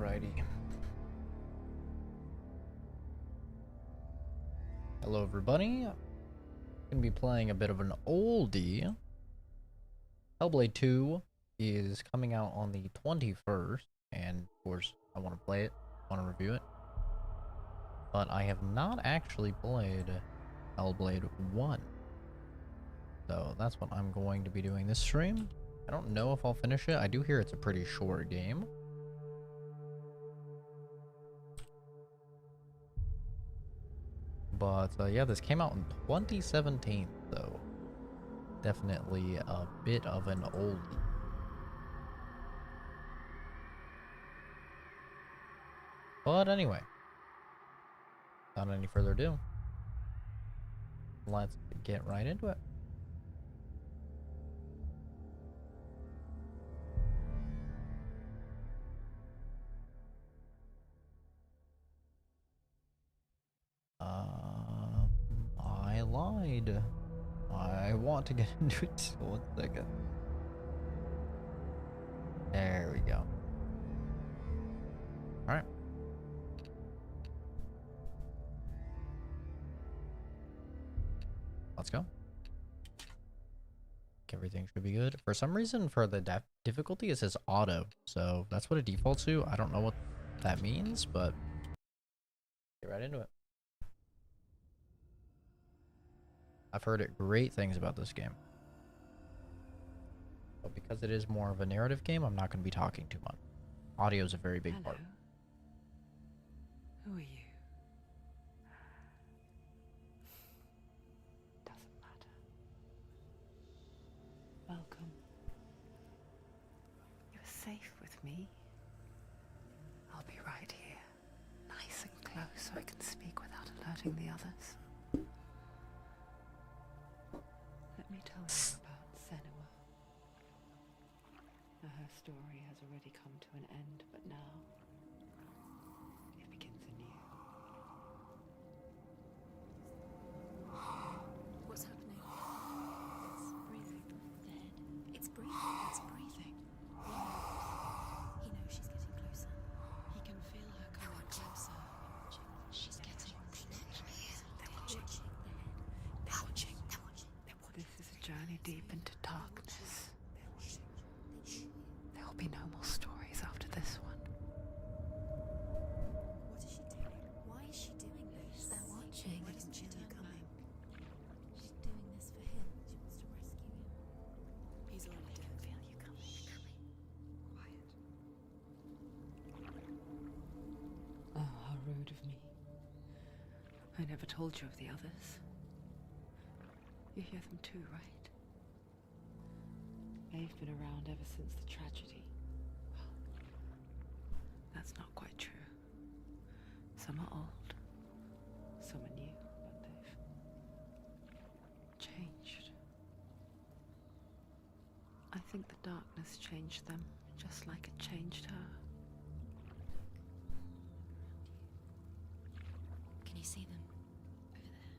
Alrighty. Hello everybody. Gonna be playing a bit of an oldie. Hellblade 2 is coming out on the 21st, and of course I want to play it, want to review it. But I have not actually played Hellblade 1. So that's what I'm going to be doing this stream. I don't know if I'll finish it. I do hear it's a pretty short game. But yeah, this came out in 2017, so definitely a bit of an oldie. But anyway, without any further ado, let's get right into it. I lied. I want to get into it. 1 second. There we go. Alright. Let's go. Everything should be good. For some reason, for the difficulty, it says auto. So that's what it defaults to. I don't know what that means, but get right into it. I've heard great things about this game. But because it is more of a narrative game, I'm not going to be talking too much. Audio is a very big part. Who are you? Doesn't matter. Welcome. You're safe with me. I'll be right here, nice and close so I can speak without alerting the others. Let me tell you about Senua. Her story has already come to an end, but now it begins anew. What's happening? It's breathing. Dead. It's breathing. It's breathing. He knows she's getting closer. He can feel her coming closer. She's getting closer. They're watching. They're watching. They're watching. This is a journey deep into darkness. There will be no more stories after this one. What is she doing? Why is she doing this? They're watching. Why doesn't she feel you coming? She's doing this for him. She wants to rescue him. He's already dead. Feel you coming. Quiet. Oh, how rude of me. I never told you of the others. You hear them too, right? They've been around ever since the tragedy. Well, that's not quite true. Some are old, some are new, but they've changed. I think the darkness changed them, just like it changed her. Can you see them? Over there.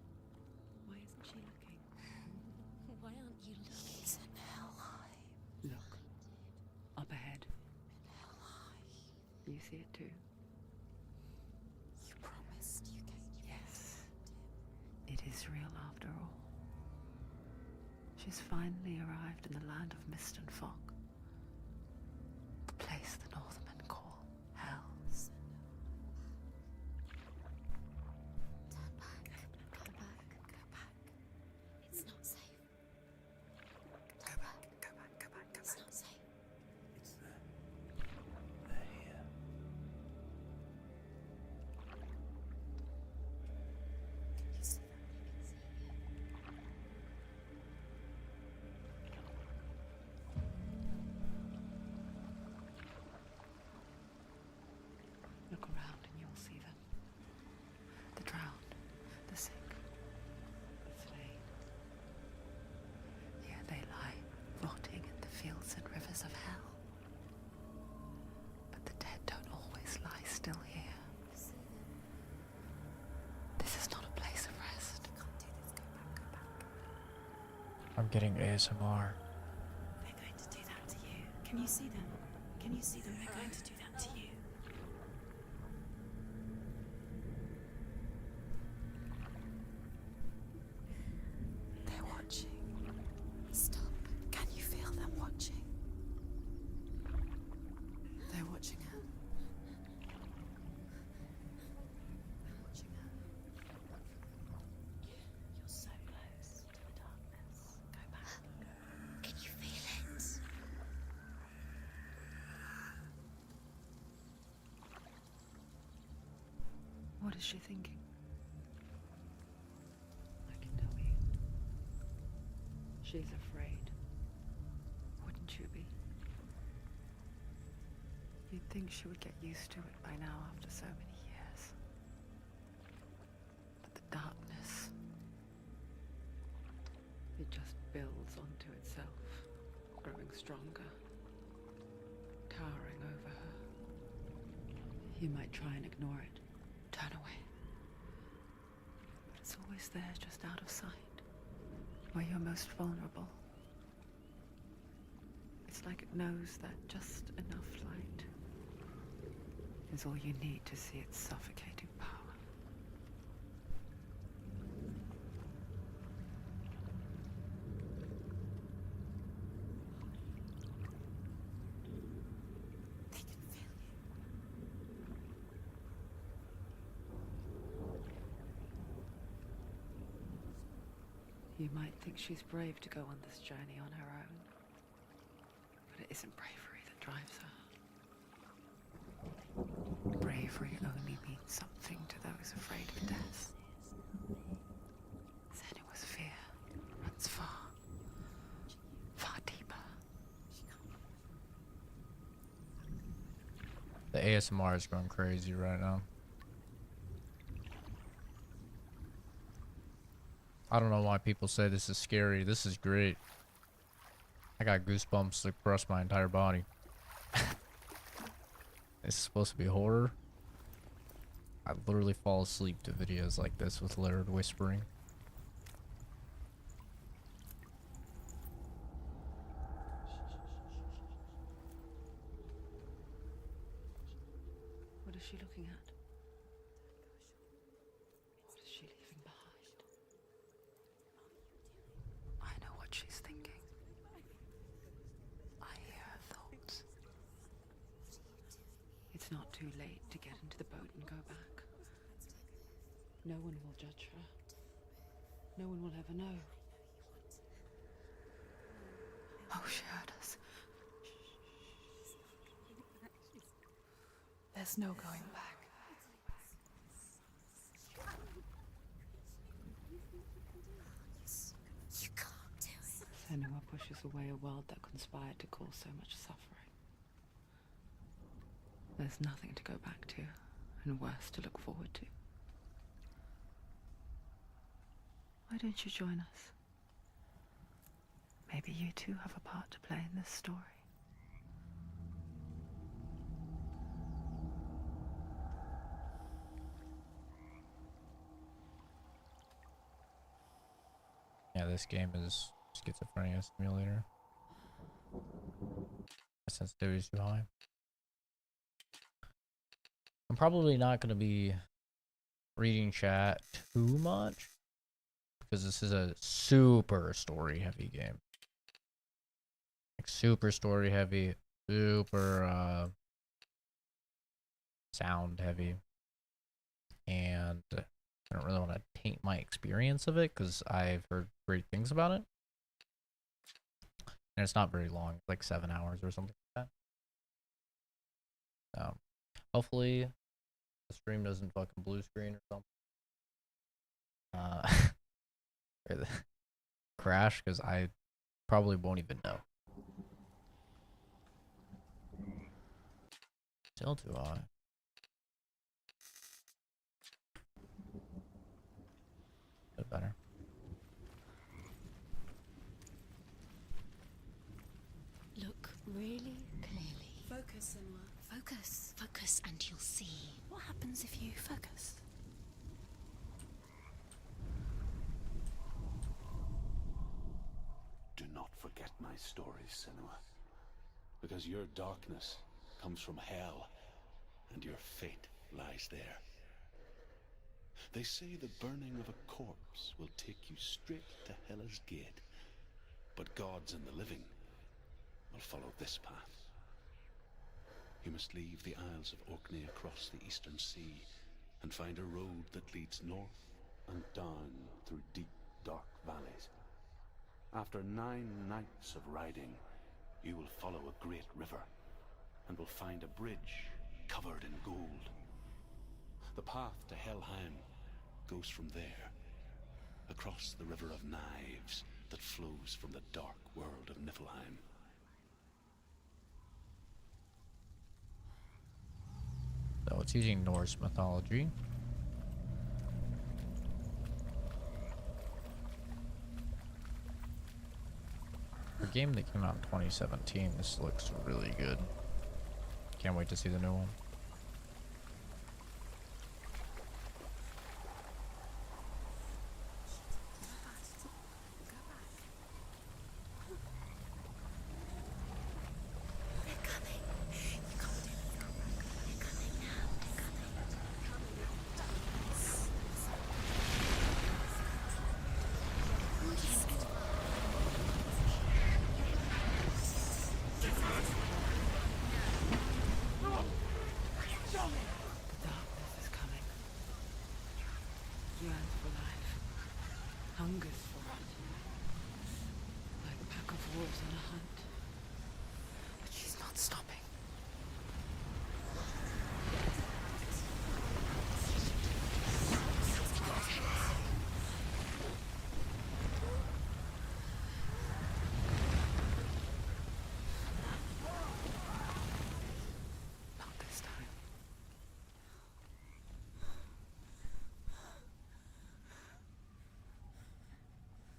Why isn't she looking? Why aren't you looking? It's in Helheim. Look, up ahead. You see it too? You promised you gave you. Yes. It is real after all. She's finally arrived in the land of mist and fog. The place the Northmen call Hell. Turn back. Go back. Go back. It's not safe. Go back, go back, go back, go It's back. not safe. It's there. They're here. You see them? You can see it. Look around and you'll see them. The drowned, the sick, the slain. Here they lie, rotting in the fields and rivers of hell. But the dead don't always lie still here. This is not a place of rest. You can't do this. Go back. Go back. I'm getting ASMR. They're going to do that to you. Can you see them? Can you see them? They're going to do that to you. What is she thinking? I can tell you. She's afraid. Wouldn't you be? You'd think she would get used to it by now after so many years. But the darkness, it just builds onto itself, growing stronger, towering over her. You might try and ignore it, turn away. But it's always there, just out of sight, where you're most vulnerable. It's like it knows that just enough light is all you need to see its suffocating power. They can feel you. You might think she's brave to go on this journey on her own, but it isn't bravery that drives her. Bravery only means something to those afraid of death. Senua's fear runs far, far deeper. The ASMR is going crazy right now. I don't know why people say this is scary. This is great. I got goosebumps across my entire body. It's supposed to be horror. I literally fall asleep to videos like this with layered whispering. What is she looking at? What is she leaving behind? I know what she's thinking. I hear her thoughts. It's not too late to get into the boat and go back. No one will judge her. No one will ever know. Oh, she heard us. There's no going back. You can't do it. Senua pushes away a world that conspired to cause so much suffering. There's nothing to go back to, and worse to look forward to. Why don't you join us? Maybe you too have a part to play in this story. Yeah, this game is Schizophrenia Simulator. My sensitivity is too high. I'm probably not going to be reading chat too much because this is a super story heavy game. Like super story heavy, super sound heavy. And I don't really want to taint my experience of it because I've heard great things about it. And it's not very long, like 7 hours or something like that. So hopefully the stream doesn't fucking blue screen or something. Or the crash, because I probably won't even know. Still too high. Bit better. Look really clearly. Focus, Senua. Focus. Focus and you'll see. What happens if you focus? Do not forget my stories, Senua, because your darkness comes from hell, and your fate lies there. They say the burning of a corpse will take you straight to Hela's gate, but gods and the living will follow this path. You must leave the Isles of Orkney across the eastern sea and find a road that leads north and down through deep, dark valleys. After 9 nights of riding, you will follow a great river and will find a bridge covered in gold. The path to Helheim goes from there, across the river of knives that flows from the dark world of Niflheim. So it's using Norse mythology. For a game that came out in 2017, this looks really good. Can't wait to see the new one. The darkness is coming. Yearns for life. Hungers for it. Like a pack of wolves on a hunt. But she's not stopping. Not this time.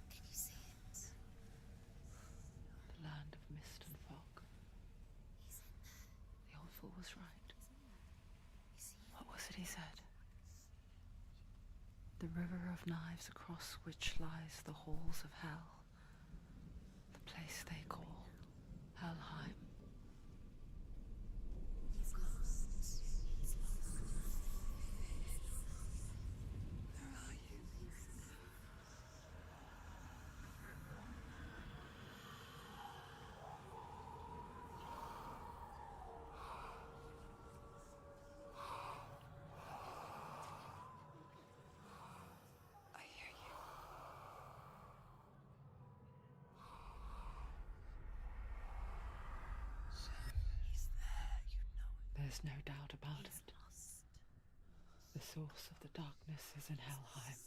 Can you see it? The land of mist and fog. He's in there. The old fool was right. You see him? What was it he said? The river of knives across which lies the halls of hell. The place they call Helheim. He's lost. He's lost. Where are you? I hear you. He's there. You know it. There's no doubt about He's it. lost. The source of the darkness is in Helheim,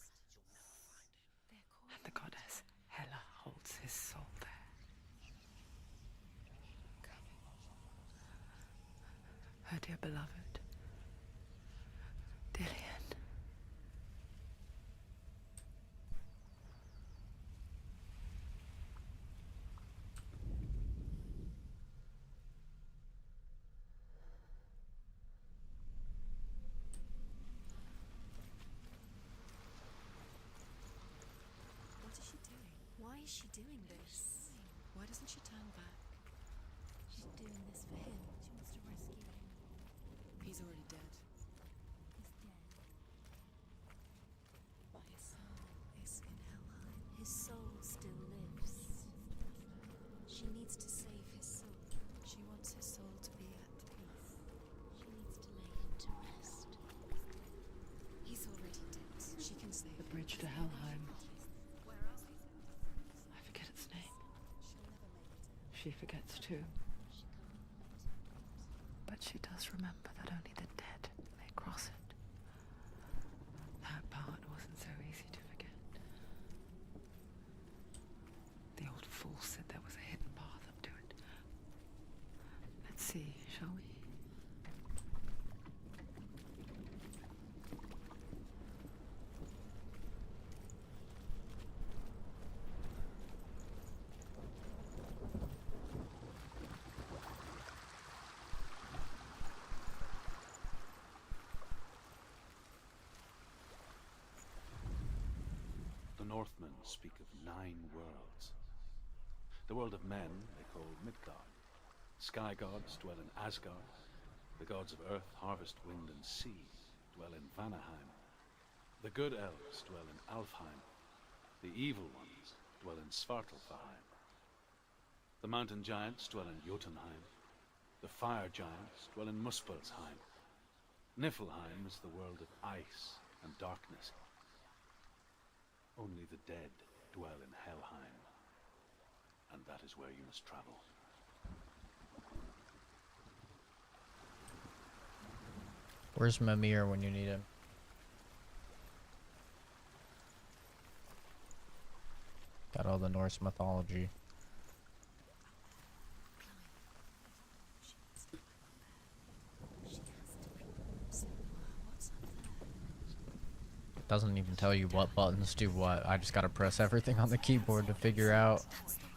They're calling and the goddess Hela holds his soul there. Her dear beloved, Dillian. What is she doing? Why is she doing this? Why doesn't she turn back? She's doing this for him. She wants to rescue him. He's already dead. He's dead. But his soul is in Helheim. His soul still lives. She needs to save his soul. She wants his soul to be at peace. She needs to lay him to rest. He's already dead. She can save The him. bridge to Helheim. Where else? I forget its name. She'll never make it. She forgets too. She can't. But she does remember that only the dead may cross it. That part wasn't so easy to forget. The old fool said there was a hidden path up to it. Let's see, shall we? The Northmen speak of 9 worlds. The world of men they call Midgard. Sky gods dwell in Asgard. The gods of earth, harvest, wind, and sea dwell in Vanaheim. The good elves dwell in Alfheim. The evil ones dwell in Svartalfheim. The mountain giants dwell in Jotunheim. The fire giants dwell in Muspelheim. Niflheim is the world of ice and darkness. Only the dead dwell in Helheim, and that is where you must travel. Where's Mimir when you need him? Got all the Norse mythology. Doesn't even tell you what buttons do what. I just gotta press everything on the keyboard to figure out. That's the way.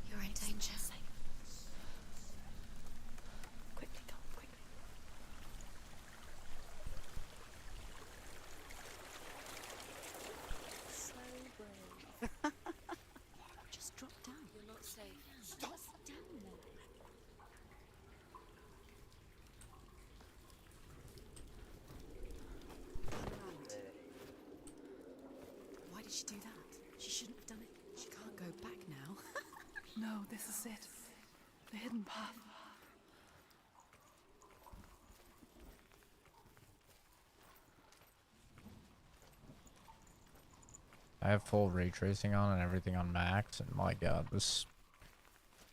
You're in danger. Quickly, Tom, quickly. So brave. Just drop down. You're not safe. Stop down there. Why did she do that? She shouldn't have done it. She can't go back now. No, this is it. The hidden path. I have full ray tracing on and everything on max, and my god,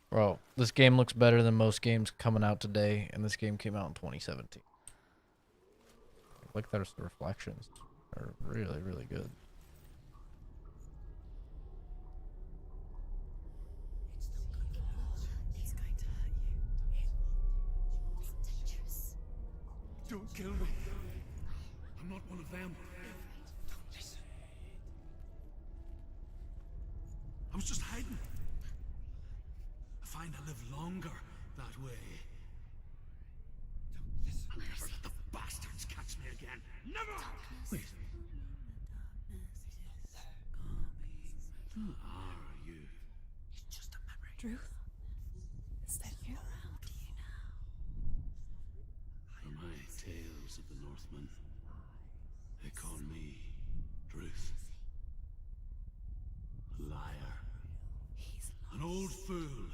bro, this game looks better than most games coming out today, and this game came out in 2017. Look, there's the reflections are really, really good. He's going to hurt you. It's dangerous. Don't kill me. I'm not one of them. Don't listen. I was just hiding. I find I live longer that way. Don't listen. I'll never let the bastards catch me again. Never! Wait. Who are you? It's just a memory. Ruth? Is that you? For my tales of the Northmen, they call me Druth. A liar. An old fool.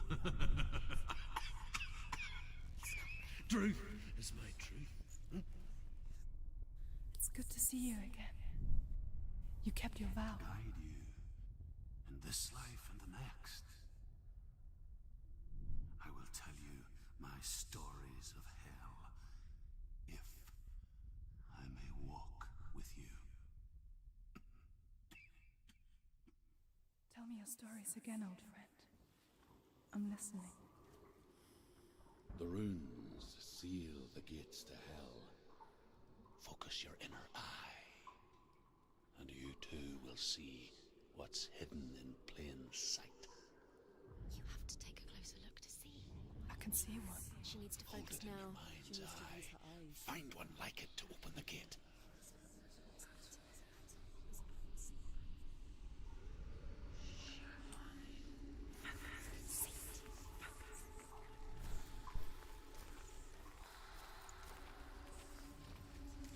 Druth is my truth. It's good to see you again. You kept your vow. Guide you in this life and the next. I will tell you my stories of hell, if I may walk with you. Tell me your stories again, old friend. I'm listening. The runes seal the gates to hell. Focus your inner eye, and you too will see what's hidden in plain sight. You have to take a closer look to see. I can see one. She needs to Hold focus it in your now. mind's eye. Find one like it to open the gate.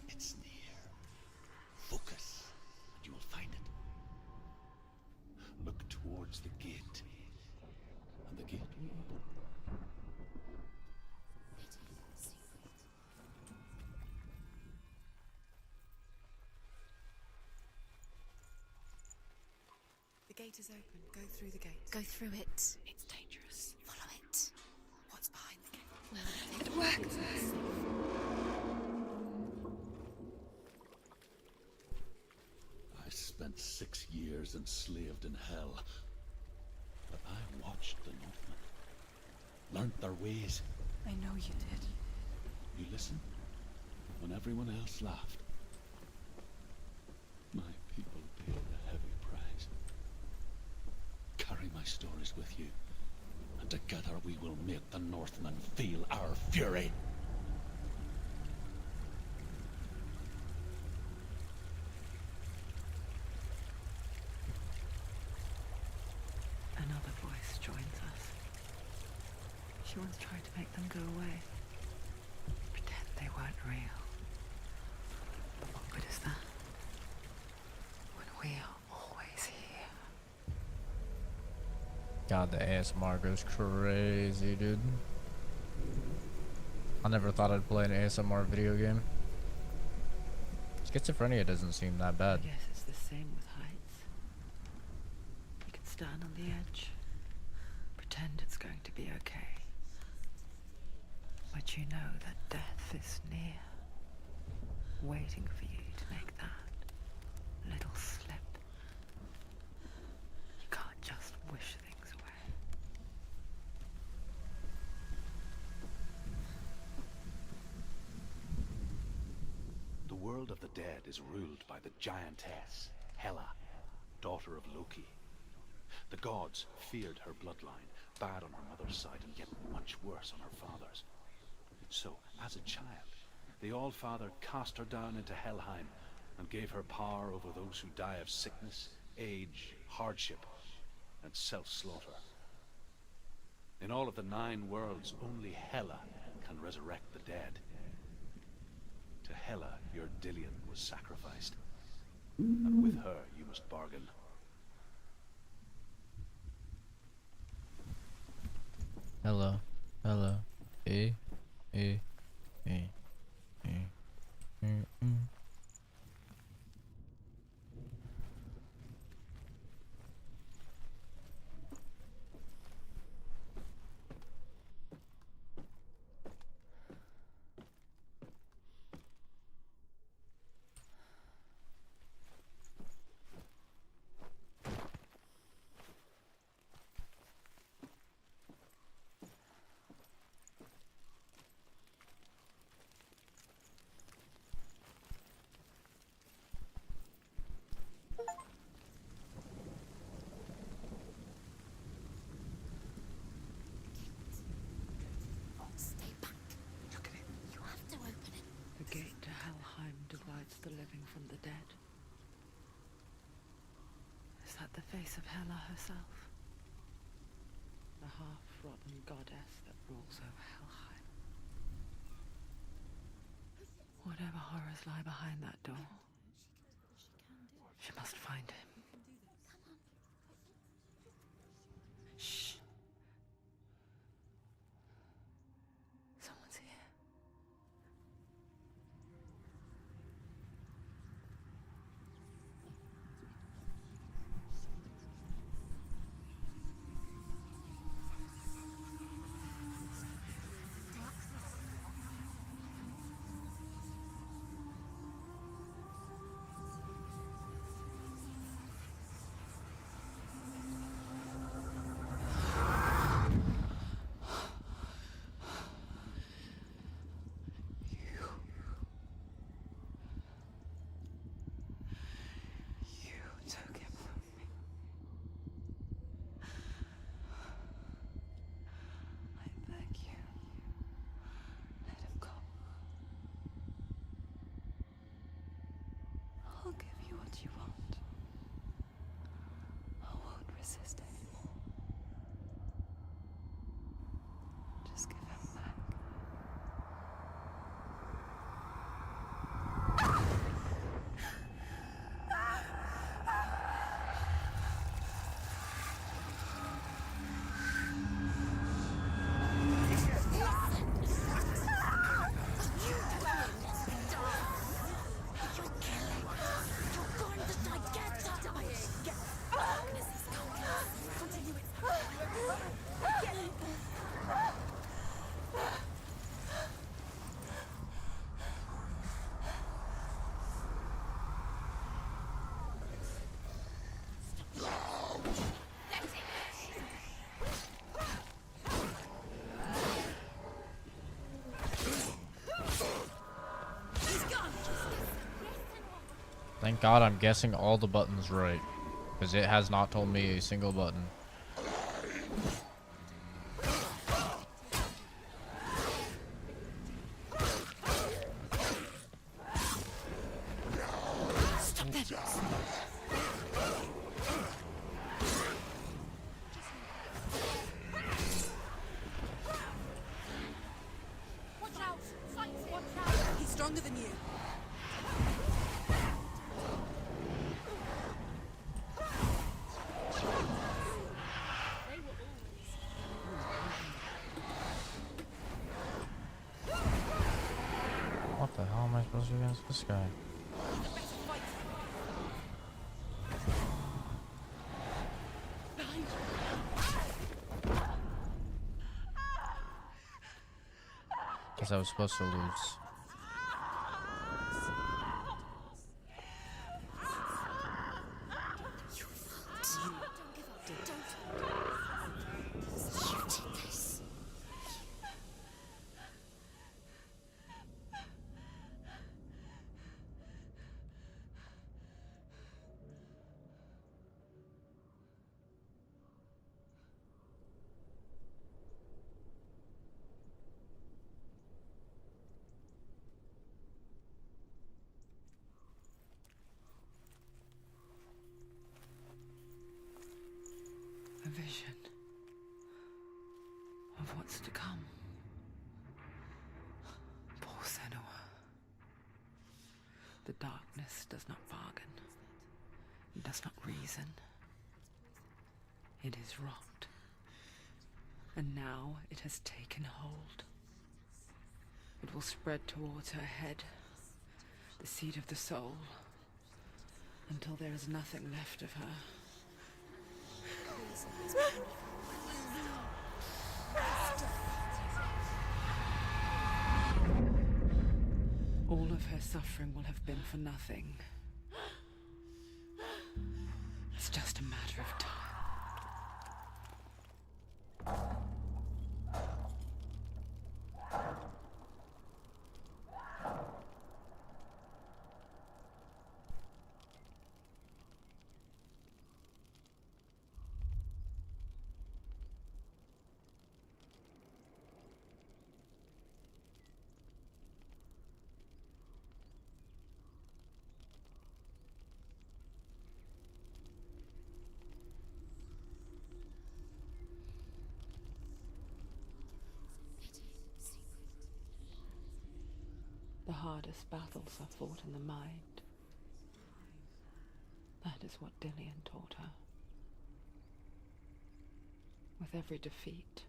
It's near. Focus, and you will find it. Look towards the gate, and the gate will open. The gate is open. Go through the gate. Go through it. It's dangerous. Follow it. What's behind the gate? Well, It worked! I spent 6 years enslaved in hell. But I watched the Northmen, learnt their ways. I know you did. You listened when everyone else laughed. My people paid a heavy price. Carry my stories with you, and together we will make the Northmen feel our fury. Another voice joins us. She once tried to make them go away. Pretend they weren't real. But what good is that? When we are always here. God, the ASMR goes crazy, dude. I never thought I'd play an ASMR video game. Schizophrenia doesn't seem that I bad. guess it's the same with heights. You can stand on the edge, pretend it's going to be okay. But you know that death is near, waiting for you to make that little slip. You can't just wish things away. The world of the dead is ruled by the giantess, Hela, daughter of Loki. The gods feared her bloodline, bad on her mother's side and yet much worse on her father's. So, as a child, the All-Father cast her down into Helheim and gave her power over those who die of sickness, age, hardship, and self-slaughter. In all of the 9 worlds, only Hela can resurrect the dead. To Hela, your Dillion was sacrificed, and with her you must bargain. Hello. Hello. Eh. Eh. Eh. Eh. Mm. Stay back. Look at it. You have to open it. The gate to Helheim divides the living from the dead. Is that the face of Hela herself? The half-rotten goddess that rules over Helheim. Whatever horrors lie behind that door, she must find him. Shh. Someone's here. You took him from me. I beg you, let him go. I'll give you what you want. I won't resist anymore. Just give him back. Thank God I'm guessing all the buttons right, because it has not told me a single button. Watch out! Fight him! Watch out! He's stronger than you. They were always... am I supposed to do against this guy? Guess I was supposed to lose. A vision of what's to come. Poor Senua. The darkness does not bargain. It does not reason. It is rot. And now it has taken hold. It will spread towards her head, the seat of the soul, until there is nothing left of her. All of her suffering will have been for nothing. It's just a matter of time. The hardest battles are fought in the mind. That is what Dillian taught her. With every defeat,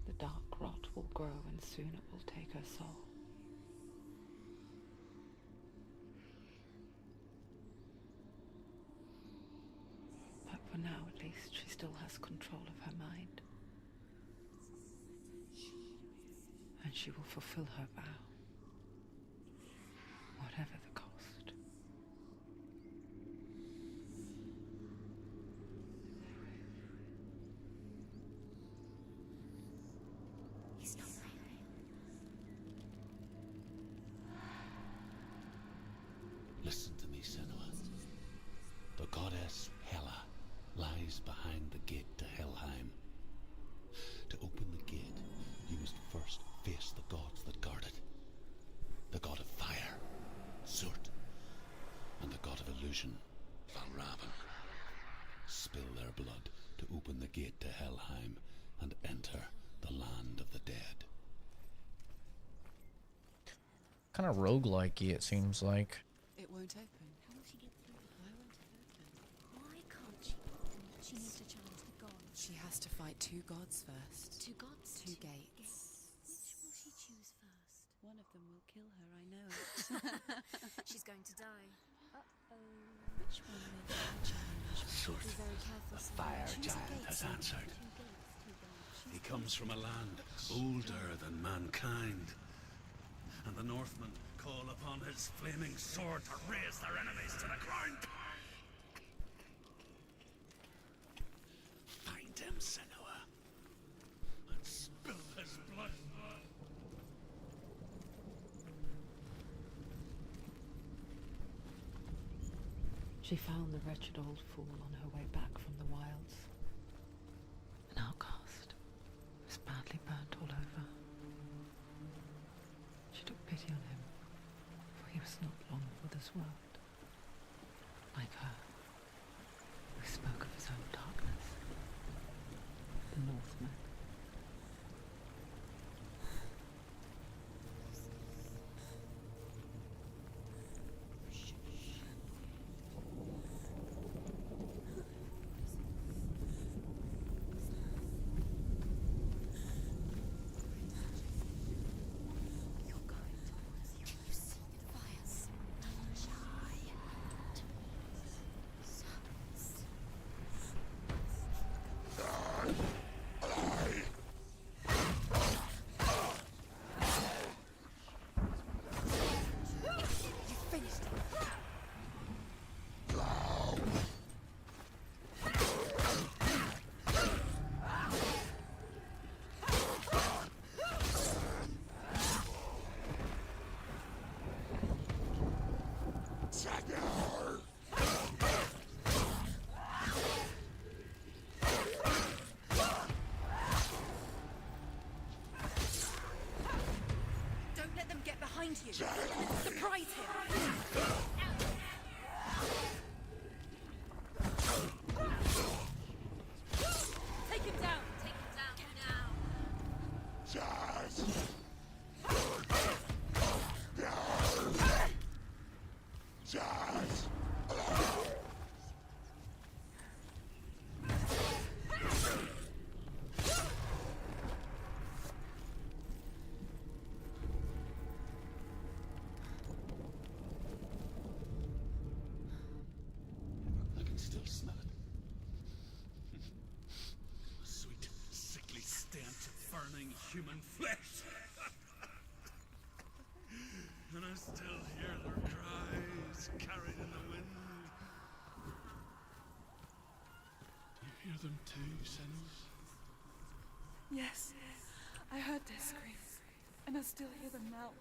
the dark rot will grow and soon it will take her soul. But for now, at least, she still has control of her mind. And she will fulfill her vow. Whatever the cost. He's not real. Listen to me, Senua. The goddess Hela lies behind the gate to Helheim. To open the gate, you must first face the gods that guard it. The god of fire, Surt, and the god of illusion, Valravan. Spill their blood to open the gate to Helheim and enter the land of the dead. Kind of roguelike-y, it seems like. It won't open. How will she get through? Why won't it open? Why can't she? She needs to challenge the gods. She has to fight two gods first. Two gods? Two gates. Which will she choose first? One of them will kill her, I know it. She's going to die. Which one will she challenge? Surt, Be very careful, the Senua. fire Choose a giant, gate, has Senua. answered. Two gates. He comes from a land older than mankind. And the Northmen call upon his flaming sword to raise their enemies to the ground. Find him, Senua, and spill his blood. She found the wretched old fool on her way back from the wilds. An outcast, was badly burnt all over. She took pity on him, for he was not long for this world. Like her, who spoke of his own darkness, the Northmen. You're going towards Don't let them get behind you. Surprise him. Take him down. Take him down now. I can still smell it. A sweet, sickly stench of burning human flesh. And I still hear their cries carried in the wind. Do you hear them too, Senua? Yes, I heard their screams, and I still hear them now.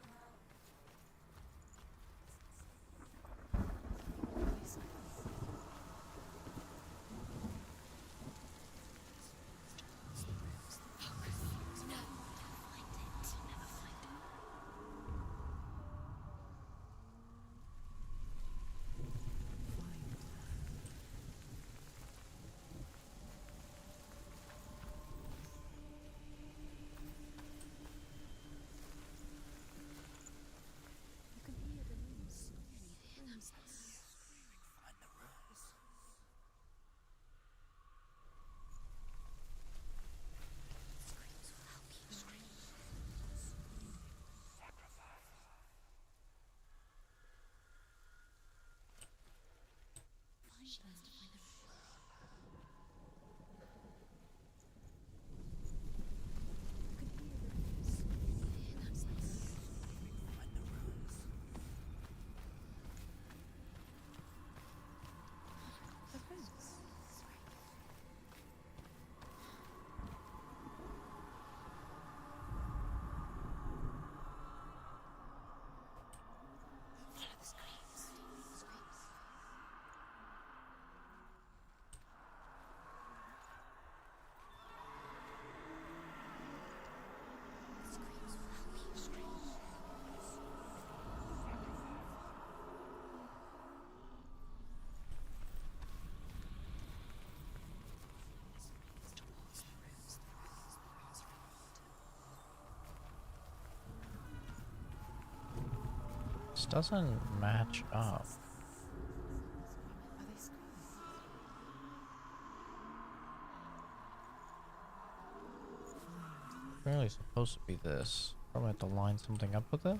This doesn't match up. Really supposed to be this. Probably have to line something up with it.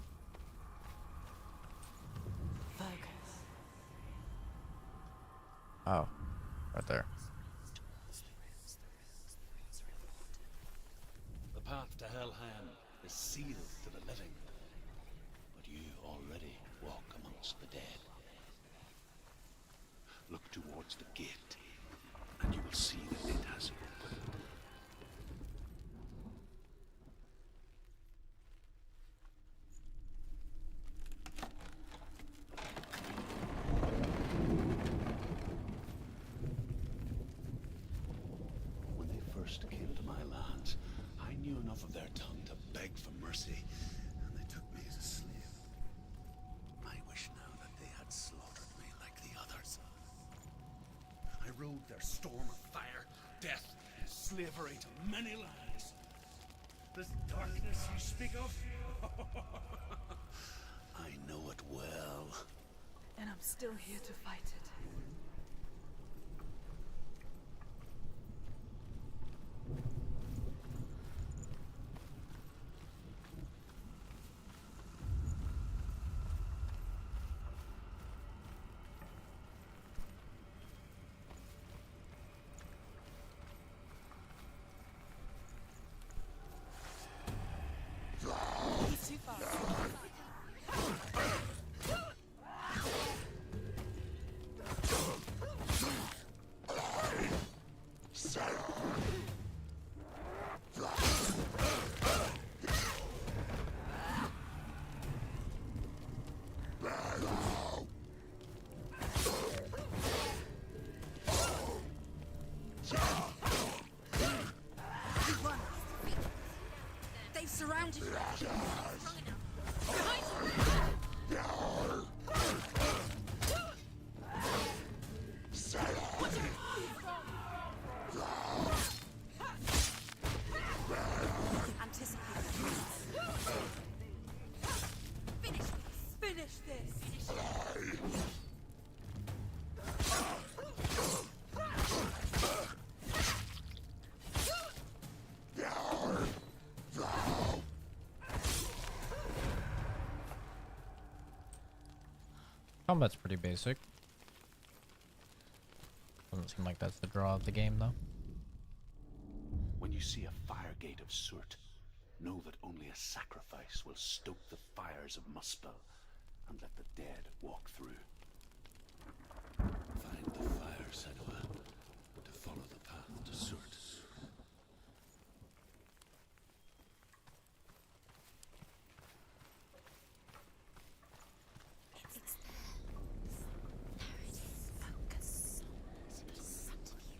Focus. Oh, right there. The path to Hellham is sealed to the living, but you already walk amongst the dead. Look towards the gate, and you will see that it has opened. When they first came to my lands, I knew enough of their tongue to beg for mercy, and they took me as a slave. I wish now that they had slaughtered me like the others. I rode their storm of fire, death, and slavery to many lands. This darkness you speak of? I know it well. And I'm still here to fight it. He's too far. Combat's pretty basic. Doesn't seem like that's the draw of the game, though. When you see a fire gate of Surt, know that only a sacrifice will stoke the fires of Muspel and let the dead walk through. Find the fire, Senua, to follow the path to Surt. It's there. There it is. Focus. It's in front of you.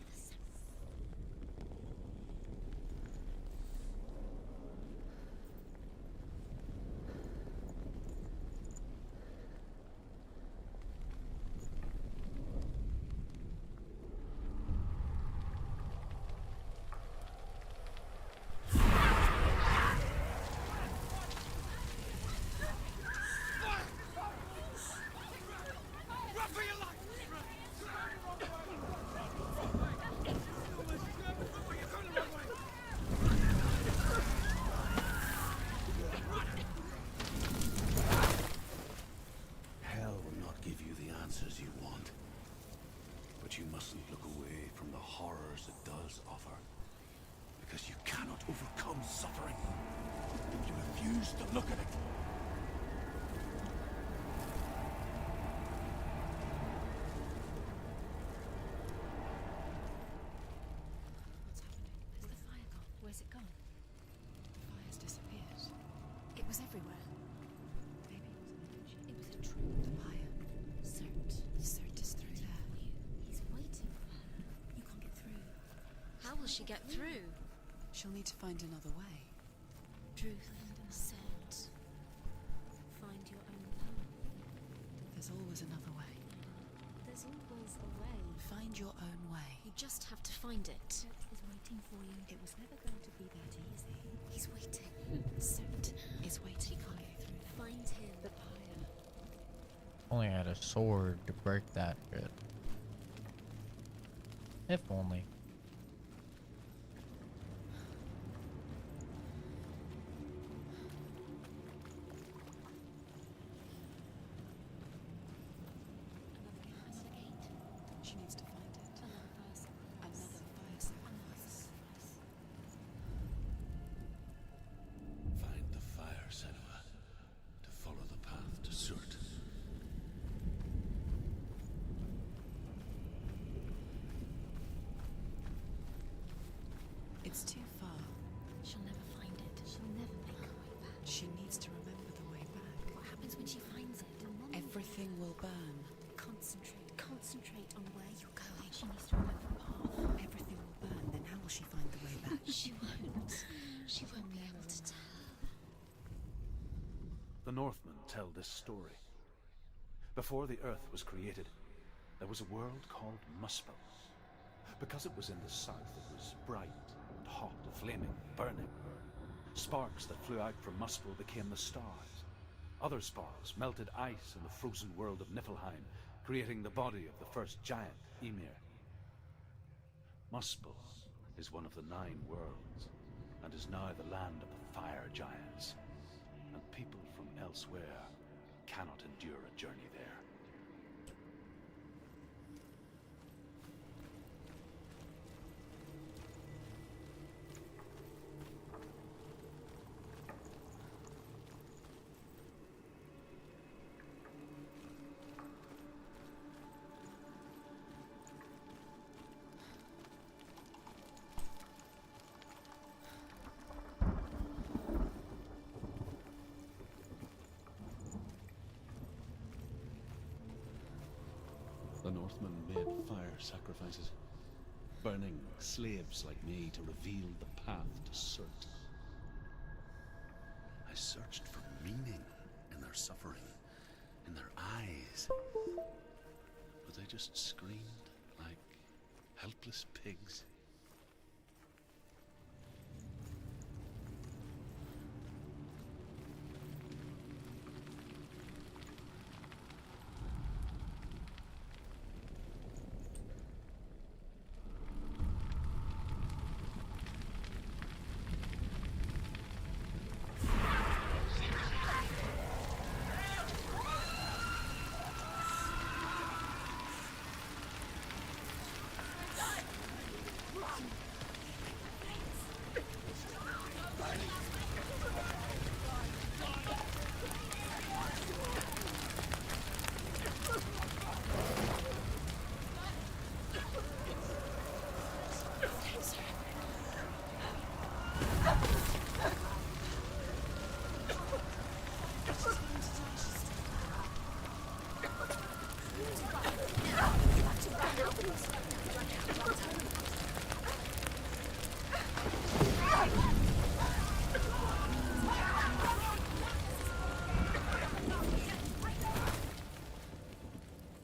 Hell will not give you the answers you want. But you mustn't look away from the horrors it does offer. Because you cannot overcome suffering if you refuse to look at it. What's happening? Where's the fire gone? Where's it gone? The fire's disappeared. It was everywhere. Maybe it was an illusion. It was a true. The pyre. Cert. Cert is through there. He's waiting for her. You can't get through. How will she get through? She'll need to find another way. Truth said, find your own path. There's always another way. There's always a way. Find your own way. You just have to find it. Cert is waiting for you. It was never going to be that easy. He's waiting. Cert Is waiting for you. through there. Find him. The pyre. Only I had a sword to break that shit. If only. Another gate. She needs to find it. Another person. Another fire sacrifice. Find the fire, Senua, to follow the path to Surt. It's too far. She'll never find it. She'll never make her way back. She needs to remember the way back. What happens when she finds it? Everything will burn. Concentrate. Concentrate on where you're going. She needs to remember the path. Everything will burn. Then how will she find the way back? She won't. She won't be able to tell. The Northmen tell this story. Before the Earth was created, there was a world called Muspel. Because it was in the south, it was bright and hot, flaming, burning. Sparks that flew out from Muspel became the stars. Other sparks melted ice in the frozen world of Niflheim, creating the body of the first giant, Ymir. Muspel is one of the 9 worlds, and is now the land of the fire giants. And people from elsewhere cannot endure a journey there. The Northmen made fire sacrifices, burning slaves like me to reveal the path to Surt. I searched for meaning in their suffering, in their eyes, but they just screamed like helpless pigs.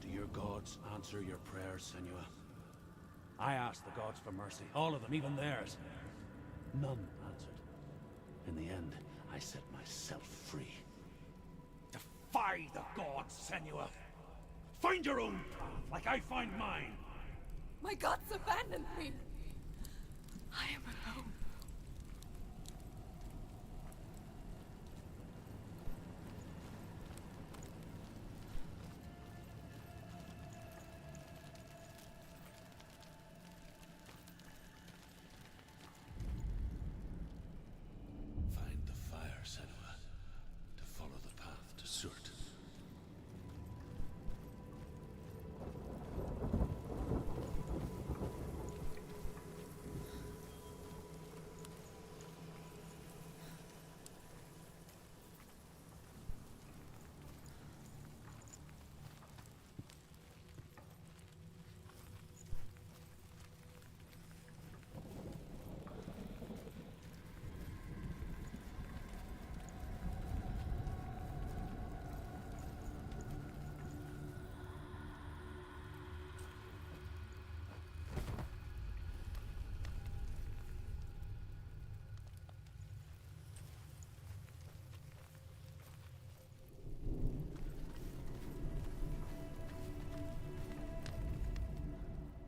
Do your gods answer your prayers, Senua? I asked the gods for mercy, all of them, even theirs. None answered. In the end, I set myself free. Defy the gods, Senua! Find your own path, like I find mine! My gods abandoned me. I am alone. Find the fire, Senua, to follow the path to Surt.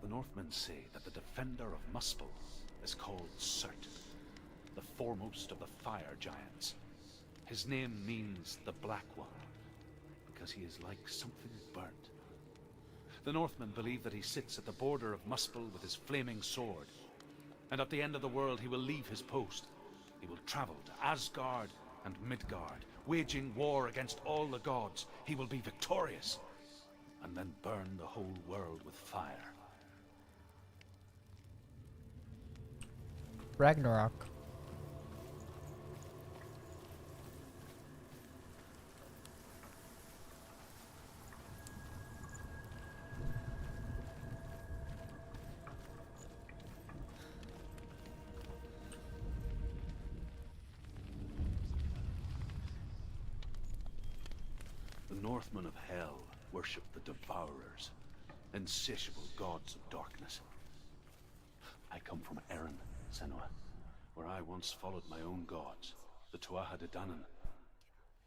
The Northmen say that the defender of Muspel is called Surt, the foremost of the fire giants. His name means the Black One, because he is like something burnt. The Northmen believe that he sits at the border of Muspel with his flaming sword, and at the end of the world he will leave his post. He will travel to Asgard and Midgard, waging war against all the gods. He will be victorious, and then burn the whole world with fire. Ragnarok. The Northmen of Hell worship the Devourers, insatiable gods of darkness. I come from Erin, Senua, where I once followed my own gods, the Tuatha De Danann.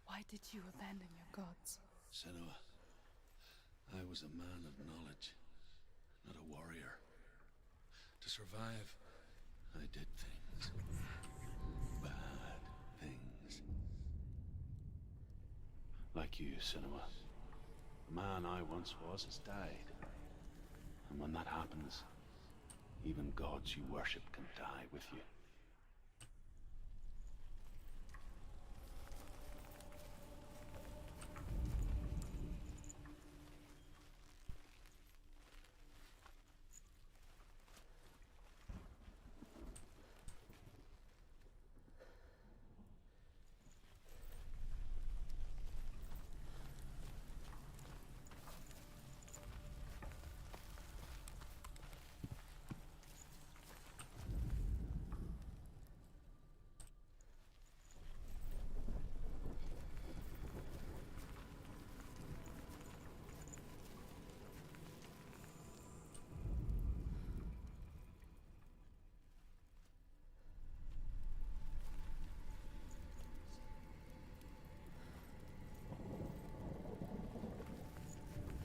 Why did you abandon your gods? Senua, I was a man of knowledge, not a warrior. To survive, I did things. Bad things. Like you, Senua. The man I once was has died. And when that happens, even gods you worship can die with you.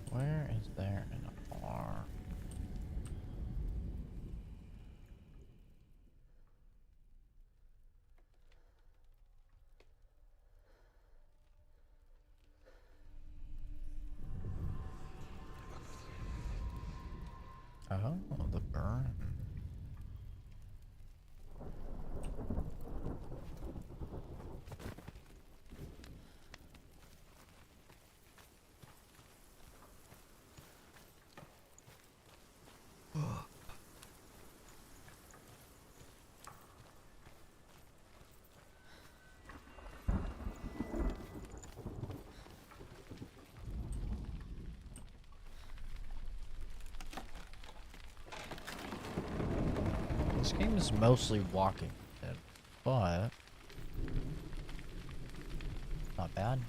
Where is there an R? Oh, the burn. This game is mostly walking, but not bad.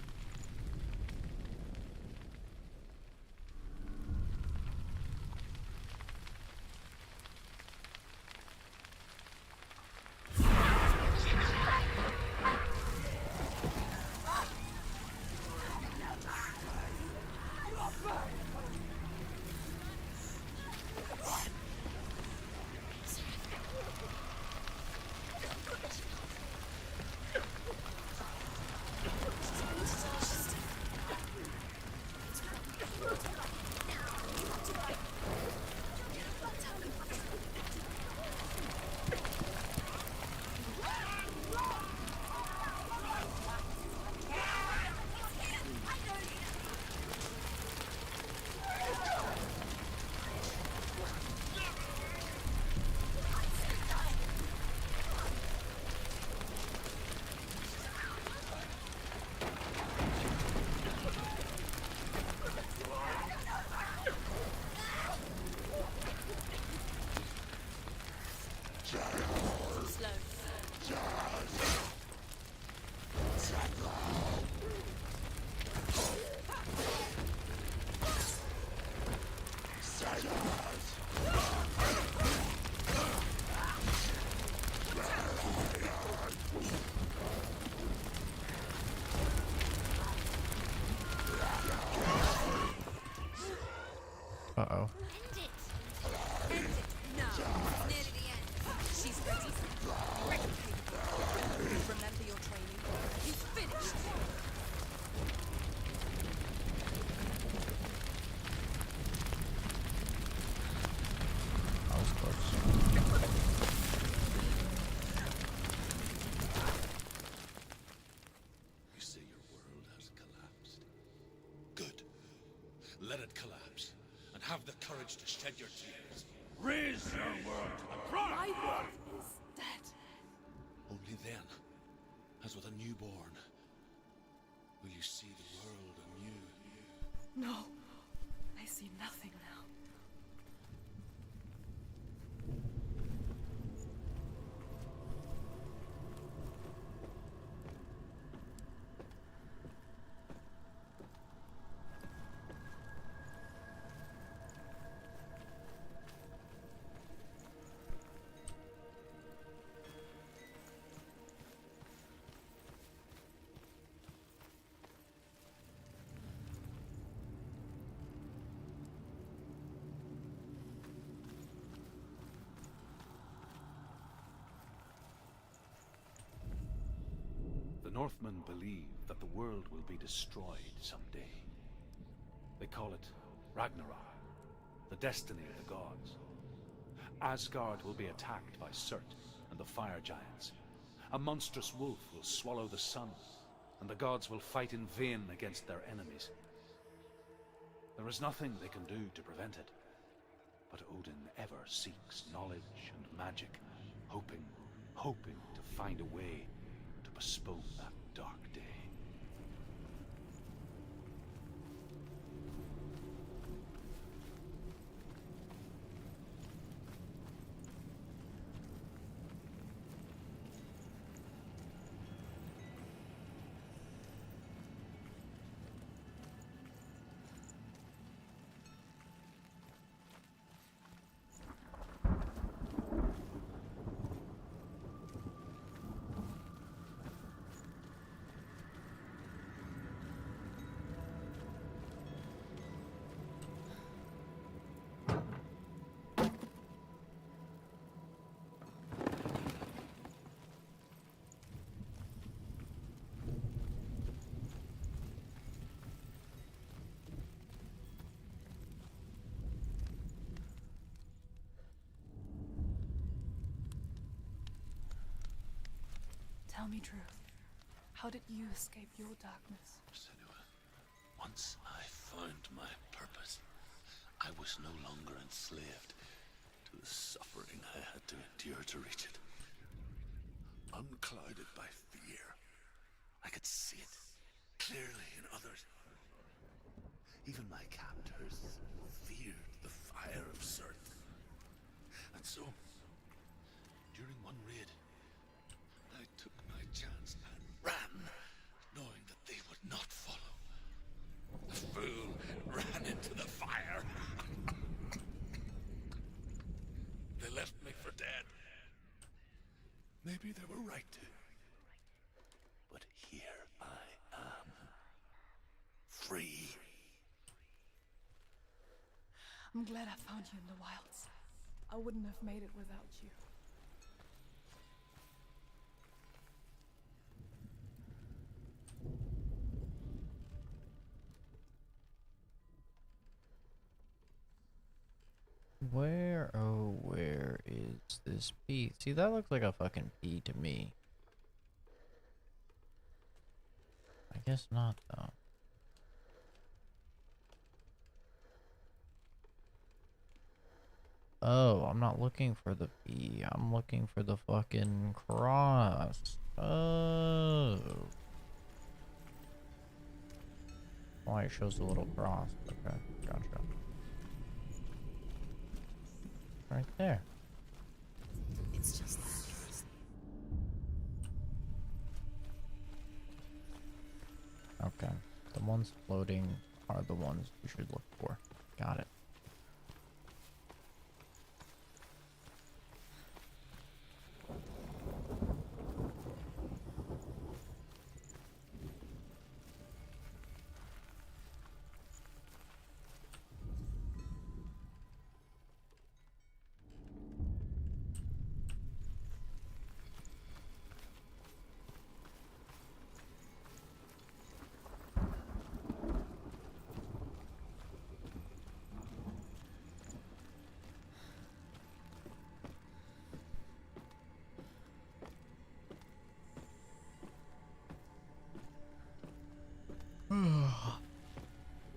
Uh-oh. End it! End it! No, it's nearly the end. She's ready. Ready, capable. Remember your training. He's finished. That was close. You say your world has collapsed. Good. Let it collapse. And have the courage to shed your tears. Raise your world to the pride! My world is dead. Only then, as with a newborn, will you see the world anew. No, I see nothing now. The Northmen believe that the world will be destroyed someday. They call it Ragnarok, the destiny of the gods. Asgard will be attacked by Surt and the fire giants. A monstrous wolf will swallow the sun, and the gods will fight in vain against their enemies. There is nothing they can do to prevent it, but Odin ever seeks knowledge and magic, hoping to find a way to postpone that dark day. Tell me truth. How did you escape your darkness? Senua, once I found my purpose, I was no longer enslaved to the suffering I had to endure to reach it. Unclouded by fear, I could see it clearly in others. Even my captors feared the fire of Surt. And so, one raid. I took my chance and ran, knowing that they would not follow. The fool ran into the fire. They left me for dead. Maybe they were right to. But here I am. Free. I'm glad I found you in the wilds. I wouldn't have made it without you. Where, oh, where is this P? See, that looks like a fucking P to me. I guess not, though. Oh, I'm not looking for the P. I'm looking for the fucking cross. Oh. Oh, it shows the little cross. Okay, gotcha. Right there. It's just that. Okay. The ones floating are the ones you should look for. Got it.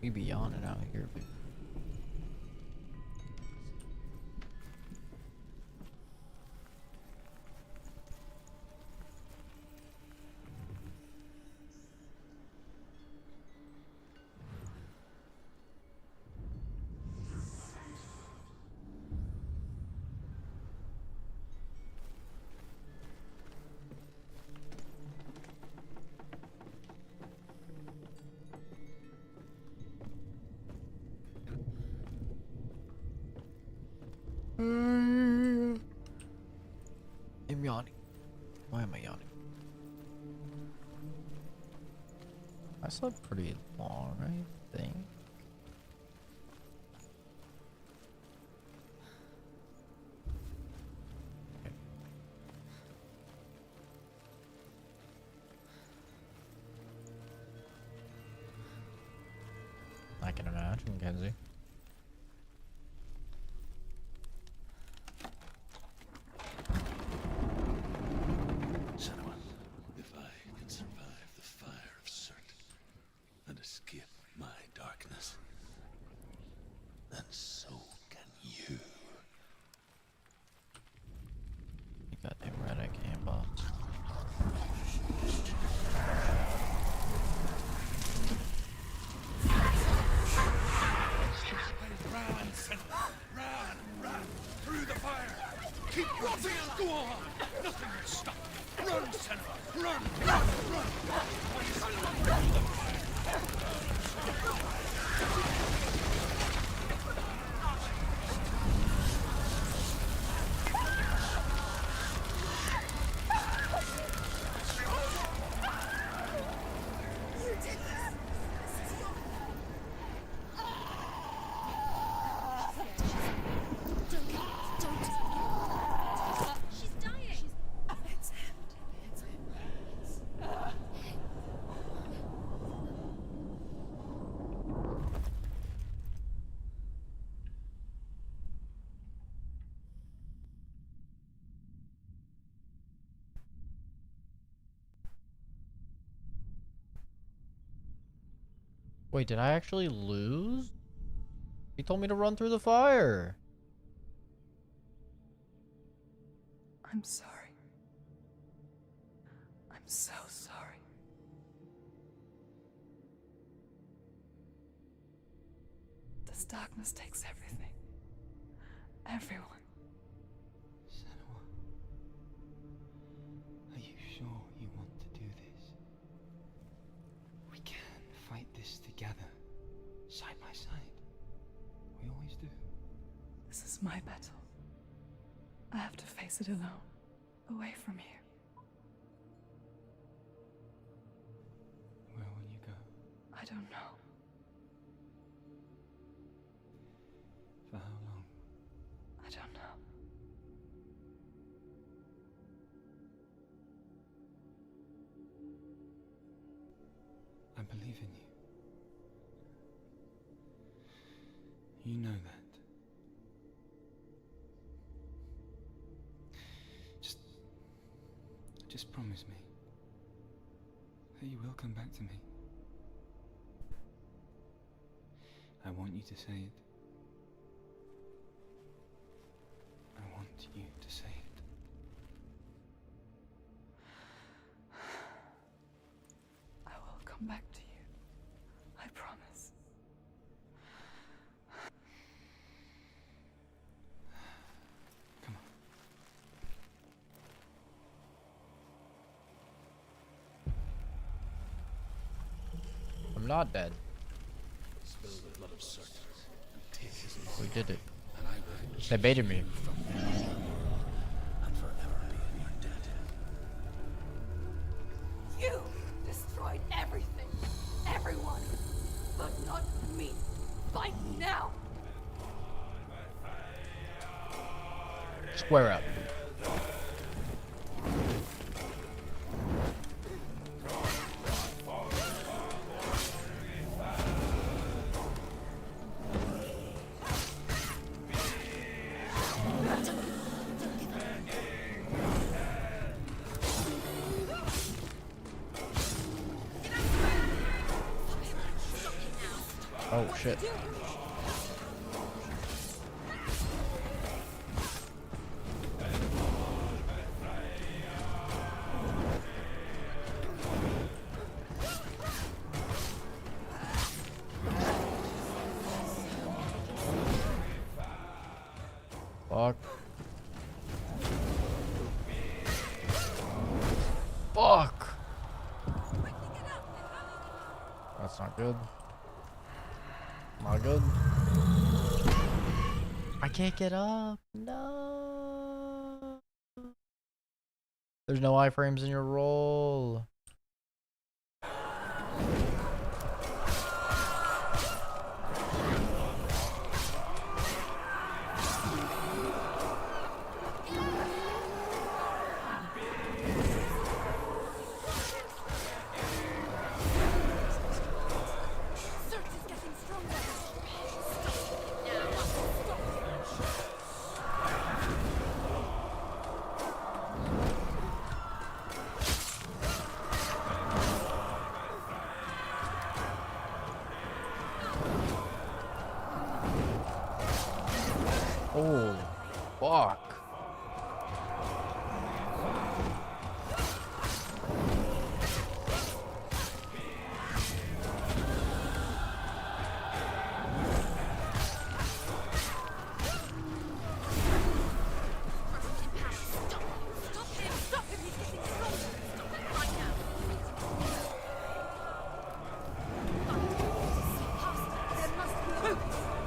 We be yawning out here, but I'm yawning. Why am I yawning? I slept pretty long, I think. Okay. I can imagine, Kenzie. Senua, if I can survive the fire of Cert and escape my darkness, then so can you. You goddamn right, I can't, boss. Run, Senua! Run through the fire! Keep rotting! Go on! Nothing will stop! Run, Senua! Run! She's dying. It's him. It's him. Wait, did I actually lose? He told me to run through the fire. I'm sorry. I'm so sorry. This darkness takes everything. Everyone. Senua. sure you want to do this? We can fight this together, side by side. We always do. This is my battle. I have to face it alone, away from here. Where will you go? I don't know. For how long? I don't know. I believe in you. You know that. Just promise me that you will come back to me. I want you to say it. I want you to say it. I will come back to you. I promise. Come on. I'm not dead. Spill the blood of Surt and take his We mind, did it. and I will They baited me. from you and forever be in your debt. You destroyed everything, everyone, but not me. Fight now! Square up. Oh shit. Fuck. Fuck. That's not good. Not good. I can't get up. No. There's no iframes in your roll. Search is getting stronger. Stop it now. Stop. Oh, fuck. Stop him. Stop him. He's getting stronger. Stop it right now. There must be a focus.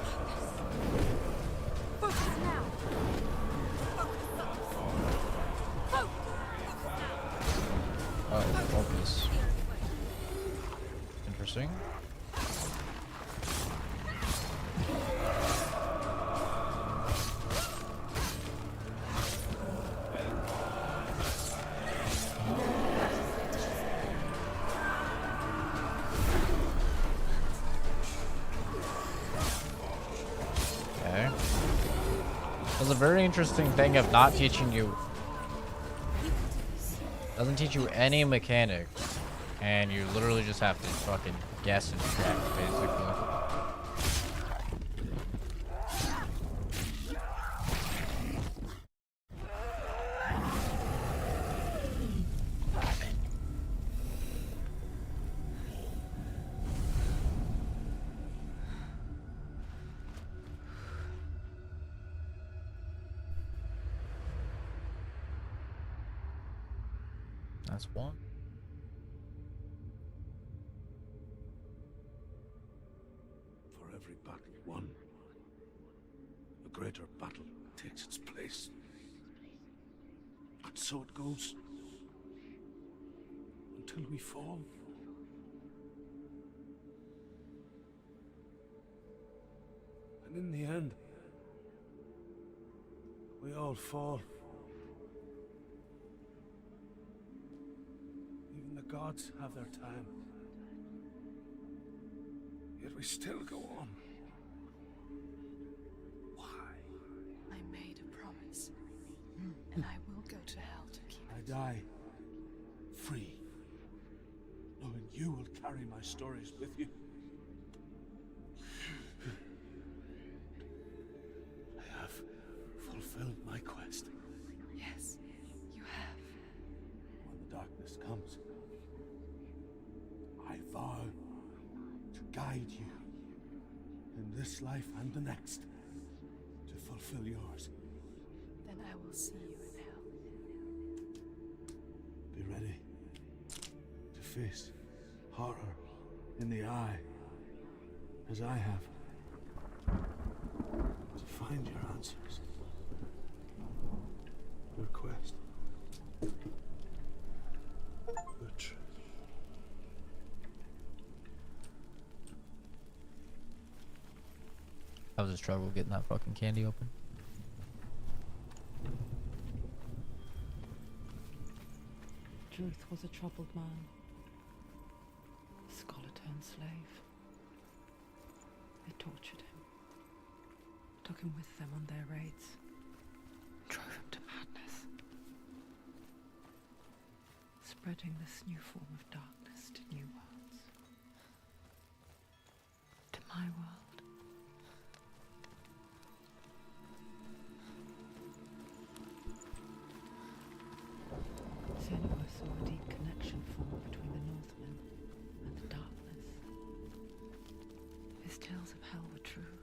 Focus now. Focus. Oh, focus. Interesting. Okay. There's a very interesting thing of not teaching you. Doesn't teach you any mechanics, and you literally just have to fucking guess and check, basically. That's one. For every battle won, a greater battle takes its place. And so it goes. Until we fall. And in the end, we all fall. Even the gods have their time. Yet we still go on. Why? I made a promise, and I will go to hell to keep I it. die free, knowing you will carry my stories with you. I have fulfilled my quest. Yes, you have. When the darkness comes, I vow to guide you in this life and the next to fulfill yours. Then I will see you in hell. Be ready to face horror in the eye, as I have, to find your answers, your quest, your truth. That was a struggle getting that fucking candy open. Druth was a troubled man. A scholar turned slave. They tortured him, took him with them on their raids, drove him to madness, spreading this new form of darkness to new worlds. To my world. Senua saw a deep connection form between the Northmen and the darkness. His tales of hell were true.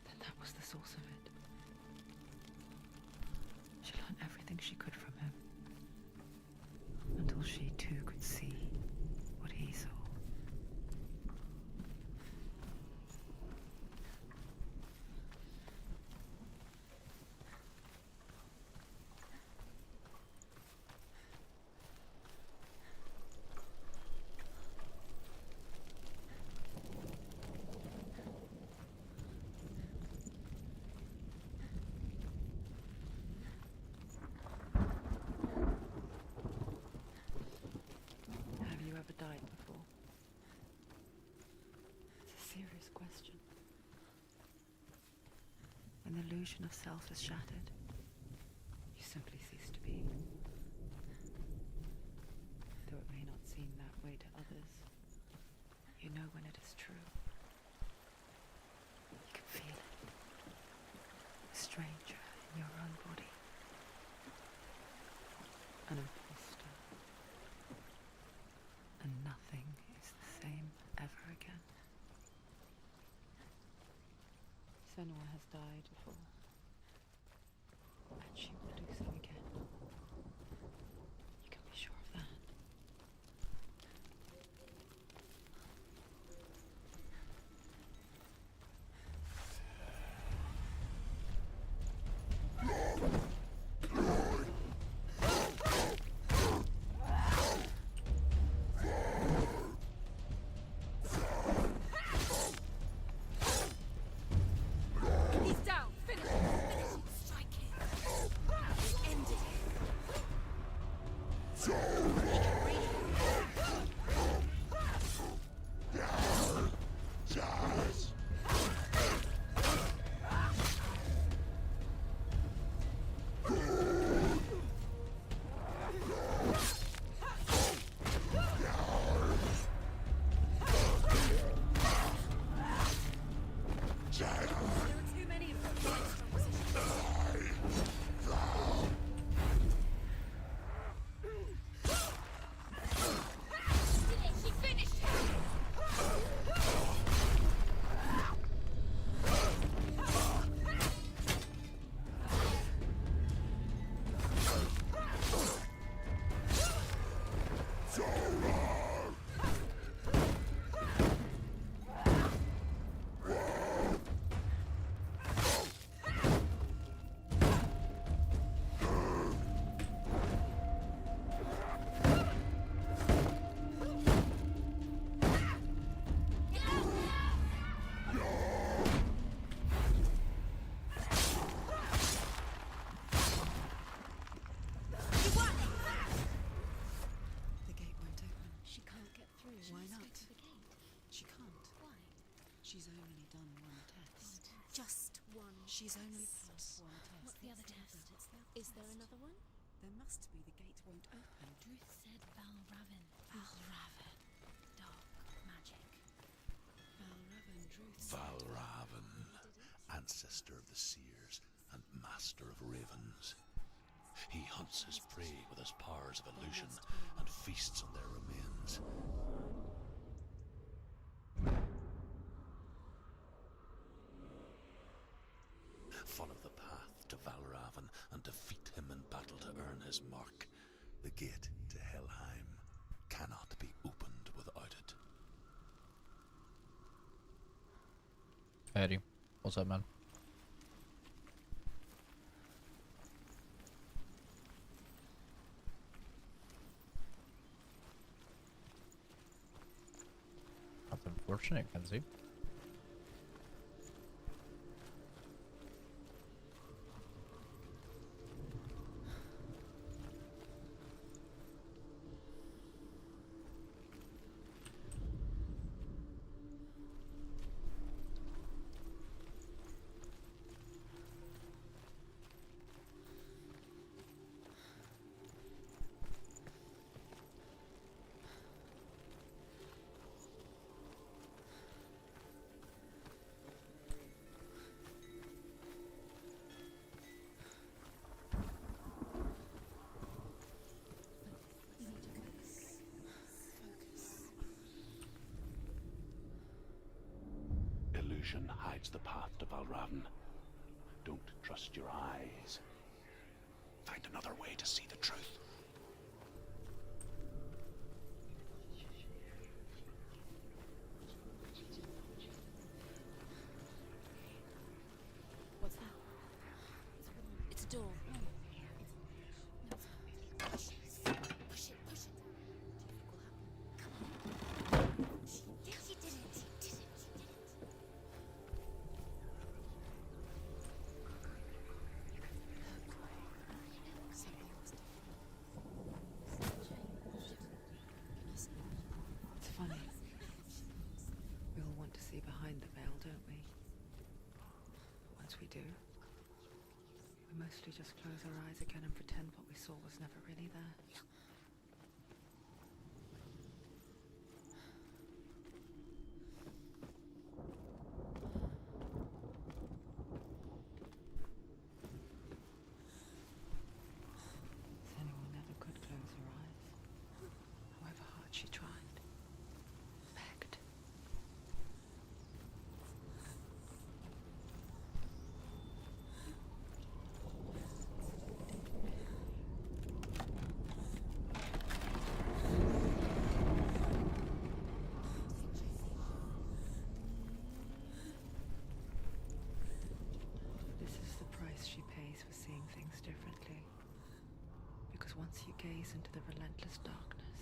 Then that was the source of it. She learned everything she could from him, until she too could see what he saw. Have you ever died before? It's a serious question. When the illusion of self is shattered, you simply cease to be. Though it may not seem that way to others, you know when it is true. You can feel it. A stranger in your own body. An imposter. And nothing is the same ever again. Senua has died before. And she will do so again. You can be sure of that. He's down. Finish him. She's only done one test. Just one. She's only test. passed one test. What's the other test? Is there another one? There must be. The gate won't open. Druth said Valravan. Valravan. Dark magic. Valravan, Druth. Valravan, ancestor of the seers and master of ravens. He hunts his prey with his powers of illusion and feasts on their remains. Follow the path to Valravan and defeat him in battle to earn his mark. The gate to Helheim cannot be opened without it. Eddie, what's up, man? That's unfortunate, Kenzie. Illusion hides the path to Valravan. Don't trust your eyes. Find another way to see the truth. What's that? It's a door. Push it, push it. Come on. She did it. It's funny. We all want to see behind the veil, don't we? Once we do, we mostly just close our eyes again and pretend what we saw was never really there. Senua never could close her eyes, however hard she tried, begged. This is the price she pays for seeing things differently. Because once you gaze into the relentless darkness,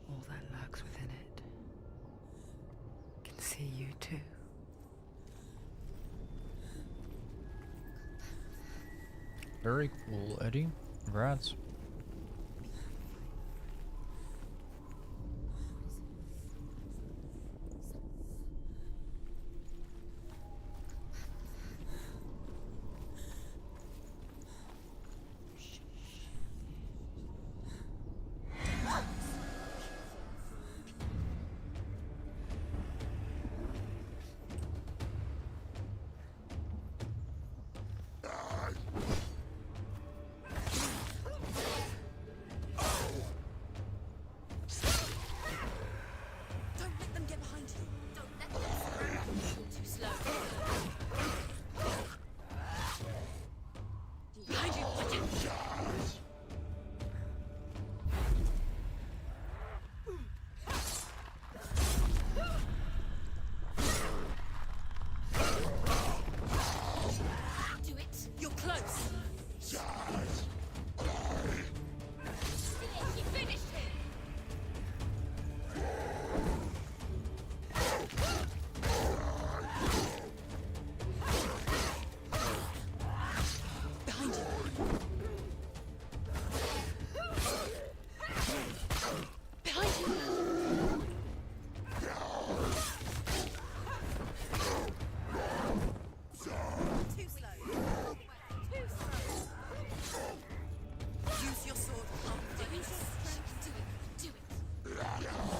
all that lurks within it can see you too. Very cool, Eddie. Congrats.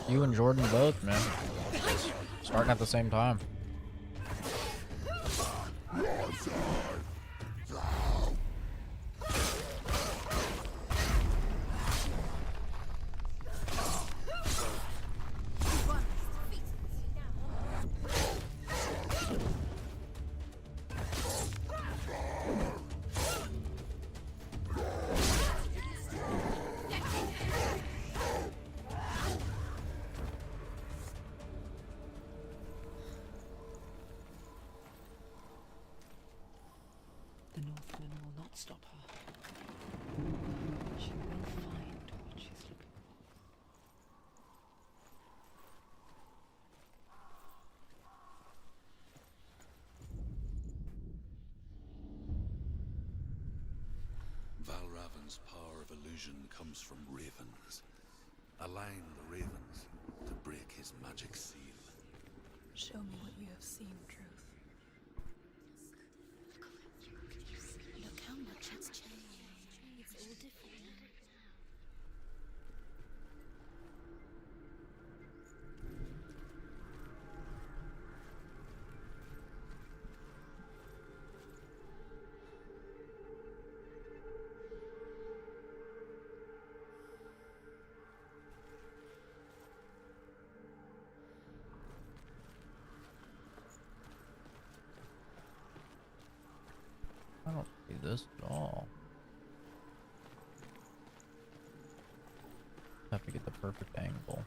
You and Jordan both, man. Starting at the same time. The Northman will not stop her. She will find what she's looking for. Valravan's power of illusion comes from ravens. Align the ravens to break his magic seal. Show me what you have seen, Truth. Look how much it's changed. It's all different now. I don't see this at all. Have to get the perfect angle.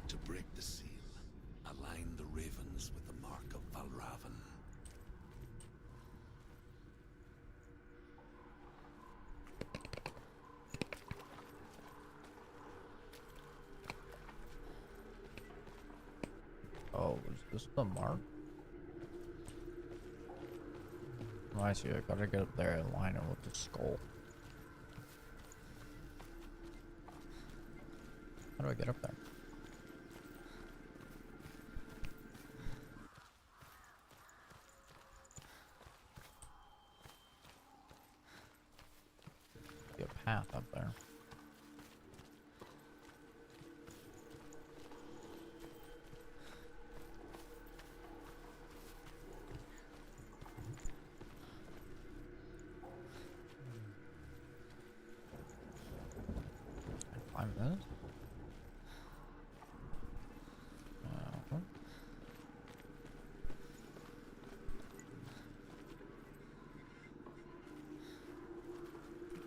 To break the seal, align the ravens with the mark of Valravan. Oh, is this the mark? Oh, I see. I gotta get up there and line it with the skull. How do I get up there? Be a path up there. Climb this. How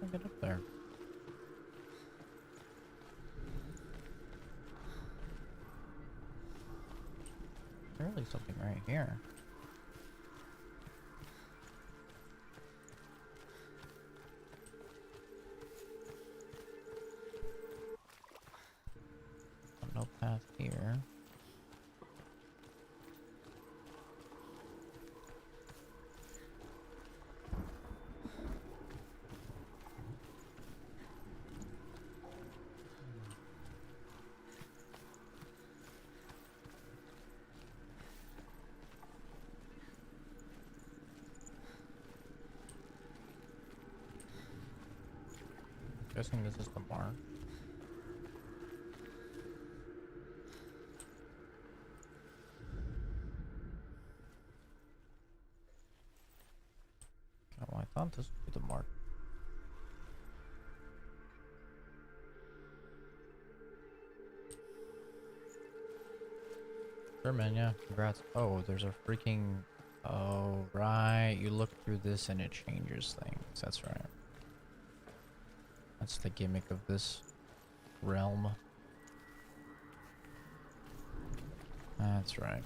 do I get up there? Surely something right here. No path here. Guessing this is the mark. Oh, I thought this would be the mark. Sure, man, yeah. Congrats. Oh, there's a freaking... Oh, right. You look through this and it changes things. That's right. That's the gimmick of this realm. That's right.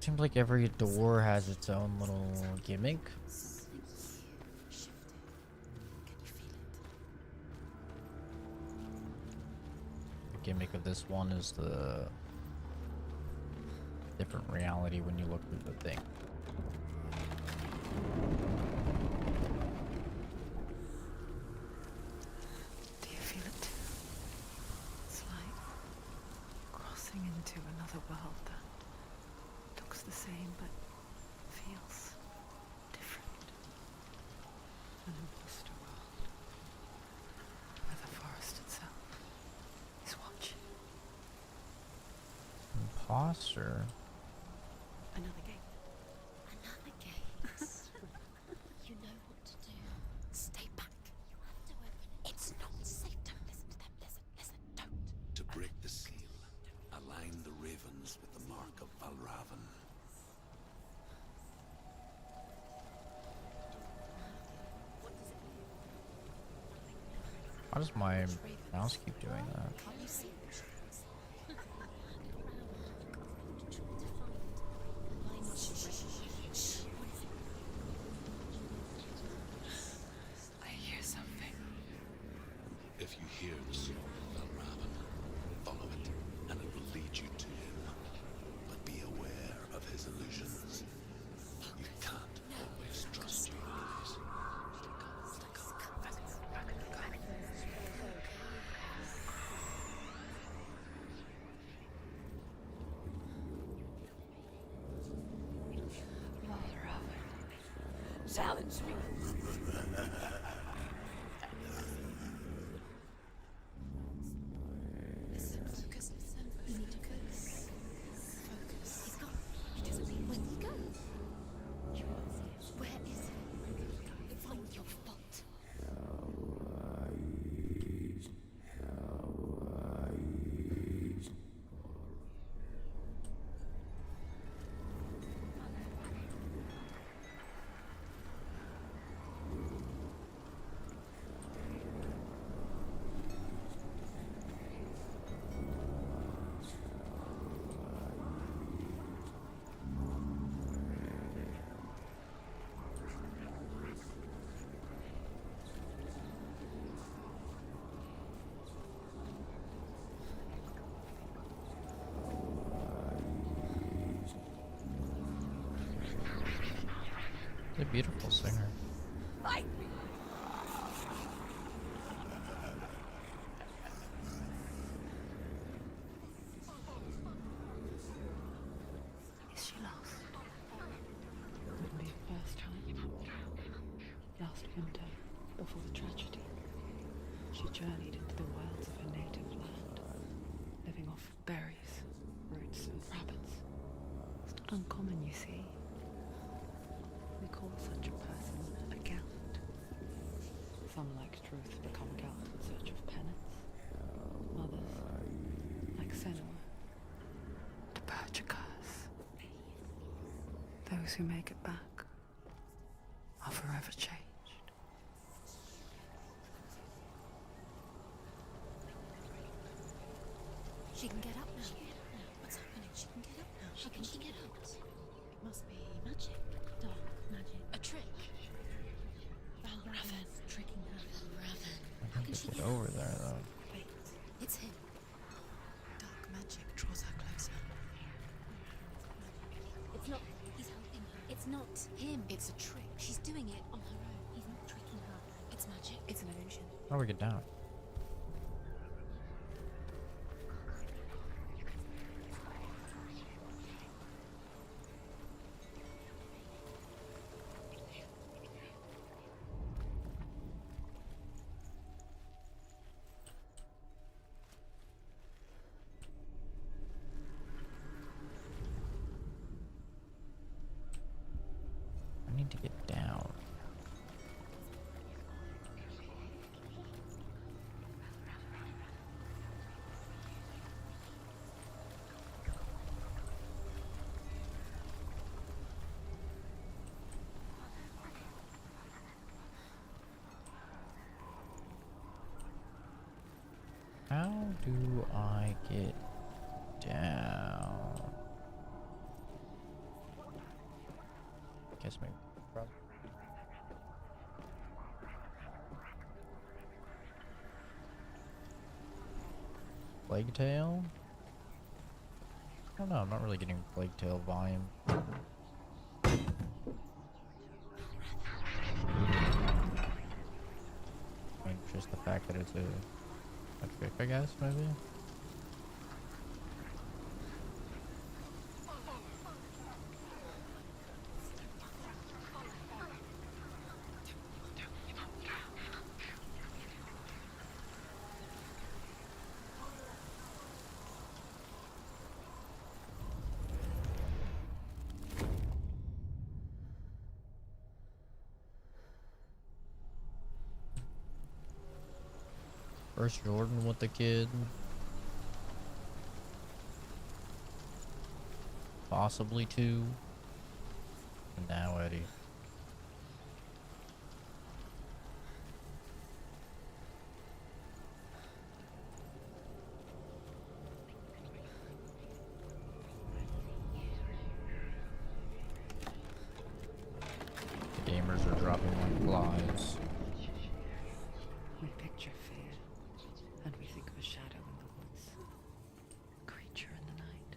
Seems like every door has its own little gimmick. Something here shifted. Can you feel it? The gimmick of this one is the different reality when you look through the thing. Do you feel it too? It's like another world that looks the same but feels different. An imposter world where the forest itself is watching. Imposter? Another gate. Another gate. You know what to do. Stay back. You have to open it. It's not safe. Don't listen to them. Listen, don't. To break the seal, align the ravens with the mark of Valravan. Why does my mouse keep doing that? Can't you see the trees? Look around. Try to find the line of shh. What is it? I hear something. If you hear the song of Valravan, follow it, and it will lead you to him. But be aware of his illusions. You can't always trust your eyes. Silence me. Listen, focus. You need to focus. He's gone. He doesn't mean where did he go? Where is he? It's not your fault. He's a beautiful singer. Is she lost? Wouldn't be the first time. Last winter, before the tragedy, she journeyed into the wilds of her native land, living off berries, roots, and rabbits. It's not uncommon, you see. We call such a person a gallant. Some, like Truth, become gallant in search of penance. Others, like Senua, to purge a curse. Those who make it back are forever changed. She can get up now. What's happening? She can get up now. How can she get up? It must be magic. Dark magic. A trick. Valravan's tricking her. Valravan. How can she Get get over up? there though. Wait. It's him. Dark magic draws her closer. It's not. He's helping her. It's not him. It's a trick. She's doing it on her own. He's not tricking her. It's magic. It's an illusion. How do we get down? I need to get down. How do I get down? Guess maybe. Plague Tale? I don't know, I'm not really getting Plague Tale volume. I mean, just the fact that it's a trick, I guess, maybe? First Jordan with the kid. Possibly 2. And now Eddie. The gamers are dropping like flies. We picture fear, and we think of a shadow in the woods, a creature in the night.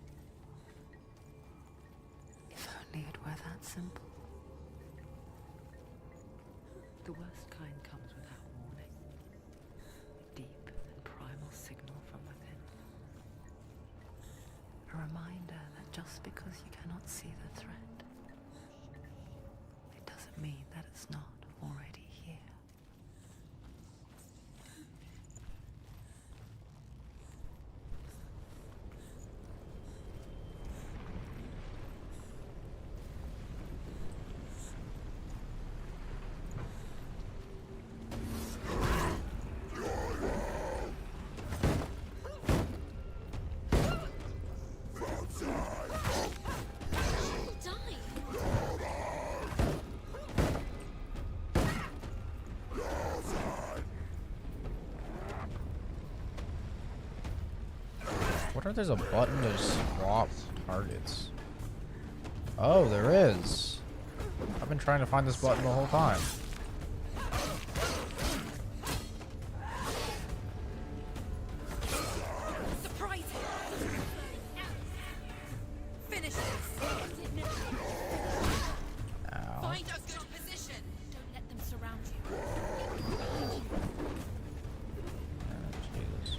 If only it were that simple. The worst kind comes without warning. A deep and primal signal from within. A reminder that just because you cannot see the threat, it doesn't mean that it's not already here. What if there's a button to swap targets? Oh, there is. I've been trying to find this button the whole time. Surprise him! Finish this! Ow. Find a good position! Don't let them surround you. Oh, Jesus.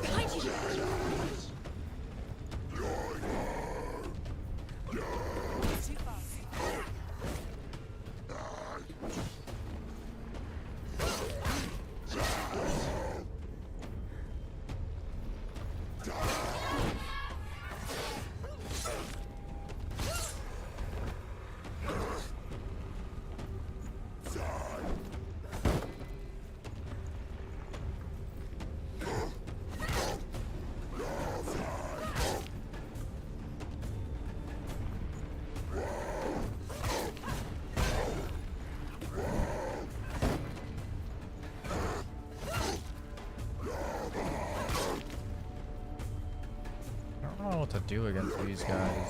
Behind you! Too fast. I don't know what to do against these guys.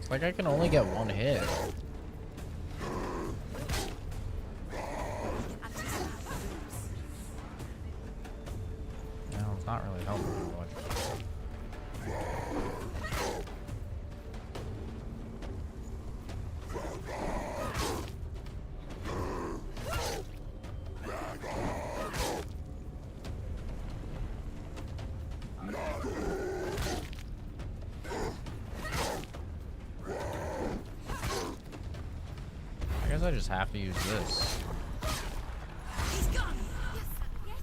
It's like I can only get one hit. No, it's not really helping me much. I guess I just have to use this. He's gone! Yes, yes,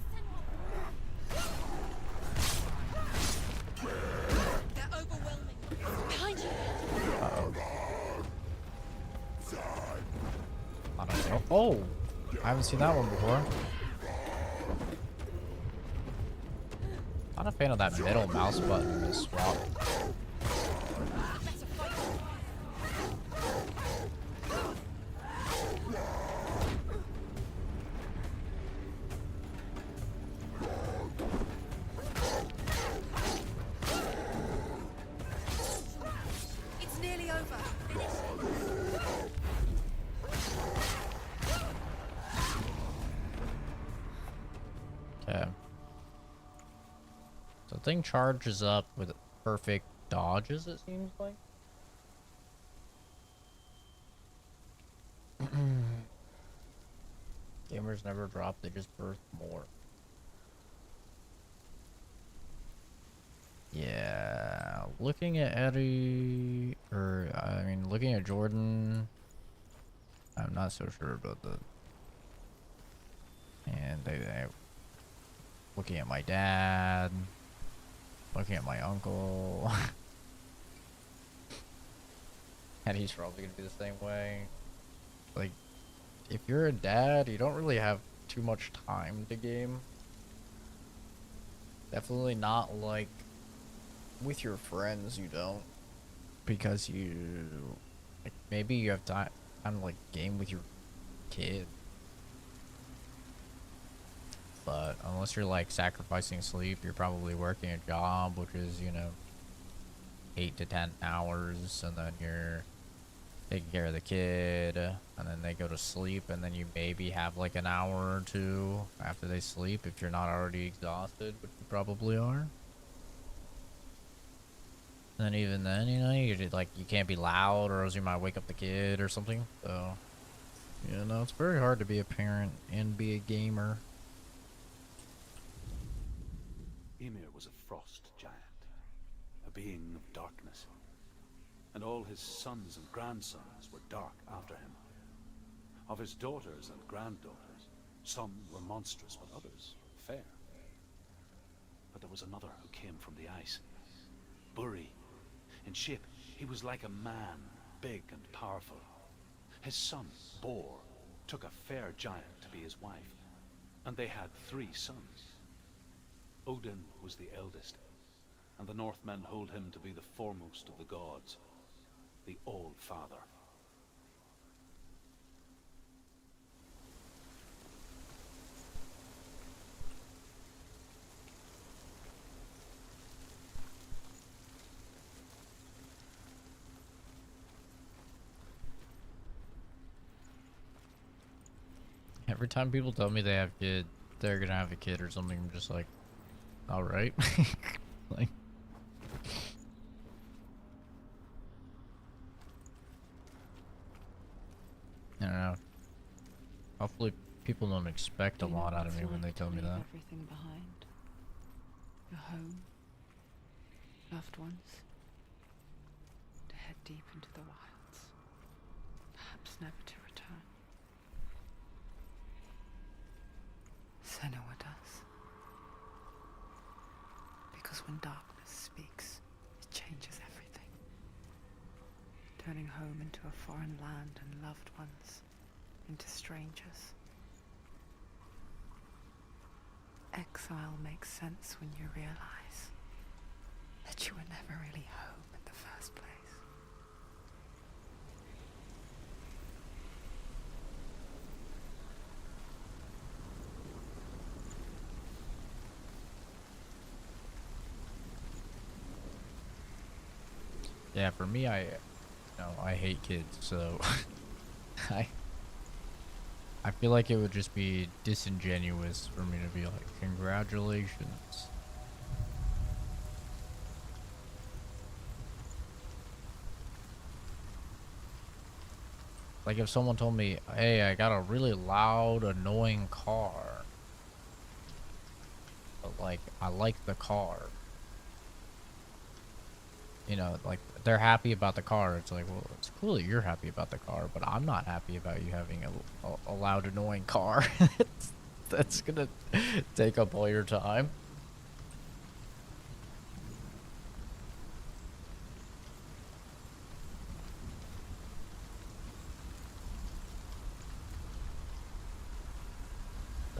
they're overwhelming. Behind you! Uh-oh. I don't know. Oh! I haven't seen that one before. Not a fan of that middle mouse button in this swap. Better fight. It's nearly over. Okay. So the thing charges up with perfect dodges, it seems like. gamers never drop, they just birth more. Yeah, looking at Eddie, or I mean, looking at Jordan, I'm not so sure about that. And looking at my dad, looking at my uncle. And he's probably gonna be the same way. Like, if you're a dad, you don't really have too much time to game. Definitely not like with your friends, you don't. Because you, like, maybe you have time to like game with your kid. But unless you're like sacrificing sleep, you're probably working a job, which is, you know, 8 to 10 hours, and then you're taking care of the kid, and then they go to sleep, and then you maybe have like an hour or two after they sleep if you're not already exhausted, which you probably are. And even then, you know, you like, you can't be loud or else you might wake up the kid or something. So, you know, it's very hard to be a parent and be a gamer. Ymir was a frost giant, a being of darkness, and all his sons and grandsons were dark after him. Of his daughters and granddaughters, some were monstrous, but others fair. But there was another who came from the ice, Buri. In shape, he was like a man, big and powerful. His son, Bor, took a fair giant to be his wife, and they had 3 sons. Odin was the eldest, and the Northmen hold him to be the foremost of the gods, the All-Father. Every time people tell me they have kid, they're gonna have a kid or something, I'm just like, all right. Like, I don't know. Hopefully people don't expect a lot out of me when they tell me that. Everything behind. Your home, loved ones, to head deep into the wilds, perhaps never to return. Senua does. Because when darkness speaks, it changes everything. Turning home into a foreign land and loved ones into strangers. Exile makes sense when you realize that you were never really home in the first place. Yeah, for me, I hate kids, so I feel like it would just be disingenuous for me to be like, congratulations. Like if someone told me, hey, I got a really loud, annoying car, but like, I like the car. You know, like, they're happy about the car. It's like, well, it's cool that you're happy about the car, but I'm not happy about you having a loud, annoying car. That's gonna take up all your time.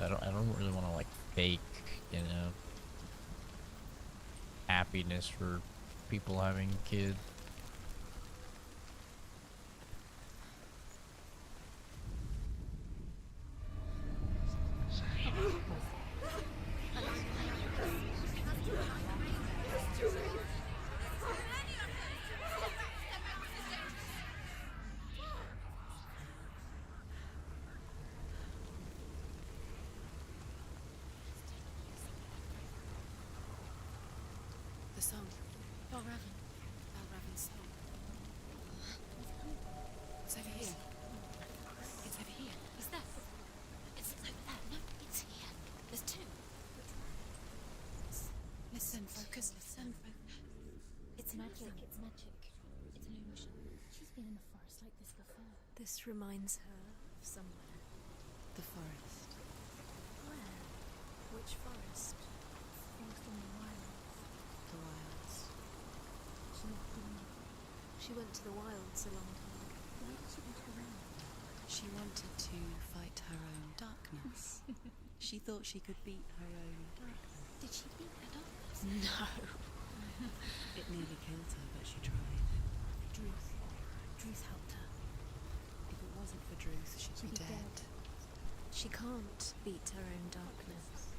I don't really want to, like, fake, you know, happiness for people having kids. The song. Balraven. Balraven's song. It's over here. It's over here. Is that? It's over there. No, it's here. There's two. Listen, focus, listen. It's magic. It's magic. It's an illusion. She's been in the forest like this before. This reminds her of somewhere. The forest. Where? Which forest? Forest in the wild. The wilds. She went to the wilds a long time ago. Why did she go to the wild? She wanted to fight her own darkness. She thought she could beat her own darkness. Did she beat her darkness? No. It nearly killed her, but she tried. Druth helped her. If it wasn't for Druth, she'd be dead. She can't beat her own darkness.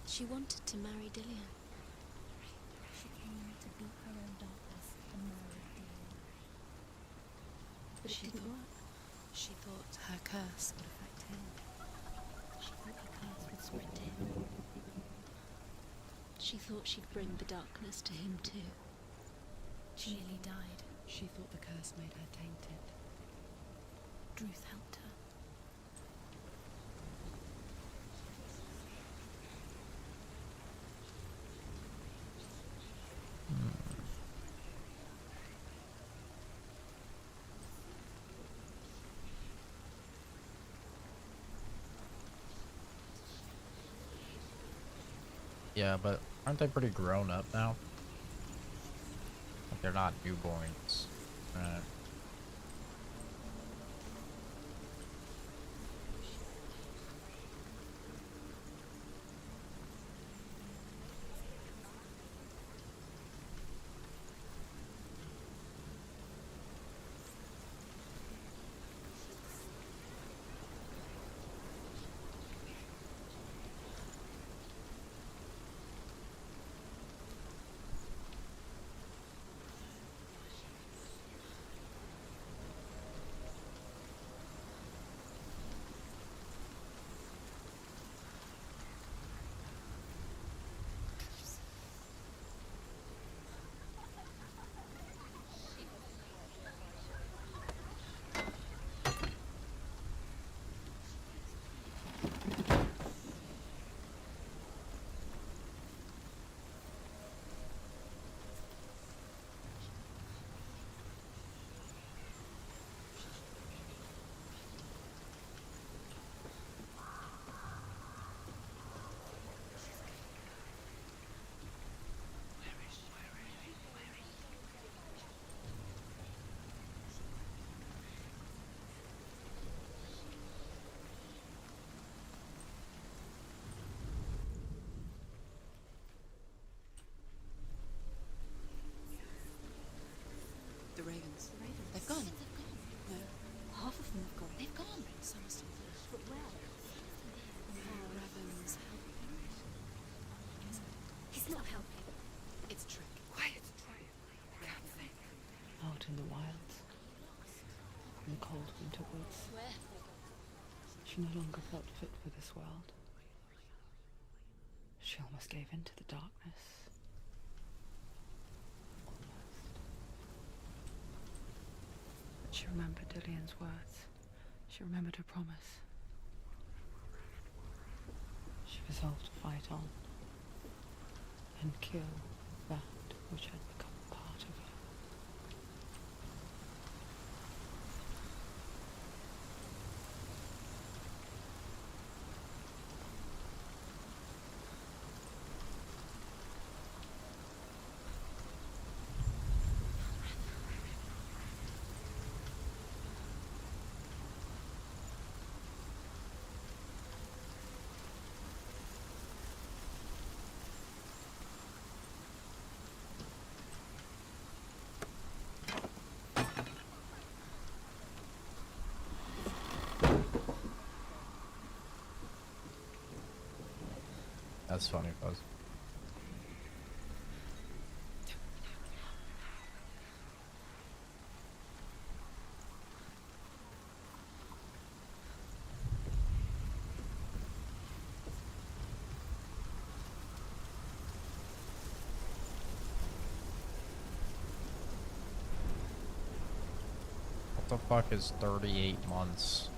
She wanted to marry Dillian. She came to beat her own darkness and marry Dillian. But it didn't work. She thought her curse would affect him. She thought her curse would spread to him. She thought she'd bring the darkness to him too. She nearly died. She thought the curse made her tainted. Druth helped her. Yeah, but aren't they pretty grown up now? Like they're not newborns. Right. The ravens. They've gone. No. Half of them have gone. They've gone. Some are still there. But where? Ravens helping. He's not helping. It's a trick. Quiet. Out in the wilds. In the cold winter woods. Where? She no longer felt fit for this world. She almost gave in to the darkness. But she remembered Dillian's words. She remembered her promise. She resolved to fight on and kill that which had become part of her. That's funny, Buzz. What the fuck is 38 months?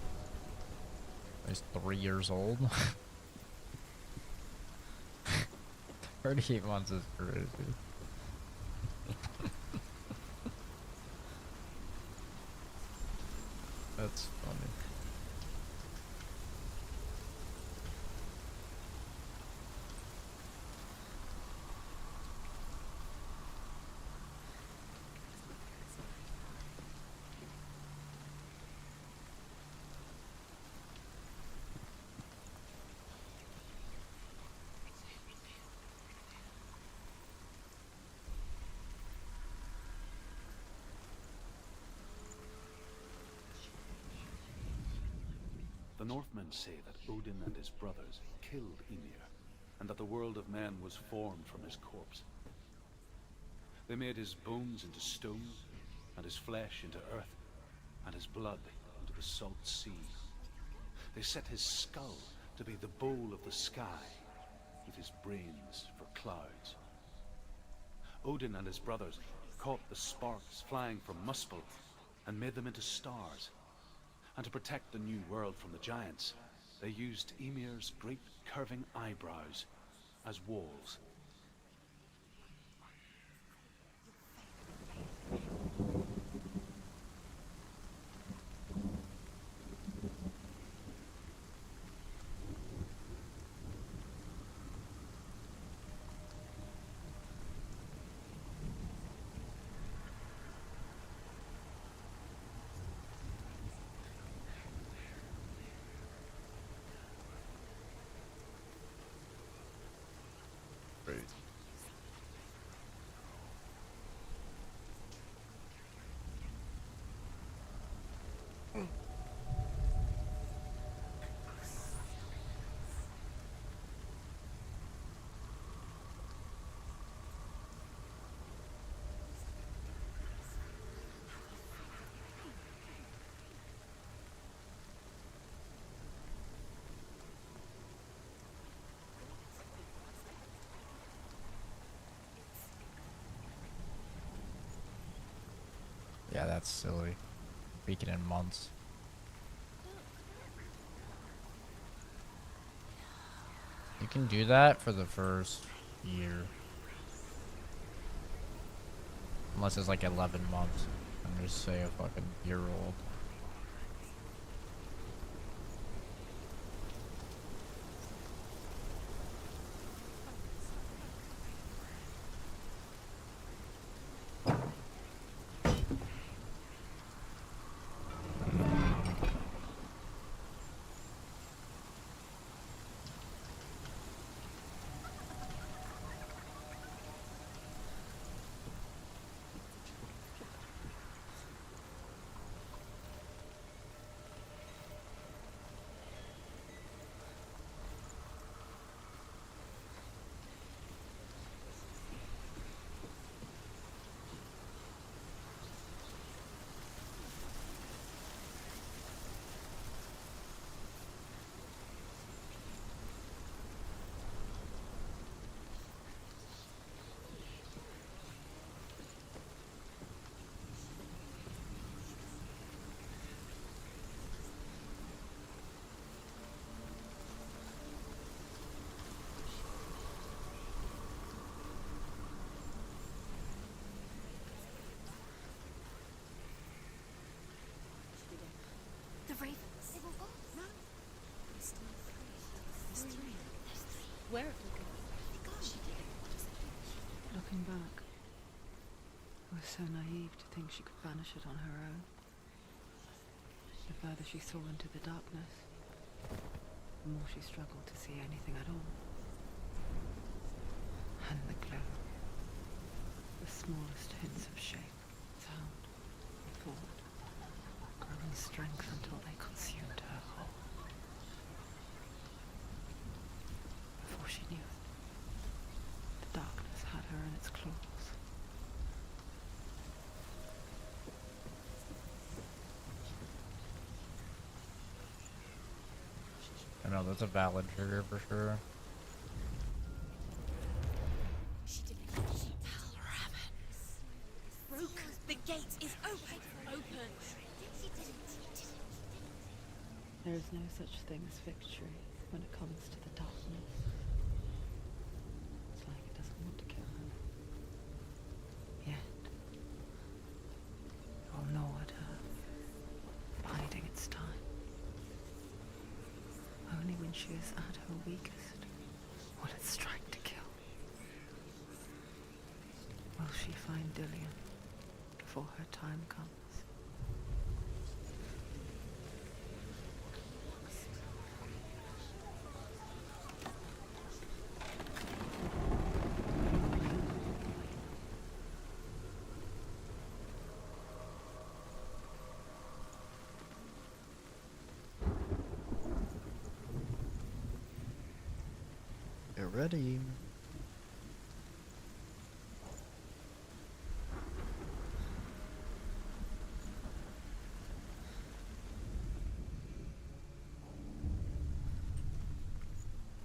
He's 3 years old. 38 months is crazy. That's funny. The Northmen say that Odin and his brothers killed Ymir, and that the world of men was formed from his corpse. They made his bones into stone, and his flesh into earth, and his blood into the salt sea. They set his skull to be the bowl of the sky, with his brains for clouds. Odin and his brothers caught the sparks flying from Muspel and made them into stars. And to protect the new world from the giants, they used Ymir's great curving eyebrows as walls. Yeah, that's silly. Speaking in months. You can do that for the first year. Unless it's like 11 months. And just say a fucking year-old. The ravens. They've all gone. No. There's still three. There's three. There's three. Where have they gone? They're gone. She did it. Looking back, I was so naive to think she could banish it on her own. The further she saw into the darkness, the more she struggled to see anything at all. And the glow, the smallest hints of shape, sound, thought, growing strength until they consumed her whole. Before she knew it, the darkness had her in its claws. I know, that's a valid trigger for sure. She did it. Rabbit. Broke. The gate is open. Open. She did it. There is no such thing as victory when it comes to the darkness. It's like it doesn't want to kill her. Yet, it will gnaw at her, biding its time. Only when she is at her weakest will it strike to kill. Will she find Dillion before her time comes? Get ready.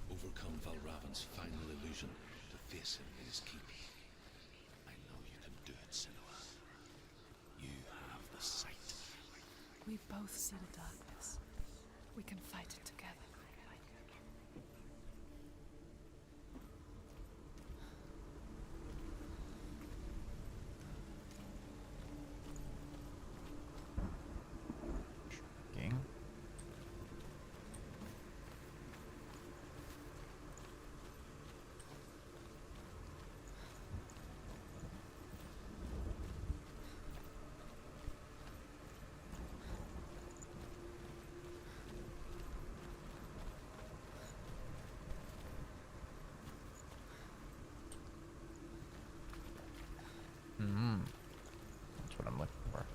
Overcome Valravan's final illusion to face him in his keep. I know you can do it, Senua. You have the sight. We both see the darkness. We can fight it together. Okay. That's what I'm looking for.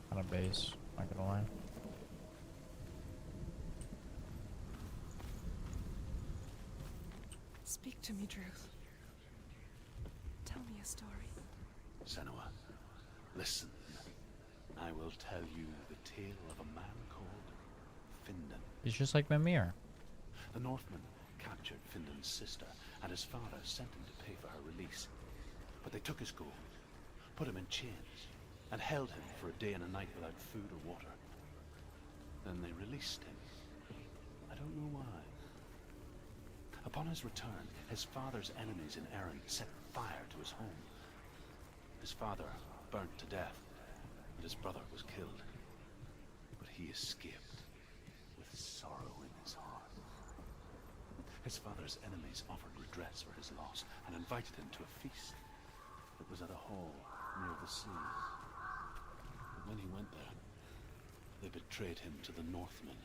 Kind of base, not gonna lie. Speak to me, Druth. Tell me a story. Senua, listen. I will tell you the tale of a man called Findan. He's just like Mimir. The Northmen captured Findan's sister, and his father sent him to pay for her release. But they took his gold, put him in chains, and held him for a day and a night without food or water. Then they released him. I don't know why. Upon his return, his father's enemies in Erin set fire to his home. His father burnt to death, and his brother was killed. But he escaped with sorrow in his heart. His father's enemies offered redress for his loss and invited him to a feast. It was at a hall near the sea. But when he went there, they betrayed him to the Northmen,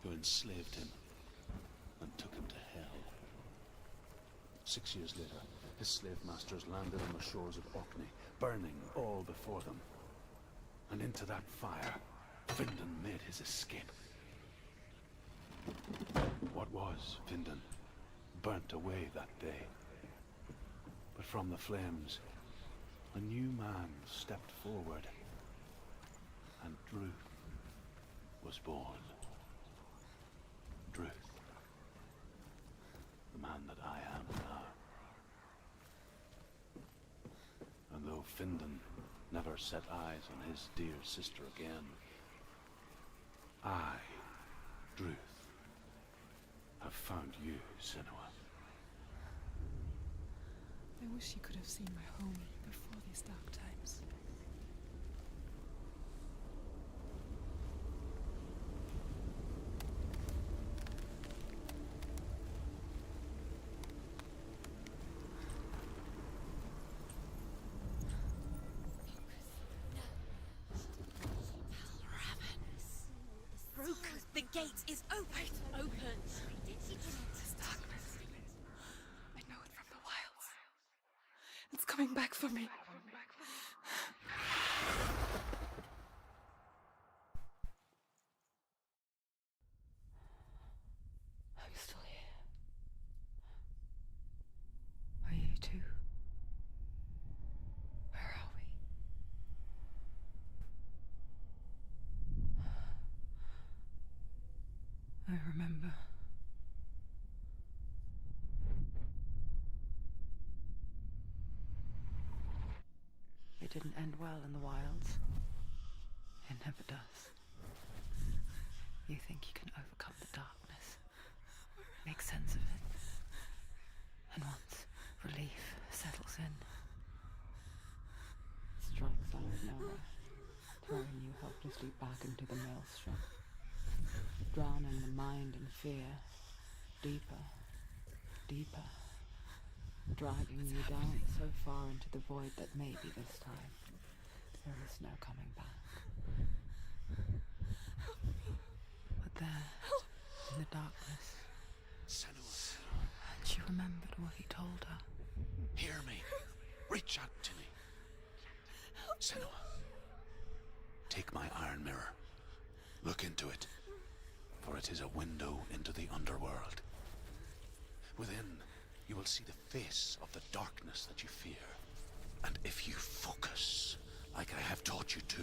who enslaved him and took him to hell. 6 years later, his slave masters landed on the shores of Orkney, burning all before them. And into that fire, Findan made his escape. What was Findan burnt away that day. But from the flames, a new man stepped forward, and Druth was born. Druth, the man that I am now. And though Findan never set eyes on his dear sister again, I, Druth, have found you, Senua. I wish you could have seen my home before these dark times. Rook, the gate is open. Open. This darkness. I know it from the wilds. It's coming back for me. I'm still here. Are you too? Where are we? I remember didn't end well in the wilds. It never does. You think you can overcome the darkness, make sense of it, and once relief settles in, it strikes out of nowhere, throwing you helplessly back into the maelstrom, drowning the mind in fear, deeper, deeper, dragging you down so far into the void that maybe this time there is no coming back. But there, in the darkness, she remembered what he told her. Hear me. Reach out to me. Senua, take my iron mirror. Look into it, for it is a window into the underworld. Within, you will see the face of the darkness that you fear. And if you focus, like I have taught you to,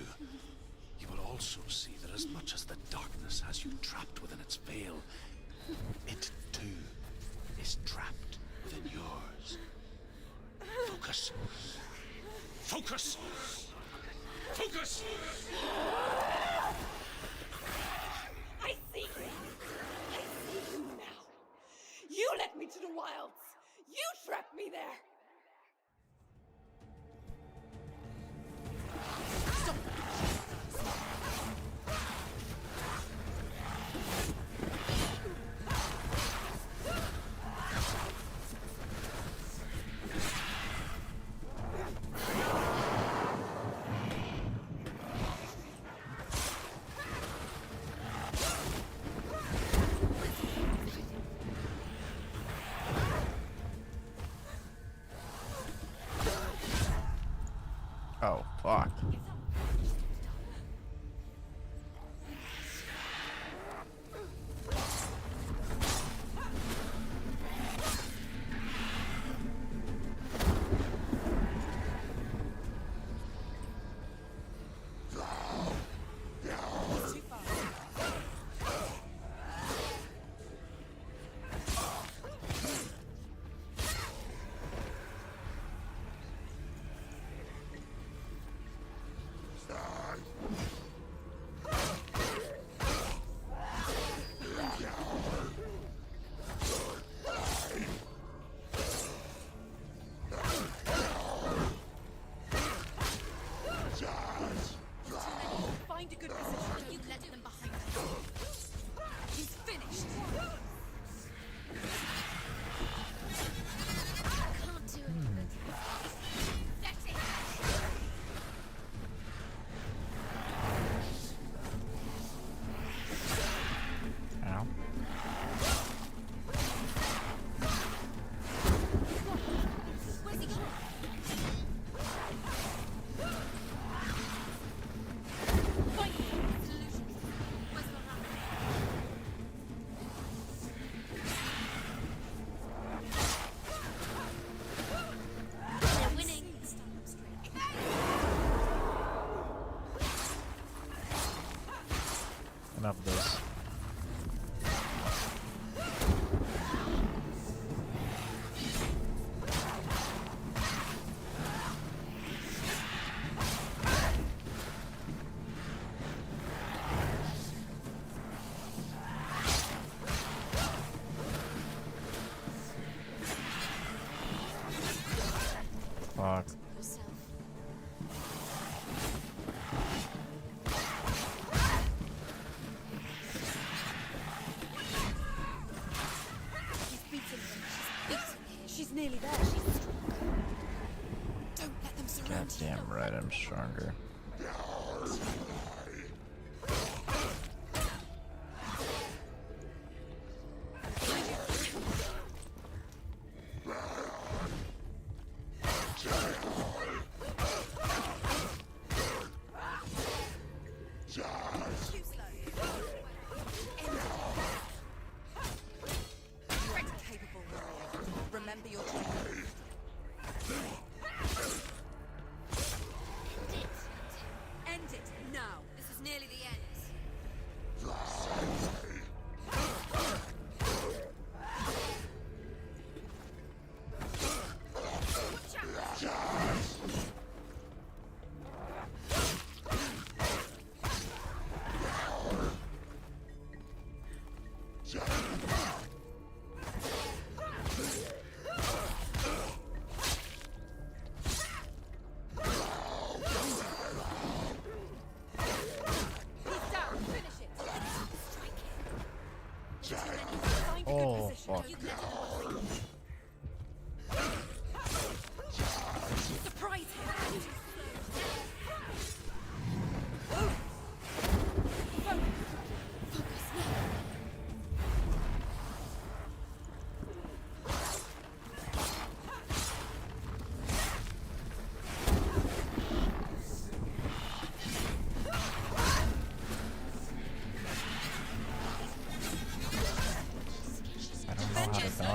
you will also see that as much as the darkness has you trapped within its veil, it too is trapped within yours. Focus. Focus! Focus! I see you! I see you now! You led me to the wilds! You trapped me there! Oh, fuck. Find a good position. You let them behind you. He's finished. Can't do it. That's it. Ow. Where's he going? Find solutions. Where's the rat? They're winning. Stand up straight. Enough of this. Fuck. Yourself. She's beating him. She's beating him. She's nearly there. She's stronger. Don't let them surround you. Goddamn right, I'm stronger. Too slow. End it. Capable warrior. Remember your training. End it now.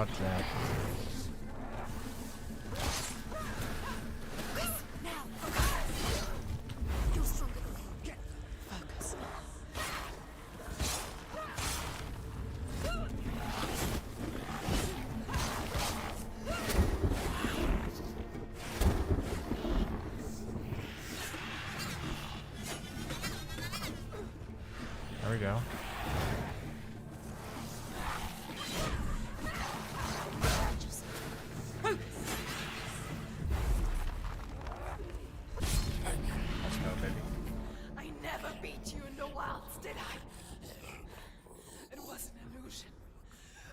Fuck that. You're stronger than him. Focus. There we go. Let's go, baby. I never beat you in the wilds, did I? It was an illusion.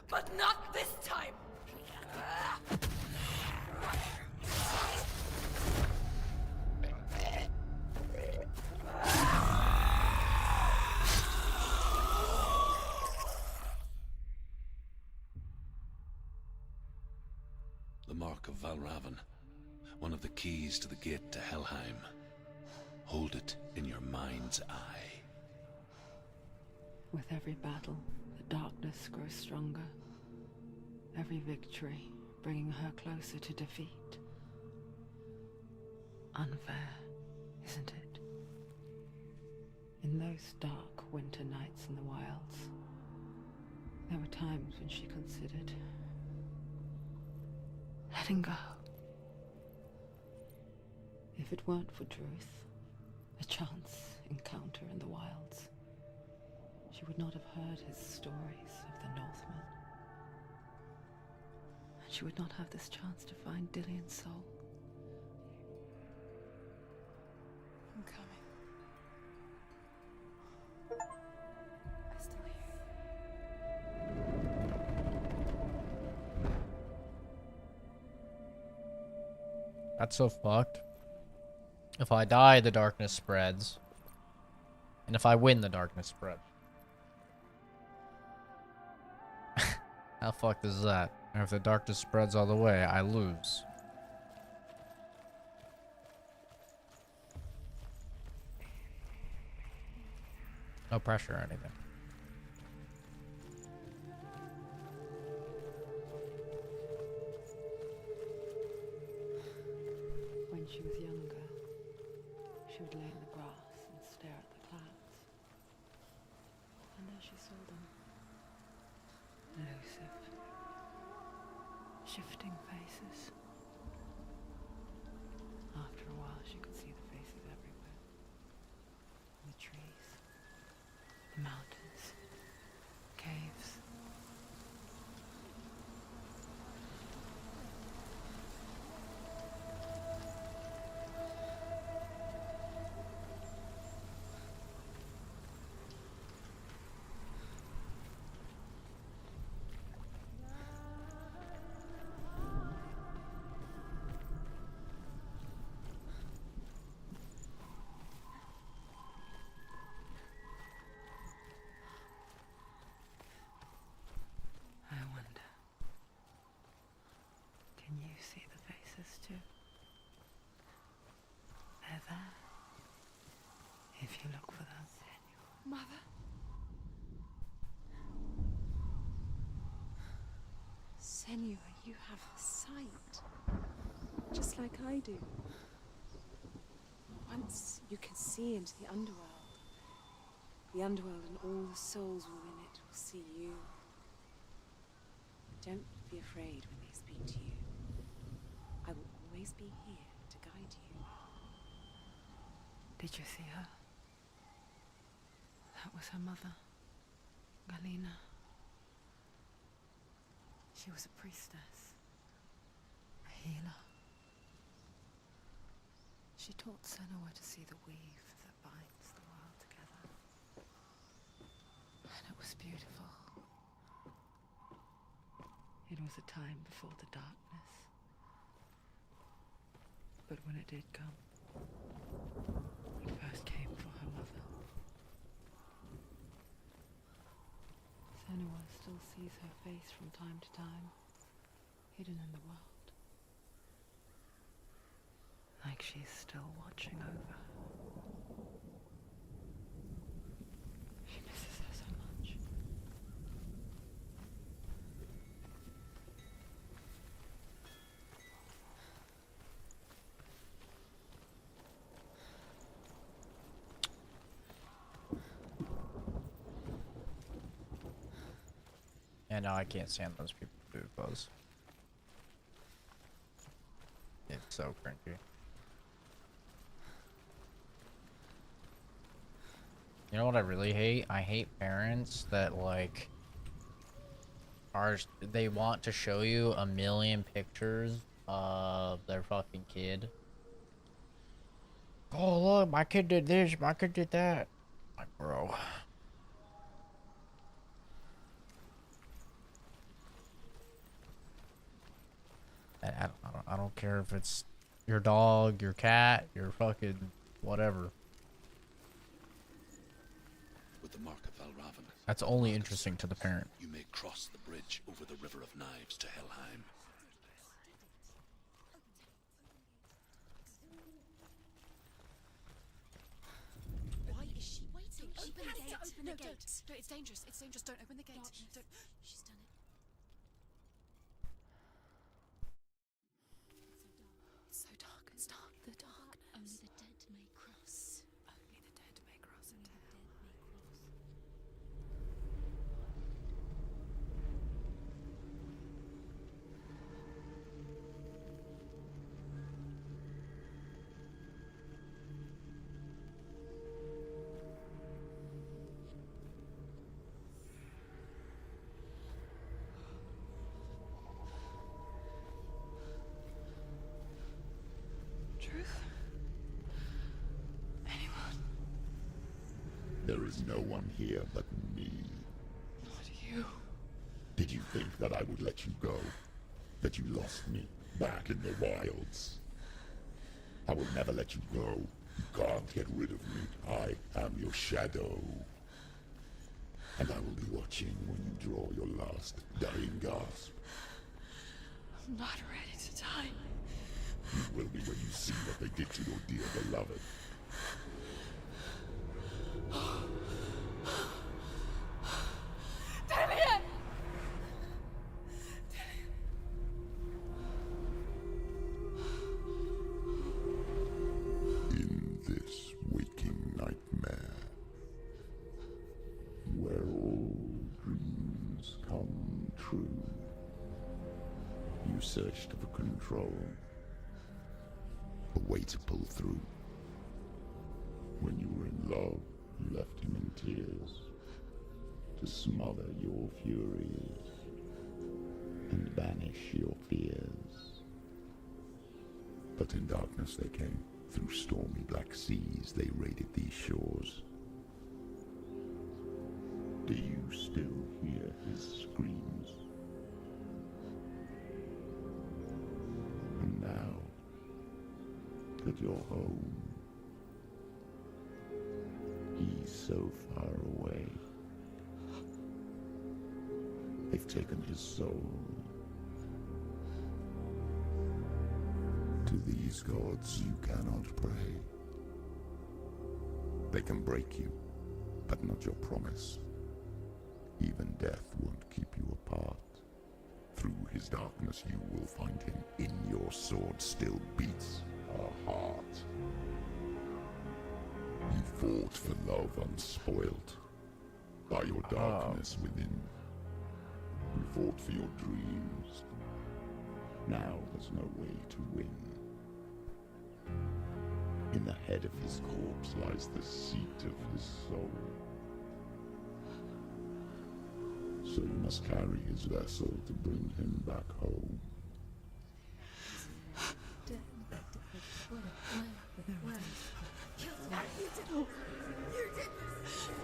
But not this time! The Mark of Valravan. One of the keys to the gate to Helheim. Hold it in your mind's eye. With every battle, the darkness grows stronger. Every victory bringing her closer to defeat. Unfair, isn't it? In those dark winter nights in the wilds, there were times when she considered letting go. If it weren't for Druth, a chance encounter in the wilds, she would not have heard his stories of the Northmen. And she would not have this chance to find Dillion's soul. I'm coming. I still hear you. That's so fucked. If I die, the darkness spreads. And if I win, the darkness spreads. How fucked is that? And if the darkness spreads all the way, I lose. No pressure or anything. When she was younger, she would lay in the grass and stare at the clouds. And there she saw them. Elusive. Shifting faces. After a while, she could see the faces everywhere. In the trees, the mountains, caves. I wonder, can you see the faces too? They're there, if you look for them. Mother? Senua, you have sight. Just like I do. Once you can see into the underworld. The underworld and all the souls within it will see you. Don't be afraid when they speak to you. I will always be here to guide you. Did you see her? That was her mother, Galena. She was a priestess, a healer. She taught Senua to see the weave that binds the world together. And it was beautiful. It was a time before the darkness. But when it did come, it first came for her mother. Senua still sees her face from time to time, hidden in the world. Like she's still watching over her. She misses her so much. And now I can't stand those people who do those. It's so cringy. You know what I really hate? I hate parents that like they want to show you a million pictures of their fucking kid. Oh look, my kid did this, my kid did that. Like, bro. I don't care if it's your dog, your cat, your fucking whatever. With the mark of Valravan, That's only interesting to the parent. you may cross the bridge over the River of Knives to Helheim. Why is she waiting? Open the gate. Open No, the gate. don't. It's dangerous. It's dangerous. Don't open the gate. Don't. She's done it. It's so dark. It's dark. The darkness. Only the dead may cross. Only the dead may cross Only into the hell. dead may cross. Truth? Anyone? There is no one here but me. Not you. Did you think that I would let you go? That you lost me back in the wilds? I will never let you go. You can't get rid of me. I am your shadow. And I will be watching when you draw your last dying gasp. I'm not ready to die. You will be when you see what they did to your dear beloved. Damien! In this waking nightmare, where all dreams come true, you searched for control, a way to pull through. When you were in love, you left him in tears, to smother your furies and banish your fears. But in darkness they came, through stormy black seas they raided these shores. Do you still hear his screams? And now that you're home, he's so far away. They've taken his soul. To these gods you cannot pray. They can break you, but not your promise. Even death won't keep you apart. Through his darkness you will find him. In your sword still beats a heart. You fought for love unspoilt by your darkness within. You fought for your dreams. Now there's no way to win. In the head of his corpse lies the seat of his soul. So you must carry his vessel to bring him back home.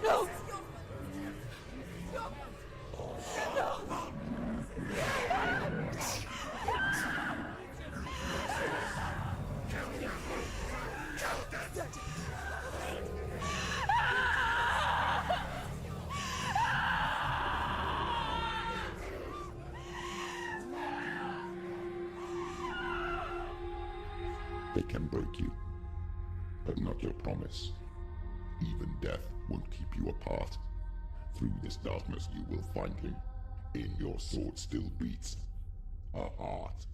No! They can break you, but not your promise. Even death won't keep you apart. Through this darkness you will find him. In your sword still beats a heart.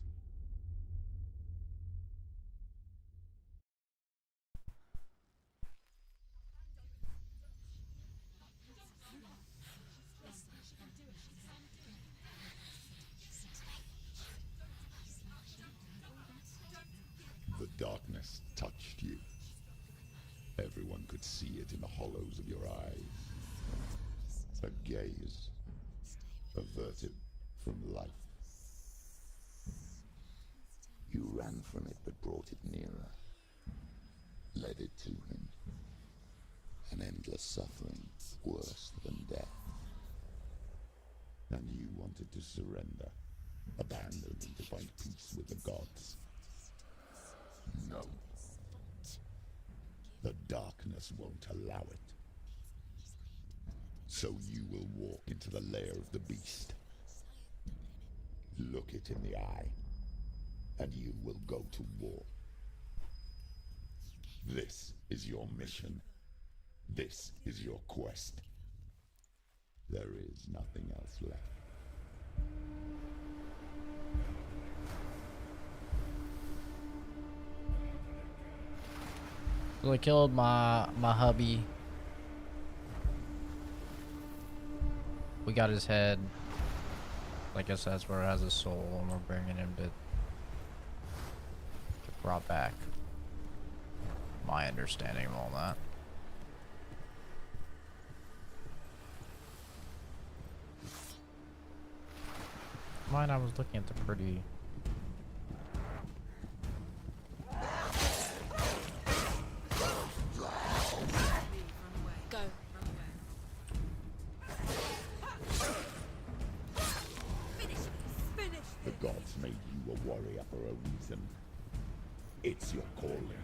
Everyone could see it in the hollows of your eyes. A gaze averted from life. You ran from it but brought it nearer. Led it to him. An endless suffering, worse than death. And you wanted to surrender, abandon him to find peace with the gods. No. The darkness won't allow it. So you will walk into the lair of the beast. Look it in the eye, and you will go to war. This is your mission. This is your quest. There is nothing else left. So I killed my hubby. We got his head. I guess that's where it has his soul, and we're bringing him to brought back. My understanding of all that. Mine, I was looking at the pretty. Go. The gods made you a warrior for a reason. It's your calling.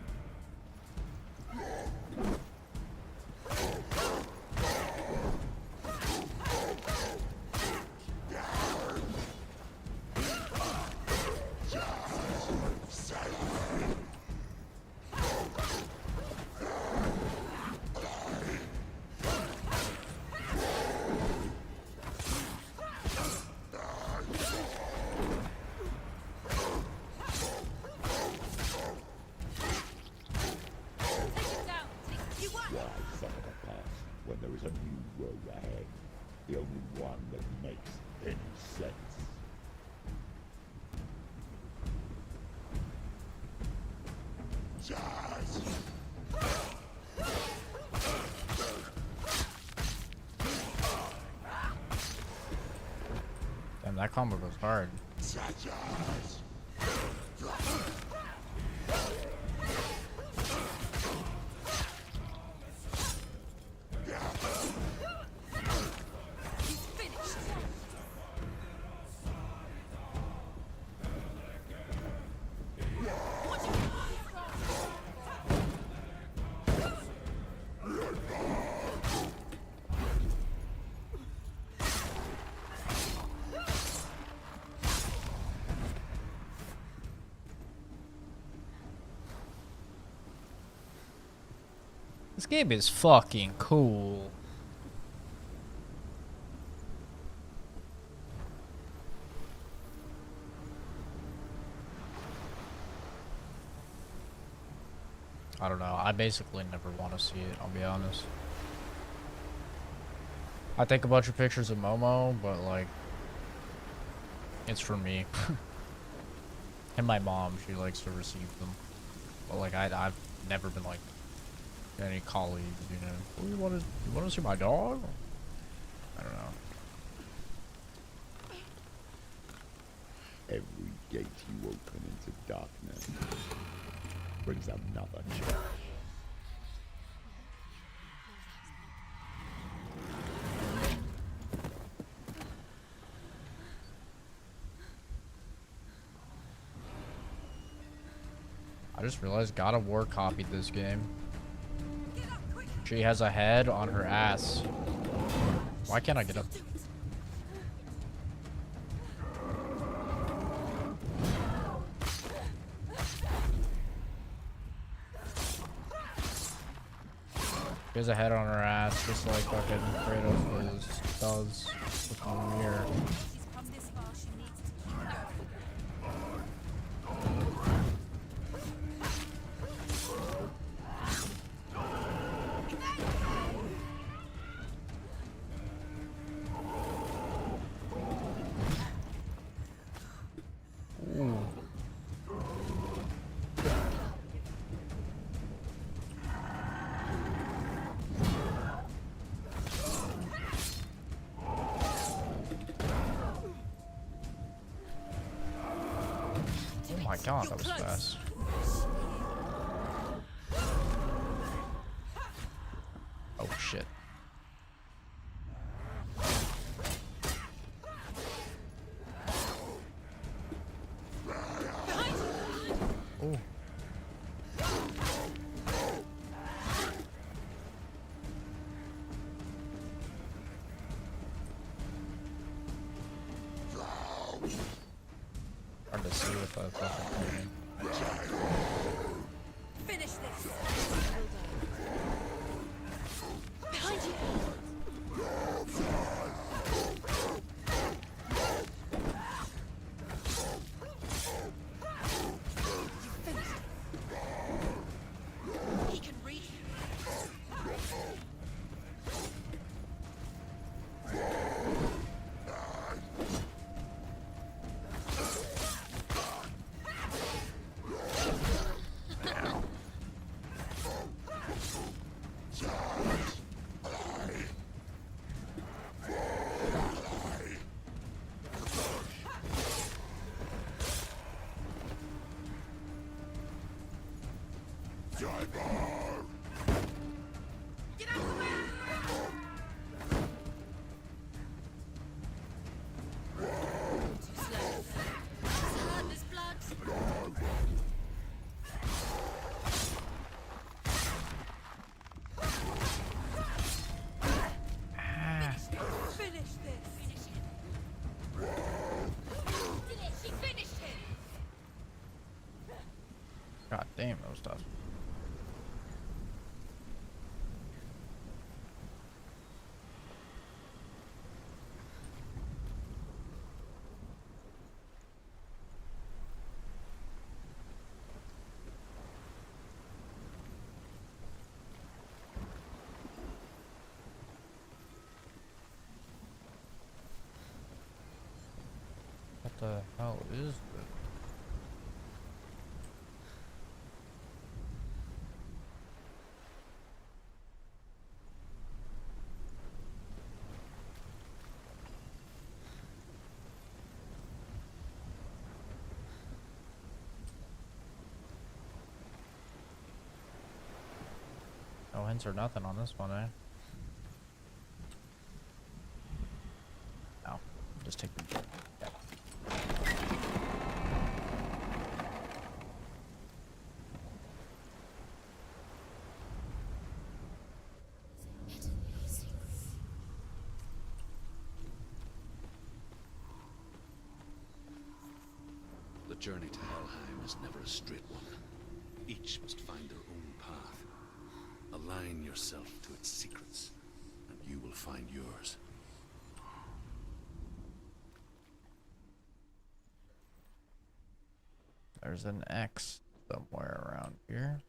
When there is a new road ahead, the only one that makes any sense. Damn, that combo goes hard. This game is fucking cool. I don't know. I basically never want to see it, I'll be honest. I take a bunch of pictures of Momo, but like, it's for me. And my mom, she likes to receive them. But like, I've never been like, any colleagues, you know, oh, you want to see my dog? I don't know. Every gate you open into darkness brings another challenge. I just realized God of War copied this game. She has a head on her ass. Why can't I get up? She has a head on her ass, just like fucking Kratos does with the mirror. my god, that was fast. Oh shit. Oh. Hard to see with that fucking Finish this. Behind you. He can reach. Get out of the way! Too slow. It's hurt, there's blood. Finish this. Finish him. Did it? She finished him. God damn, that was tough. What the hell is this? No hints or nothing on this one, eh? No, just take the. Yeah. The journey to Helheim is never a straight one. Each must find their own path. Align yourself to its secrets, and you will find yours. There's an X somewhere around here.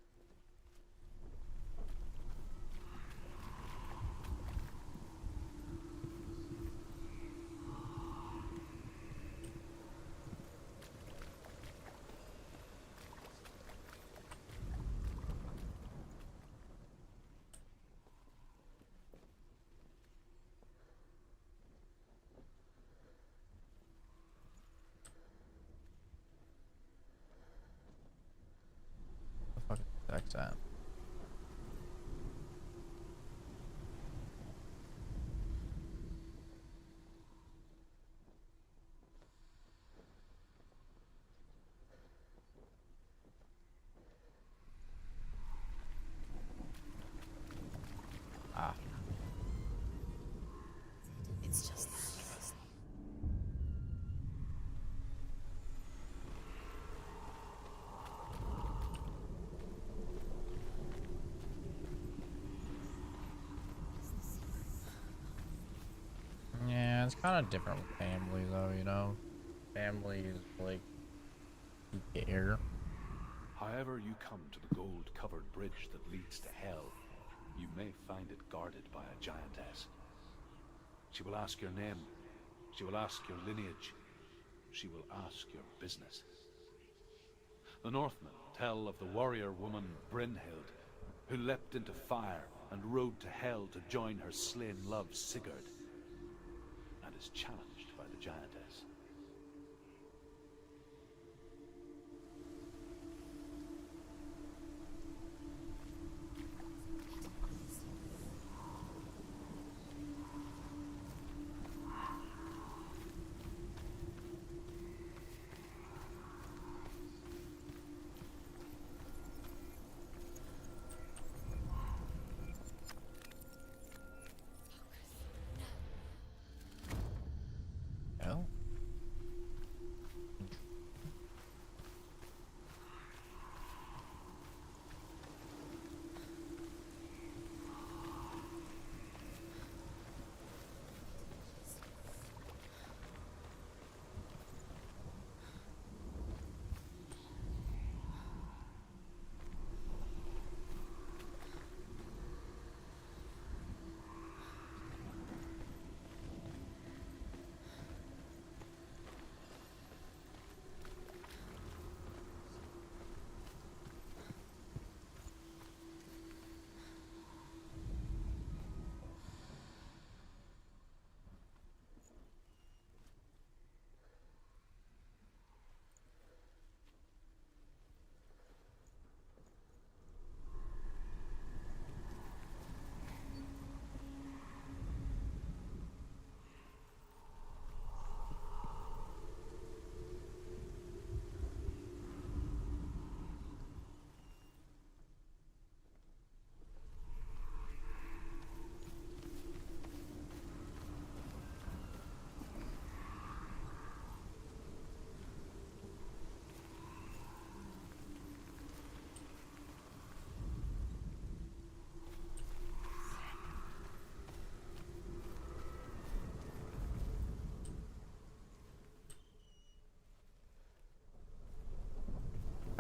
What the fuck is that? Ah. It's just that. Yeah, it's kind of different with family, though, you know? Family is like, you care. However you come to the gold-covered bridge that leads to hell, you may find it guarded by a giantess. She will ask your name. She will ask your lineage. She will ask your business. The Northmen tell of the warrior woman Brynhild, who leapt into fire and rode to hell to join her slain love Sigurd, and is challenged by the giantess.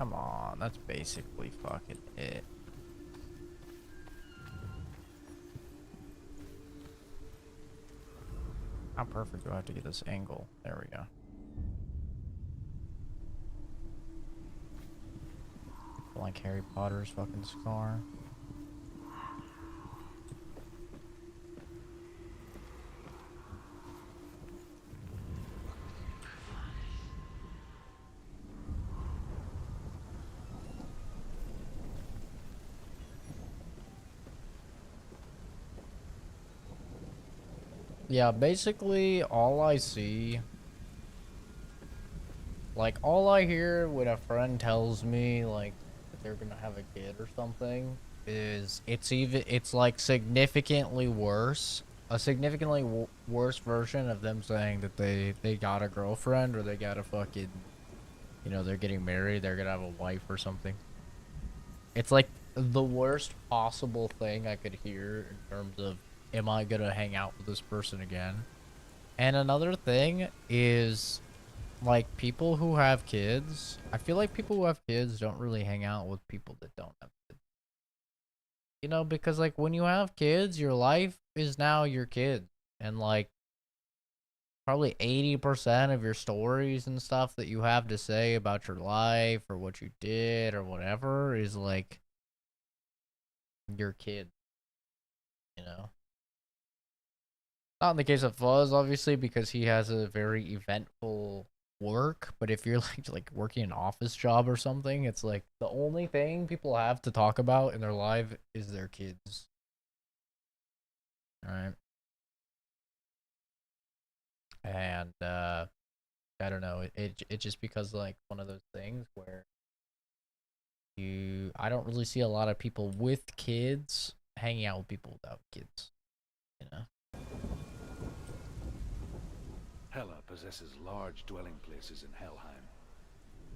Come on, that's basically fucking it. How perfect do I have to get this angle? There we go. Like Harry Potter's fucking scar. Yeah, basically all I see, like all I hear when a friend tells me like that they're gonna have a kid or something is it's like significantly worse, a significantly worse version of them saying that they got a girlfriend or they got a fucking, you know, they're getting married, they're gonna have a wife or something. It's like the worst possible thing I could hear in terms of, am I gonna hang out with this person again? And another thing is, like, people who have kids, I feel like people who have kids don't really hang out with people that don't have kids. You know, because, like, when you have kids, your life is now your kids. And, like, probably 80% of your stories and stuff that you have to say about your life or what you did or whatever is, like, your kid. You know? Not in the case of Fuzz, obviously, because he has a very eventful work. But if you're like working an office job or something, it's like the only thing people have to talk about in their life is their kids. All right. And I don't know. It just because like one of those things where I don't really see a lot of people with kids hanging out with people without kids. You know. Hela possesses large dwelling places in Helheim.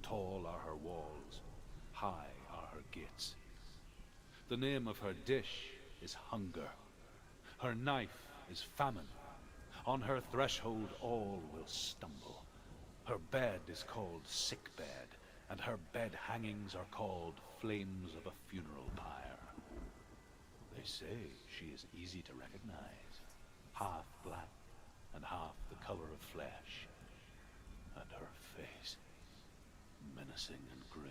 Tall are her walls, high are her gates. The name of her dish is hunger. Her knife is famine. On her threshold all will stumble. Her bed is called sick bed, and her bed hangings are called flames of a funeral pyre. They say she is easy to recognize, half black and half the color of flesh, and her face menacing and grim.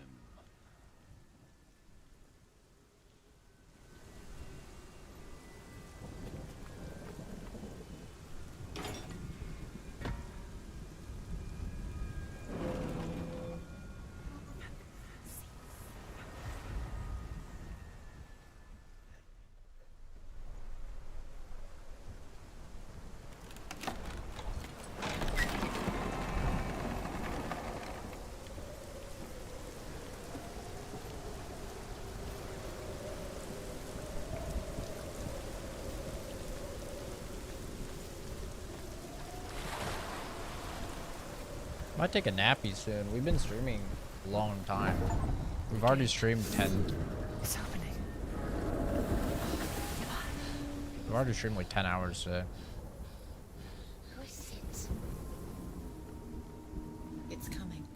Might take a nappy soon. We've been streaming a long time. We've already streamed 10. It's happening. We've already streamed like 10 hours today. Who is it? It's coming.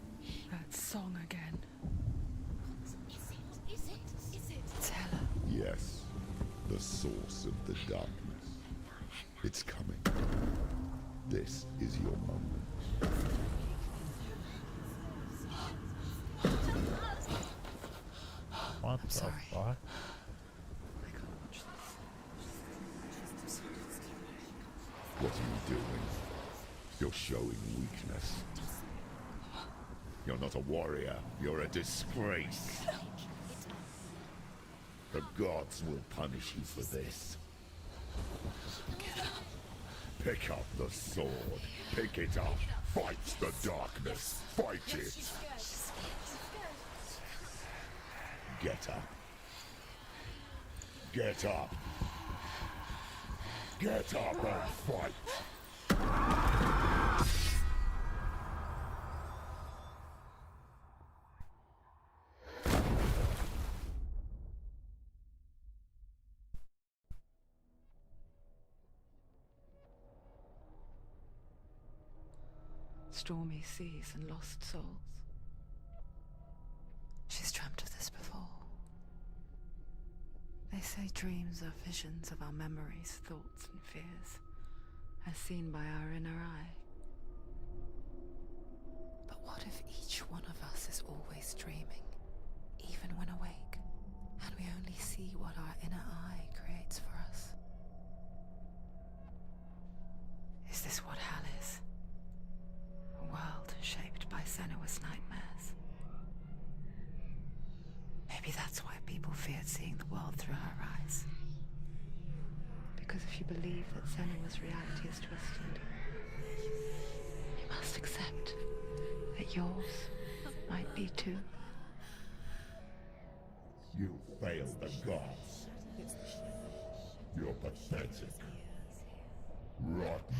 That song again. Is it? Is it? Is it? It's Hela. Yes, the source of the darkness. It's coming. This is your moment. What the sorry. fuck? I can't watch this. What are you doing? You're showing weakness. You're not a warrior. You're a disgrace. The gods will punish you for this. Pick up the sword. Pick it up. Fight the darkness. Fight it. Get up. Get up. Get up and fight. Stormy seas and lost souls. They say dreams are visions of our memories, thoughts, and fears, as seen by our inner eye. But what if each one of us is always dreaming, even when awake, and we only see what our inner eye creates for us? Is this what hell is? A world shaped by Senua's nightmares. Maybe that's why people feared seeing the world through her eyes. Because if you believe that Senua's reality is twisted, you must accept that yours might be too. You failed the gods. You're pathetic. Rotten.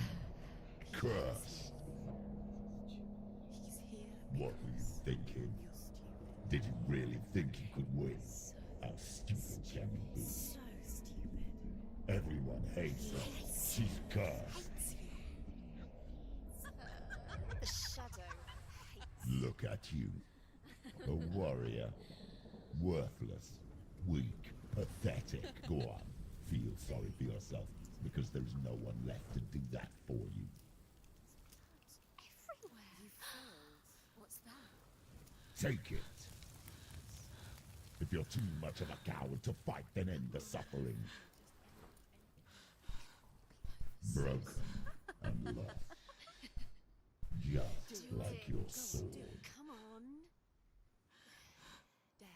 Cursed. What were you thinking? Did you really think you could win? How stupid can you be? So stupid. Everyone hates her. She's cursed. The shadow hates. Look at you. A warrior. Worthless. Weak. Pathetic. Go on. Feel sorry for yourself, because there's no one left to do that for you. Everywhere. You failed. What's that? Take it. If you're too much of a coward to fight, then end the suffering. Broken and lost. Just like your sword. Come on. Dare.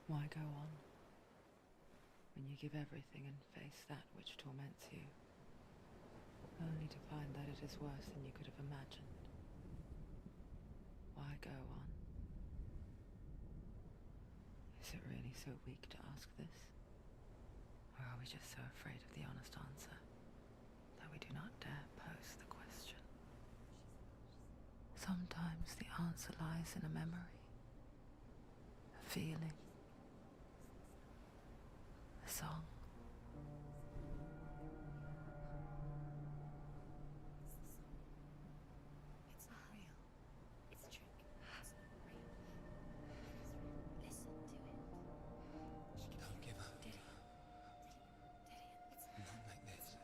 Why go on when you give everything and face that which torments you, only to find that it is worse than you could have imagined? Why go on? Is it really so weak to ask this? Or are we just so afraid of the honest answer that we do not dare pose the question? Sometimes the answer lies in a memory, a feeling, a song. It's not real. It's a trick. It's not real. Listen to it. Don't give up. Did it? Not like this.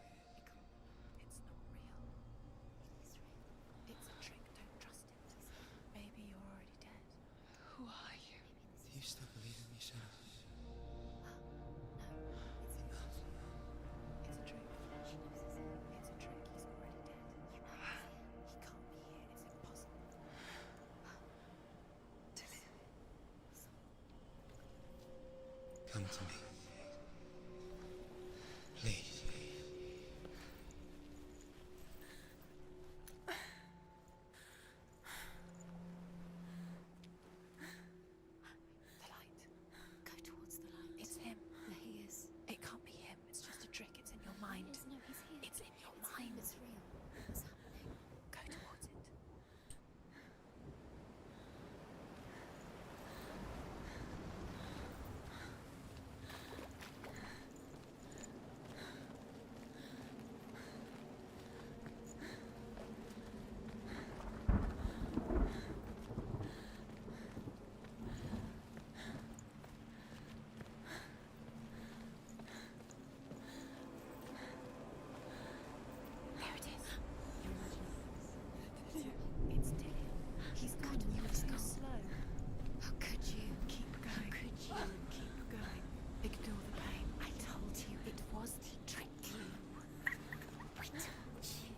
It's not real. It is real. It's a trick. Don't trust it. Maybe you're already dead. Who are you? Do you still believe in me, Shadow? It's a trick. She knows this. It's a trick. He's already dead. He can't be here. It's impossible. Come to me. Please. The light. Go towards the light. It's him. There he is. It can't be him. It's just a trick. It's in your mind. No, he's here. It's in your mind. It's real. What's happening? Go towards it. There it is. You're imagining this. It's Dillian. He's gone. You were so slow. How could you? Keep going. Could you? Keep going. Ignore the pain. I told you it was to trick you. I told you.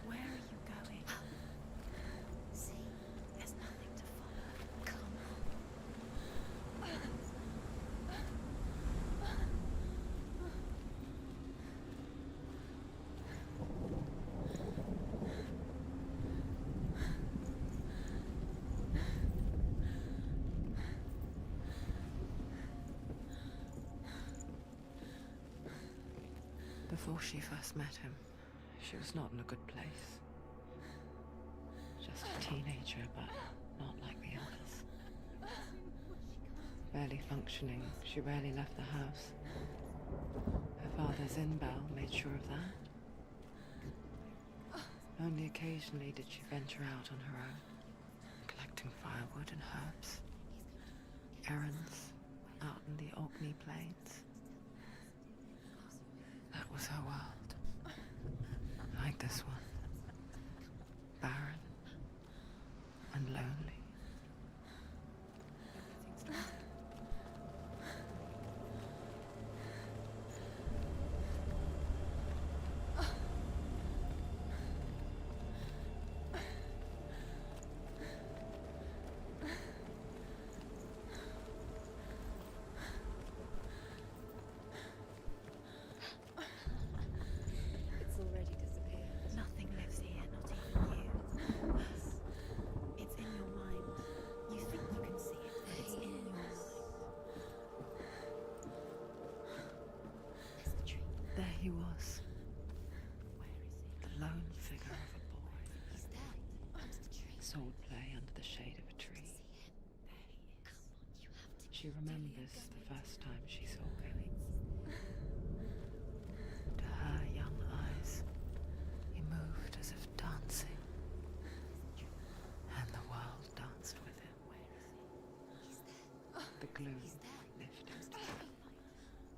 Where are you going? See? There's nothing to follow. Come on. Before she first met him, she was not in a good place. Just a teenager, but not like the others. Barely functioning, she rarely left the house. Her father's in-bell made sure of that. Only occasionally did she venture out on her own, collecting firewood and herbs, errands out in the Orkney Plains. That was her world. Like this one. Barren and lonely. It's already disappeared. Nothing lives here, not even you. It's in your mind. You think you can see it, but it's in your mind. There's the tree. There he was, Where is he? the lone figure of a boy. He's there, under the tree. Sword play under the shade of a tree. See him? There he is. Come on, you have to. She remembers the first time she saw him. To her young eyes, he moved as if dancing, and the world danced with him. The gloom lifted.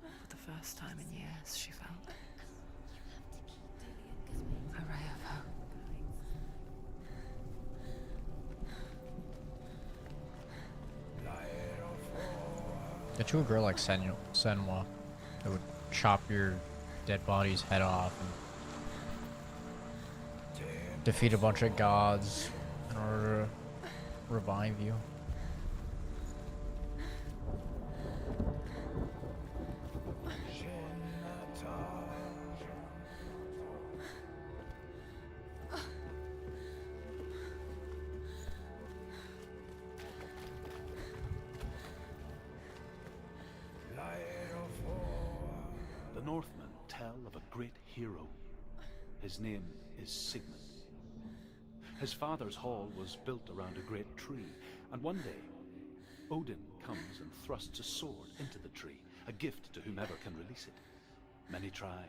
For the first time in years, she felt a ray of hope. Get you a girl like Senwa that would chop your dead body's head off and defeat a bunch of gods in order to revive you. The Northmen tell of a great hero. His name is Sigmund. His father's hall was built around a great tree, and one day, Odin comes and thrusts a sword into the tree, a gift to whomever can release it. Many try,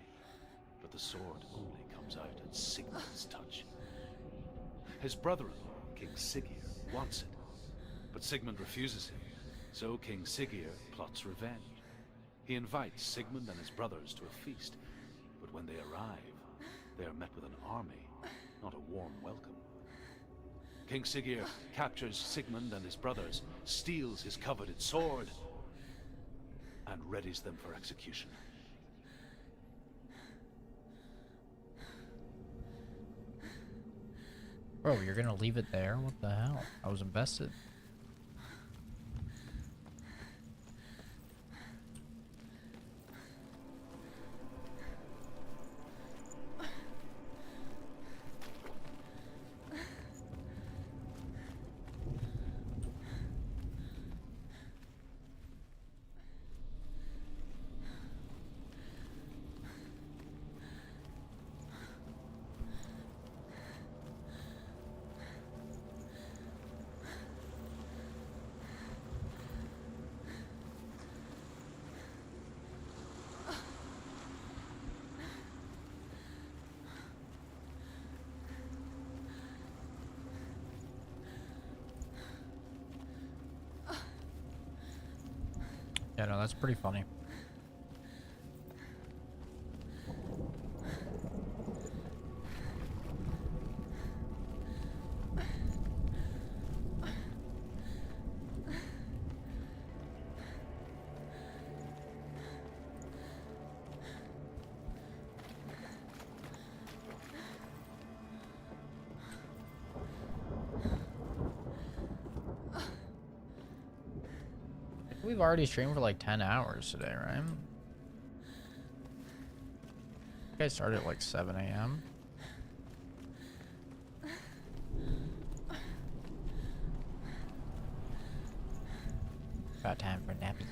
but the sword only comes out at Sigmund's touch. His brother-in-law, King Siggeir, wants it, but Sigmund refuses him, so King Siggeir plots revenge. He invites Sigmund and his brothers to a feast, but when they arrive, they are met with an army, not a warm welcome. King Siggeir captures Sigmund and his brothers, steals his coveted sword, and readies them for execution. Bro, you're gonna leave it there? What the hell? I was invested. Yeah, no, that's pretty funny. We've already streamed for like 10 hours today, right? You guys started at like 7 a.m. About time for a nappy.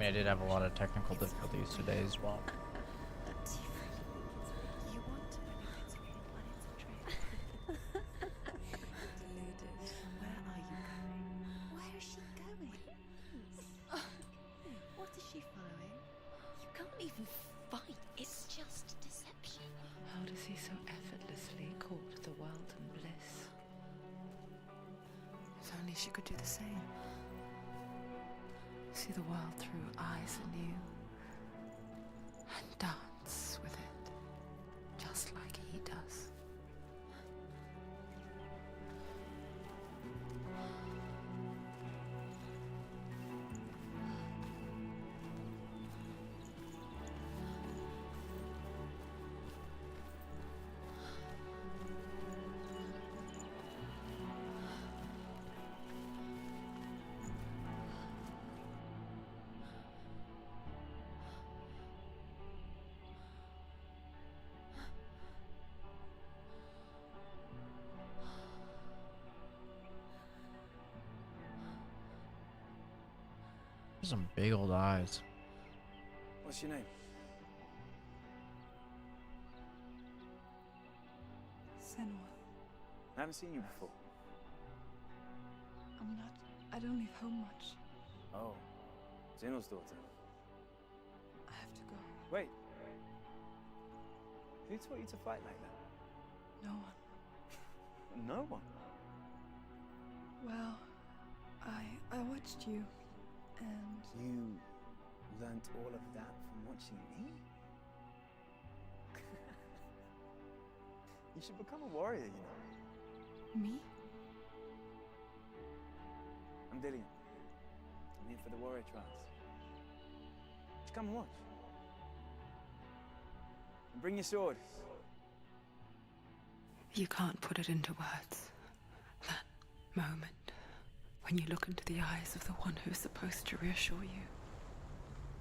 mean, I did have a lot of technical difficulties today as well. You want to believe it's real when it's a trick. Deluded. Where are you going? Where is she going? What is she following? You can't even fight. It's just deception. How does he so effortlessly court the world and bliss? If only she could do the same. See the world through eyes anew and dance with it, just like he does. Some big old eyes. What's your name? Senua, I haven't seen you before. I don't leave home much. Oh, Zeno's daughter. I have to go. Wait. Who taught you to fight like that? No one. No one. Well, I watched you, and You learnt all of that from watching me? You should become a warrior, you know. me? I'm Dillian. I'm here for the warrior trials. Just come and watch. And bring your sword. You can't put it into words. That moment when you look into the eyes of the one who's supposed to reassure you,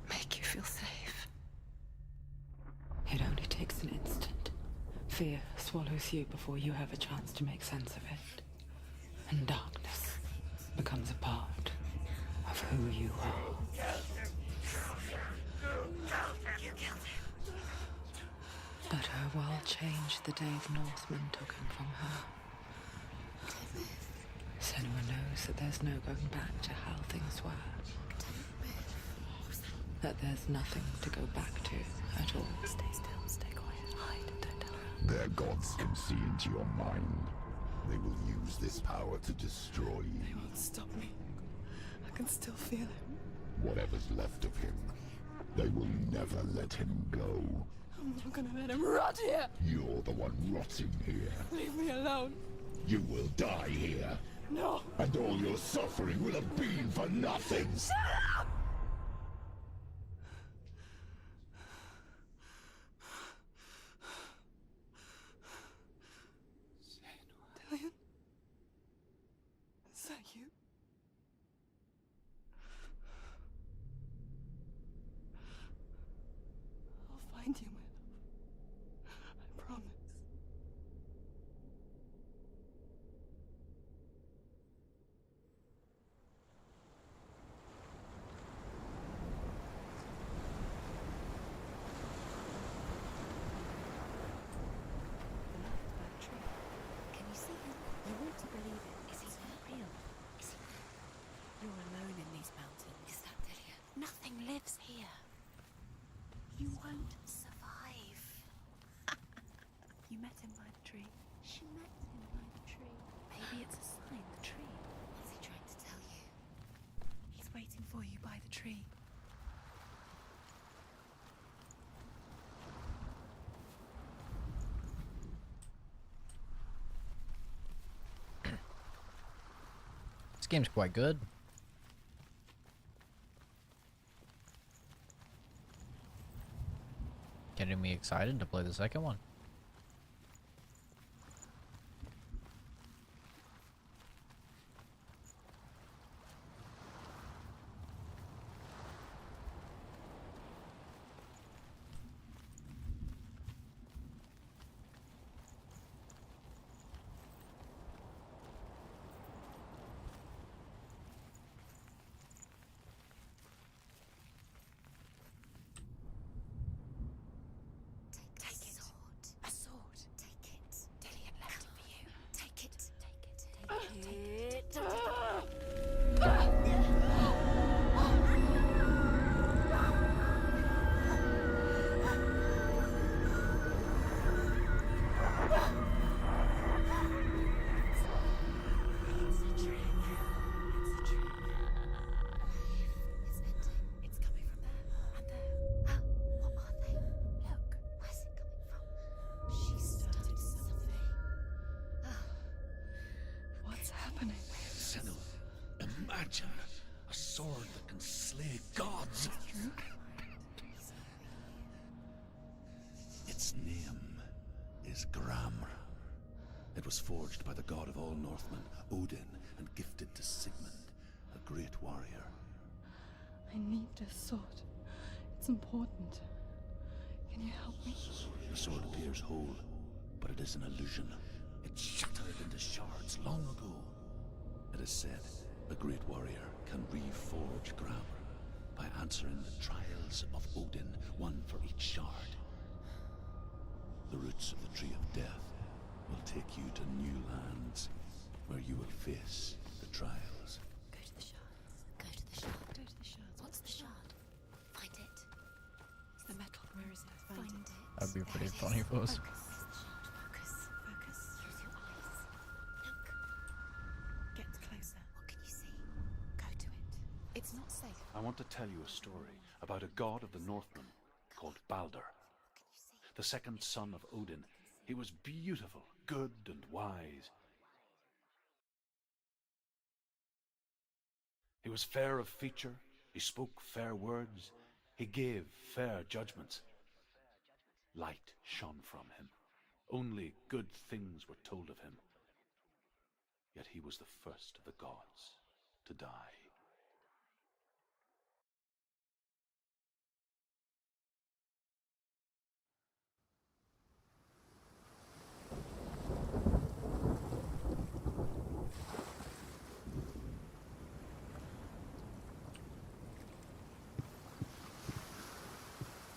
make you feel safe. It only takes an instant. Fear swallows you before you have a chance to make sense of it. And darkness becomes a part of who you are. But her world changed the day the Northmen took him from her. Senua knows that there's no going back to how things were. That there's nothing to go back to at all. Stay still, stay quiet, hide, don't tell her. Their gods can see into your mind. They will use this power to destroy you. They won't stop me. I can still feel him. Whatever's left of him, they will never let him go. I'm not gonna let him rot here. You're the one rotting here. Leave me alone. You will die here. No. And all your suffering will have been for nothing. Shut up! Dillian? Is that you? I'll find you, my love. I promise. Can you see him? You want to believe it. Is he not real? Is he? You're alone in these mountains. Is that Dillian? Nothing lives here. You won't survive. You met him by the tree. She met him by the tree. Maybe it's a sign, the tree. What's he trying to tell you? He's waiting for you by the tree. This game's quite good. Getting me excited to play the second one. happening? Senua, imagine a sword that can slay gods. Its name is Gramr. It was forged by the god of all Northmen, Odin, and gifted to Sigmund, a great warrior. I need this sword. It's important. Can you help me? The sword appears whole, but it is an illusion. It shattered into shards long ago. It is said a great warrior can reforge Gramr by answering the trials of Odin, one for each shard. The roots of the Tree of Death will take you to new lands where you will face the trials. Go to the shards. Go to the shard. Go to the shards. What's the shard? Find it. It's the metal. Where is it? Find it. That'd be There pretty it funny is. for us. Focus. Focus. Focus. Use your eyes. Look. Get closer. What can you see? Go to it. It's not safe. I want to tell you a story about a god of the Northmen called Balder. What can you see? The second son of Odin. He was beautiful, good and wise. He was fair of feature, he spoke fair words, he gave fair judgments. Light shone from him. Only good things were told of him. Yet he was the first of the gods to die.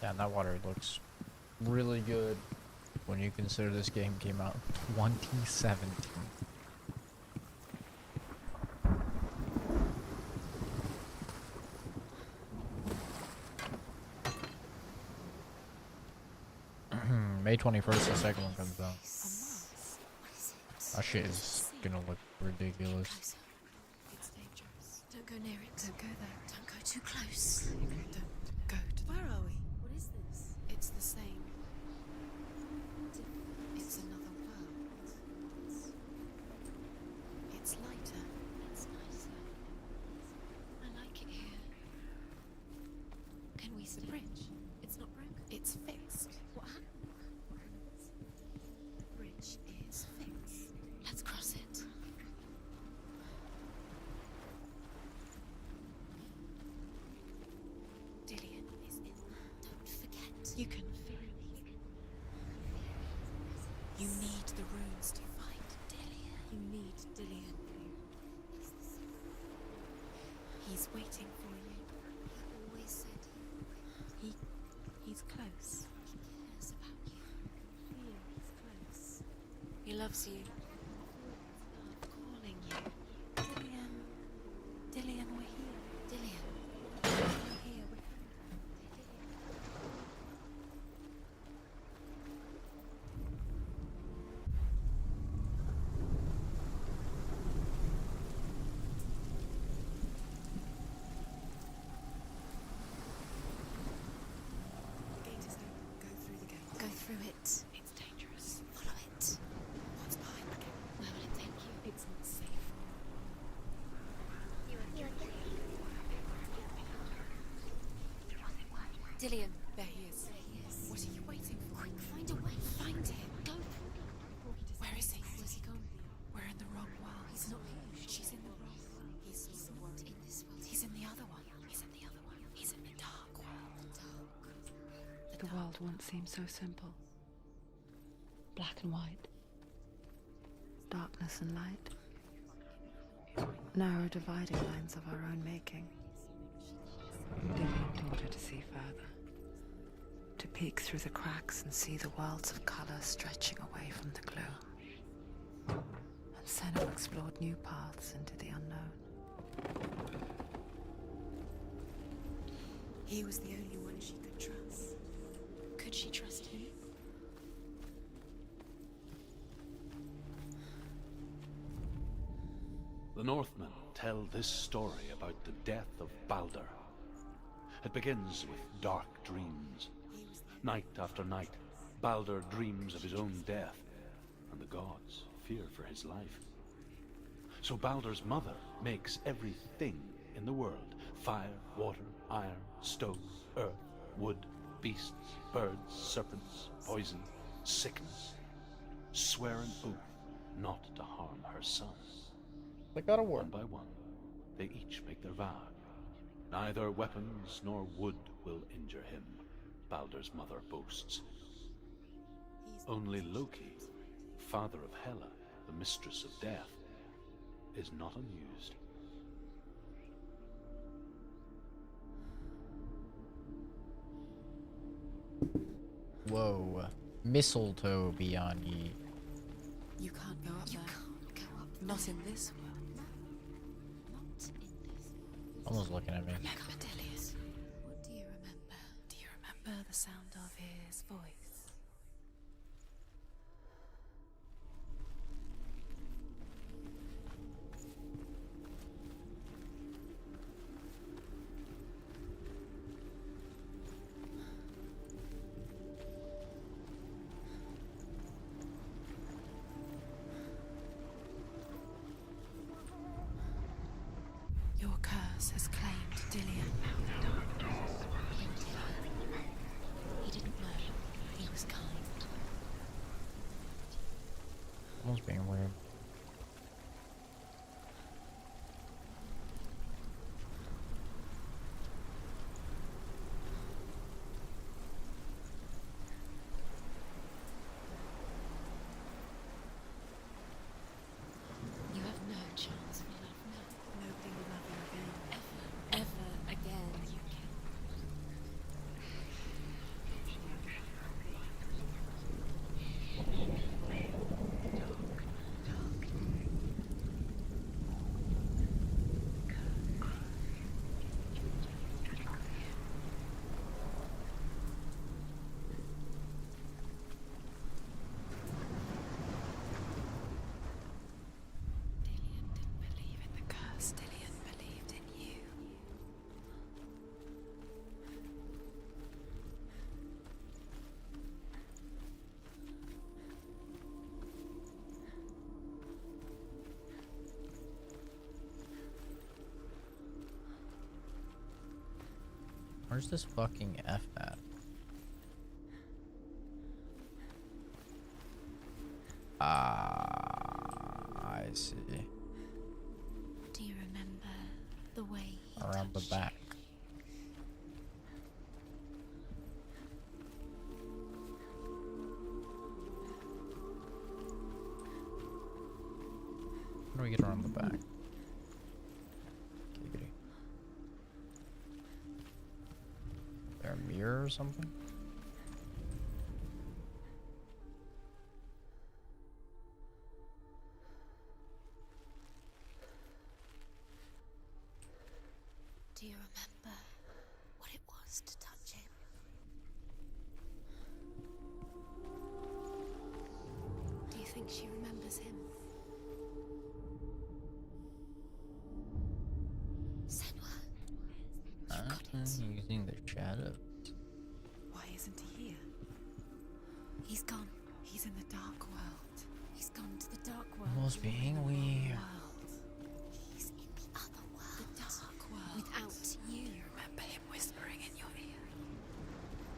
Yeah, that water looks really good when you consider this game came out in 2017. May 21st, the second one comes out. That shit is gonna look ridiculous. Closer. It's dangerous. Don't go near it. Don't go there. Don't go too close. Don't go to Where are we? What is this? It's the same. It's another world. It's lighter. It's nicer. I like it here. Can we The stay? bridge. It's not broken. It's fixed. What happened? The bridge is fixed. Let's cross it. Dillian is in. Don't forget. You can feel it. You need the runes to find Dillian. You need Dillian. He's waiting for you. He always said He's close. he cares about you. Feel he's close. He loves you. Love calling you. Dillian. Dillian, we're here. Dillian. We're here. We're The gate is open. Go through the gate. Go through it. It's dangerous. Follow it. What's behind the gate? Where will it take you? It's not safe. Dillian. There he is. There he is. What are you waiting for? Quick, find a way. Find him. Go. Where is he? Where's he gone? We're in the wrong world. He's not here. She's in the wrong world. He's He's in the not world. in this world. He's in the other one. He's in the other one. He's in the dark world. Dark. The world once seemed so simple. Black and white. Darkness and light. Narrow dividing lines of our own making. Dillian taught her to see further. To peek through the cracks and see the worlds of colour stretching away from the gloom. And Senna explored new paths into the unknown. He was the only one she could trust. Could she trust him? The Northmen tell this story about the death of Balder. It begins with dark dreams. Night after night, Balder dreams of his own death, and the gods fear for his life. So Baldur's mother makes everything in the world: fire, water, iron, stone, earth, wood, beasts, birds, serpents, poison, sickness. Swear an oath not to harm her son. They gotta work. One by one, they each make their vow. Neither weapons nor wood will injure him, Baldur's mother boasts. Only Loki, father of Hela, the mistress of death, is not amused. Whoa. Mistletoe be on ye. You can't go up You there. can't go up Not in this world. Not in this. Someone's looking at me. Remember Dilius? What do you remember? Do you remember the sound of his voice? Your curse has claimed Dillian. He didn't know. He was kind. Someone's being weird. You have no chance for love now. Nobody will love you again. Ever again. You can. Dillian didn't believe in the curse. Dillian believed in you. Where's this fucking F at? I see. Do you remember the way he Around the touched back. How do we get around the back? Giggity. Is there a mirror or something? Do you remember what it was to touch him? Do you think she remembers him? Senua, you've got it. Using the shadow. Why isn't he here? He's gone. He's in the dark world. He's gone to the dark world. Almost being weird. He's in the other world. The dark world. Without you. Do you remember him whispering in your ear?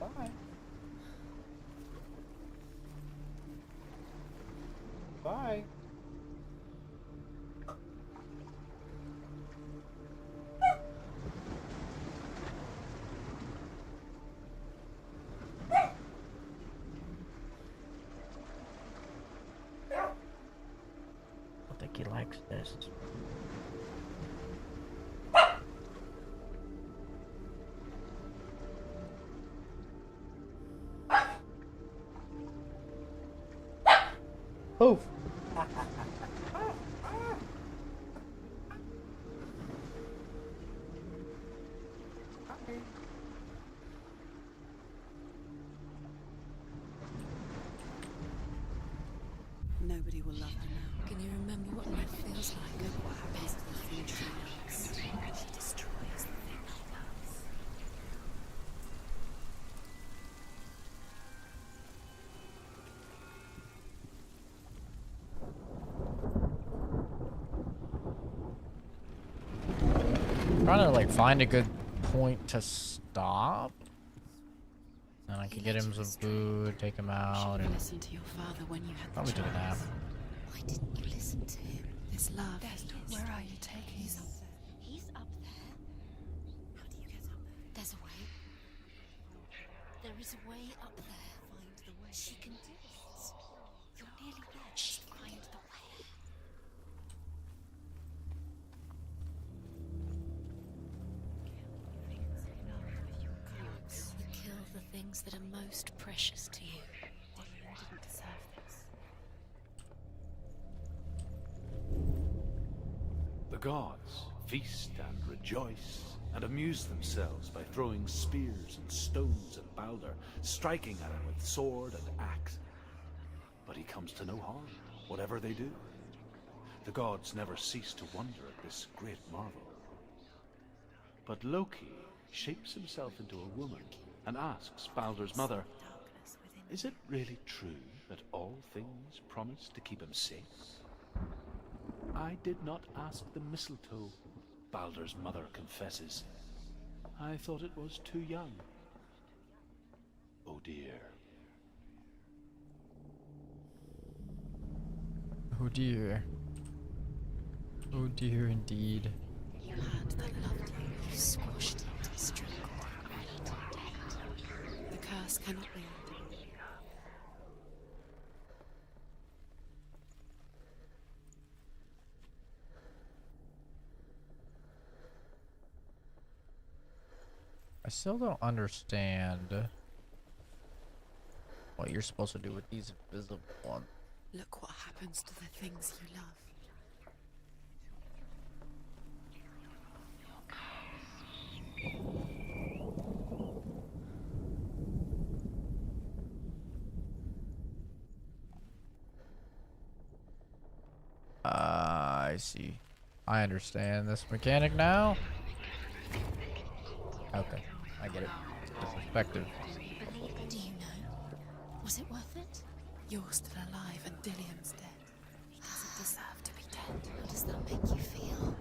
Bye. Bye. I think he likes this. Poof. Nobody will love her now. Can you remember what life feels like? Look what happens to the thing she loves. She destroys the thing she loves. trying to like find a good point to stop. And I could get him some food, take him out, and Listen to your father when you had probably the take a nap. chance. Why didn't you listen to him? This love. Where are you taking him? He's up there. How do you get up there? There's a way. There is a way up there. Find the way. She can do it. You're nearly there. Just find the way. You kill the things that are most precious to you. Dylan didn't deserve this. The gods feast and rejoice and amuse themselves by throwing spears and stones at Balder, striking at him with sword and axe. But he comes to no harm, whatever they do. The gods never cease to wonder at this great marvel. But Loki shapes himself into a woman and asks Balder's mother, is it really true that all things promise to keep him safe? I did not ask the mistletoe, Balder's mother confesses. I thought it was too young. Oh dear. Oh dear. Oh dear indeed. You had that loved you. You squashed it, strangled, made dead. The curse cannot be undone. I still don't understand what you're supposed to do with these invisible ones. Look what happens to the things you love. I see. I understand this mechanic now. Okay, I get it. It's perspective. Do you know? Was it worth it? You're still alive and Dillian's dead. He doesn't deserve to be dead. How does that make you feel?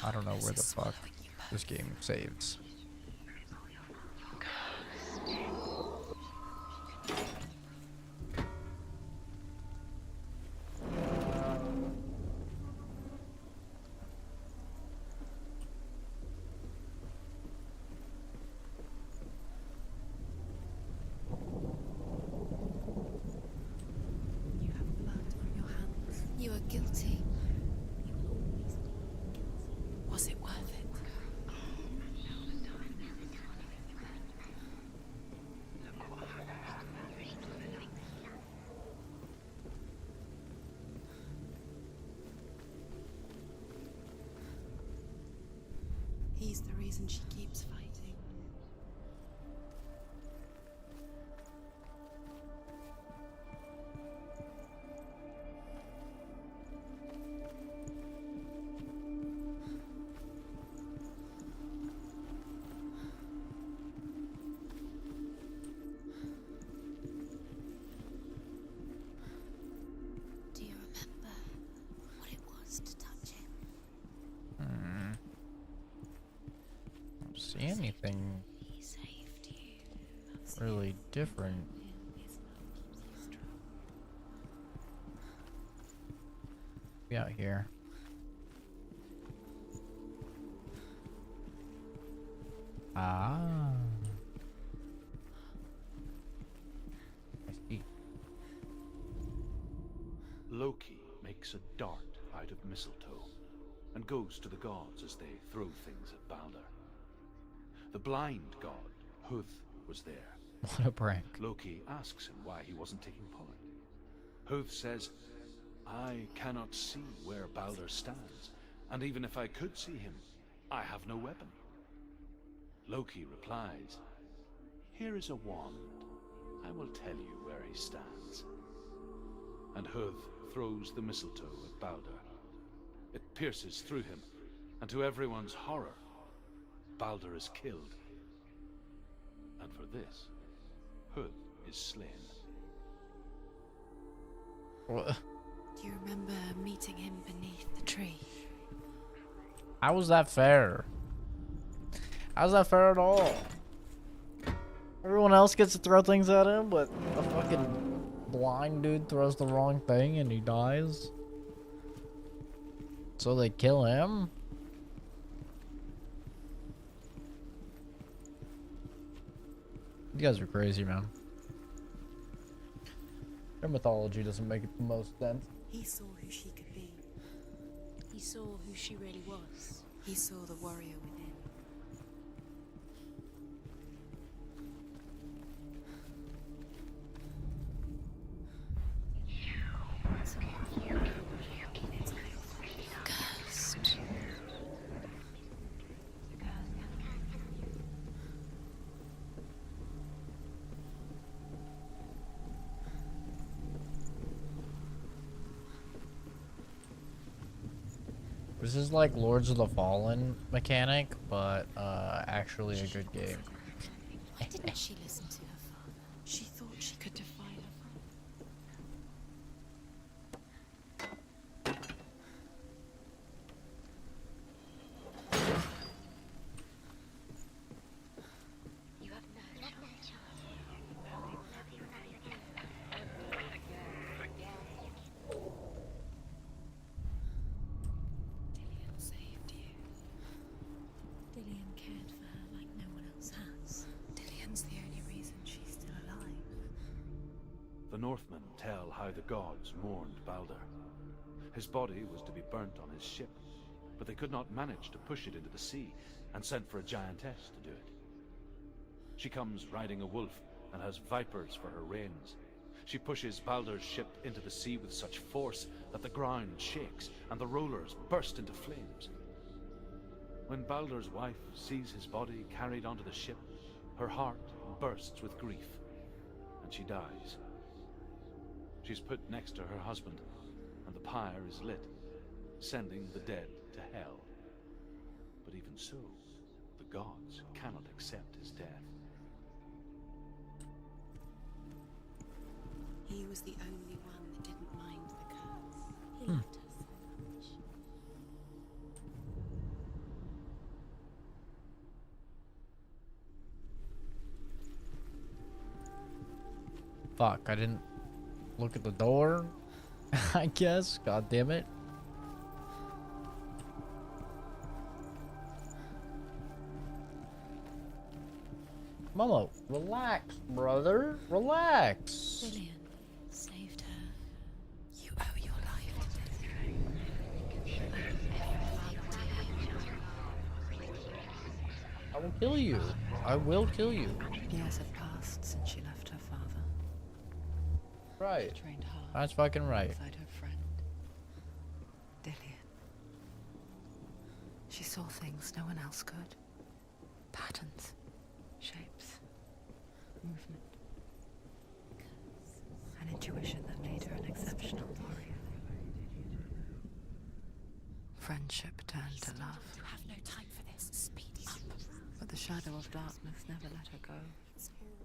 I don't know where the fuck this game saves. You have blood on your hands. You are guilty. Was it worth it? He's the reason she keeps fighting. Do you remember what it was to touch him? I don't see anything He saved you. really different. His love keeps you strong. Be out here. Ah. I see. Loki makes a dart out of mistletoe and goes to the gods as they throw things at Balder. The blind god, Huth, was there. What a prank. Loki asks him why he wasn't taking part. Huth says, I cannot see where Balder stands, and even if I could see him, I have no weapon. Loki replies, here is a wand. I will tell you where he stands. and Huth throws the mistletoe at Balder. It pierces through him, and to everyone's horror, Balder is killed. And for this, Huth is slain. What? Do you remember meeting him beneath the tree? How was that fair? How's that fair at all? Everyone else gets to throw things at him, but the fucking blind dude throws the wrong thing and he dies. So they kill him? You guys are crazy, man. Their mythology doesn't make the most sense. He saw who she could be. He saw who she really was. He saw the warrior within. Cursed. This is like Lords of the Fallen mechanic, but actually a good game. Why didn't she listen to her father? She thought she could defy her father. You have no choice. Dillian saved you. Dillian cared for her like no one else has. Dillian's the only reason she's still alive. The Northmen tell how the gods mourned Balder. His body was to be burnt on his ship, but they could not manage to push it into the sea, and sent for a giantess to do it. She comes riding a wolf and has vipers for her reins. She pushes Balder's ship into the sea with such force that the ground shakes and the rollers burst into flames. When Balder's wife sees his body carried onto the ship, her heart bursts with grief, and she dies. She's put next to her husband, and the pyre is lit, sending the dead to hell. But even so, the gods cannot accept his death. He was the only one that didn't mind the curse. He loved her so much. Fuck, I didn't look at the door. I guess. God damn it. Momo, relax, brother. Relax. Dillian saved her. You owe your life to this. I will kill you. I will kill you. Years have passed since she left her father. Right. She trained hard That's fucking right. alongside her friend, Dillian. She saw things no one else could. Patterns, shapes, movement. An intuition that made her an exceptional warrior. Friendship turned to love, You have no time for this. Speed up. but the shadow of darkness never let her go,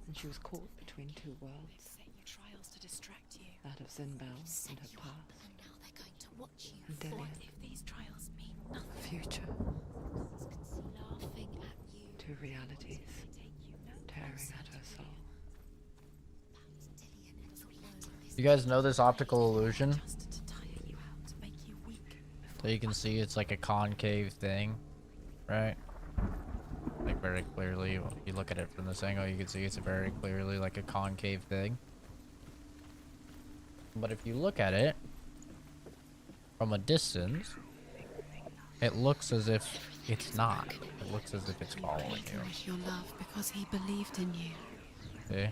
and she was caught between two worlds, Set your trials to distract you. that of Zinbel Set and her you up, past, and now they're going to watch you. and What Dillian, if these trials mean nothing? future, Laughing at you. two realities Take you no tearing closer at to her soul. Dillian was alone. You guys know this optical illusion? Just to tire you out, to make you weak. So you can see it's like a concave thing, right? Like very clearly, if you look at it from this angle, you can see it's very clearly like a concave thing. But if you look at it from a distance, it looks as if it's not. It looks as if it's following you. With your love because he believed in you. See?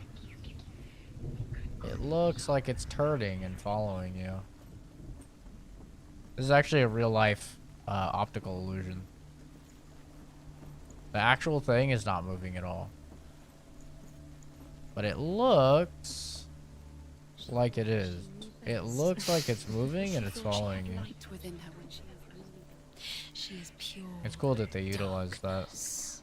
It looks like it's turning and following you. This is actually a real life optical illusion. The actual thing is not moving at all. But it looks like it is. It looks like it's moving and She it's thought she following had you. light within her when she She is pure. It's cool that they utilize that. darkness.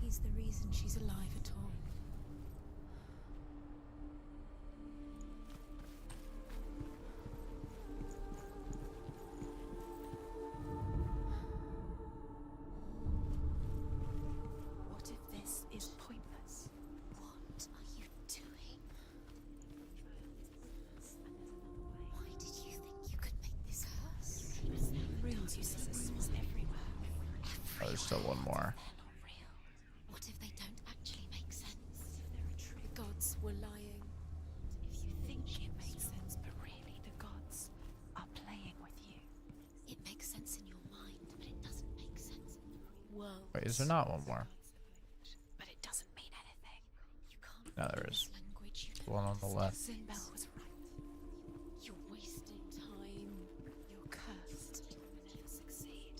He's the reason she's alive at all. What if this is pointless? What are you doing? Why did you think you could make this worse? Runes use systems everywhere. Oh, there's still one more. They're not real. What if they don't actually make sense? The gods were lying. If you think it makes sense, but really the gods are playing with you. It makes sense in your mind, but it doesn't make sense in the world. Wait, is there not one more? But it doesn't mean anything. You can't No, there is. language. You One on the left. Sinbel was right. You're wasting time. You're cursed. You'll never succeed.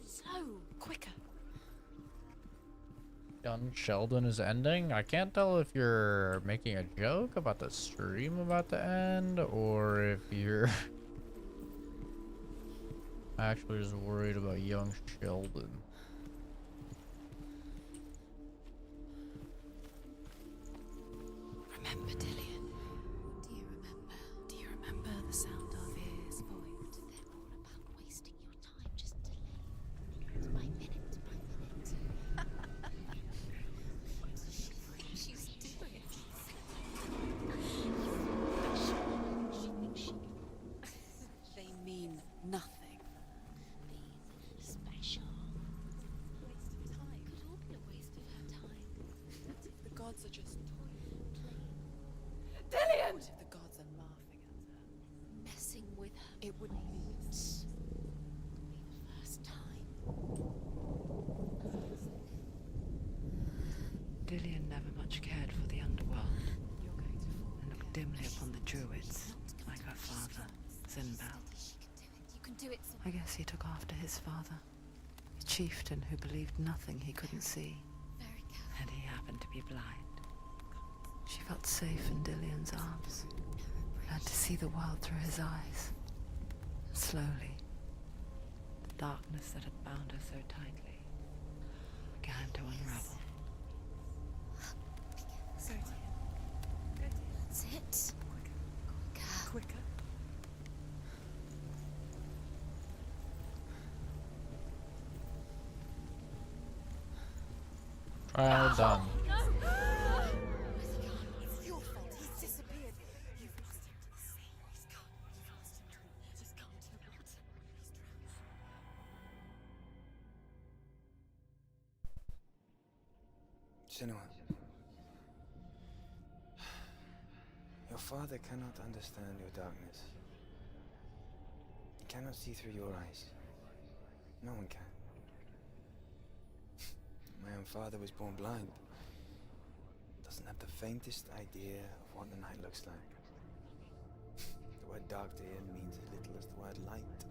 So, quicker. Young Sheldon is ending. I can't tell if you're making a joke about the stream about to end or if you're actually just worried about young Sheldon. Remember Dillian? Do you remember? Do you remember the sound of his voice? They're all about wasting your time, just delay. By minute by minute. What does she think she's doing? She thinks she They mean nothing. being special. Waste of time. Could all be a waste of her time. What if the gods are just toying? Dillian! What if the gods are laughing at her? Messing with her. It wouldn't be It's the first time. Dillian never much cared for the underworld You're going to fall. and looked dimly upon the druids, like her father, Sinbel. She can do it. You can do it. I guess he took after his father, a chieftain who believed nothing he couldn't see, Very careful. and he happened to be blind. She felt safe in Dillian's arms, learned to see the world through his eyes. Slowly, the darkness that had bound her so tightly began to unravel. Go to him. Go to him. That's it. Quicker. Quicker. Trial done. It's your fault. He's disappeared. You've lost him to the sea. He's gone. You've lost him to him. He's gone to the water. He's drowned. Senua. Your father cannot understand your darkness. He cannot see through your eyes. No one can. My own father was born blind. Doesn't have the faintest idea of what the night looks like. The word dark to him means as little as the word light.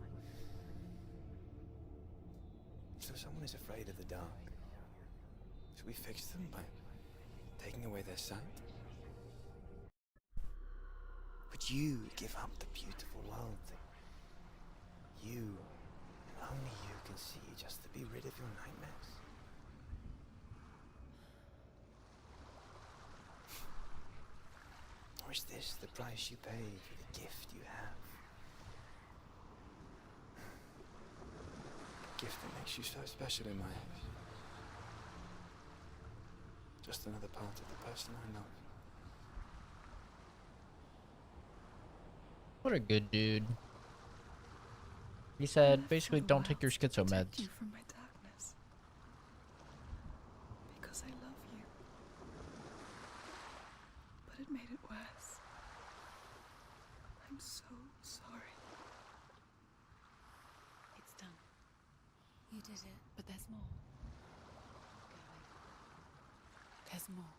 So someone is afraid of the dark. Should we fix them by taking away their sight? Would you give up the beautiful world that you, and only you, can see just to be rid of your nightmares? Or is this the price you pay for the gift you have? A gift that makes you so special in my eyes. Just another part of the person I love. What a good dude. He said, basically, don't take your schizo Protect meds. you from my darkness. Because I love you. But it made it worse. I'm so sorry. It's done. You did it. But there's more. There's more.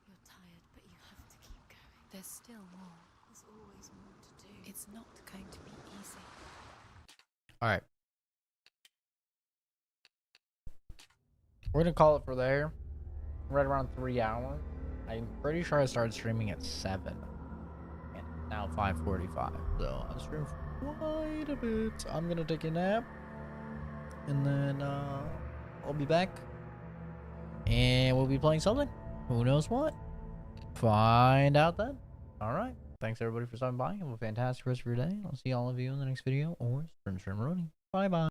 You're tired, but you have to keep going. There's still more. There's always more to do. It's not going to be easy. Alright. We're gonna call it for there. Right around 3 hours. I'm pretty sure I started streaming at 7. And it's now 5:45. So I streamed for quite a bit. I'm gonna take a nap. And then I'll be back. And we'll be playing something. Who knows what? Find out then. Alright. Thanks everybody for stopping by. Have a fantastic rest of your day. I'll see all of you in the next video or stream running. Bye bye.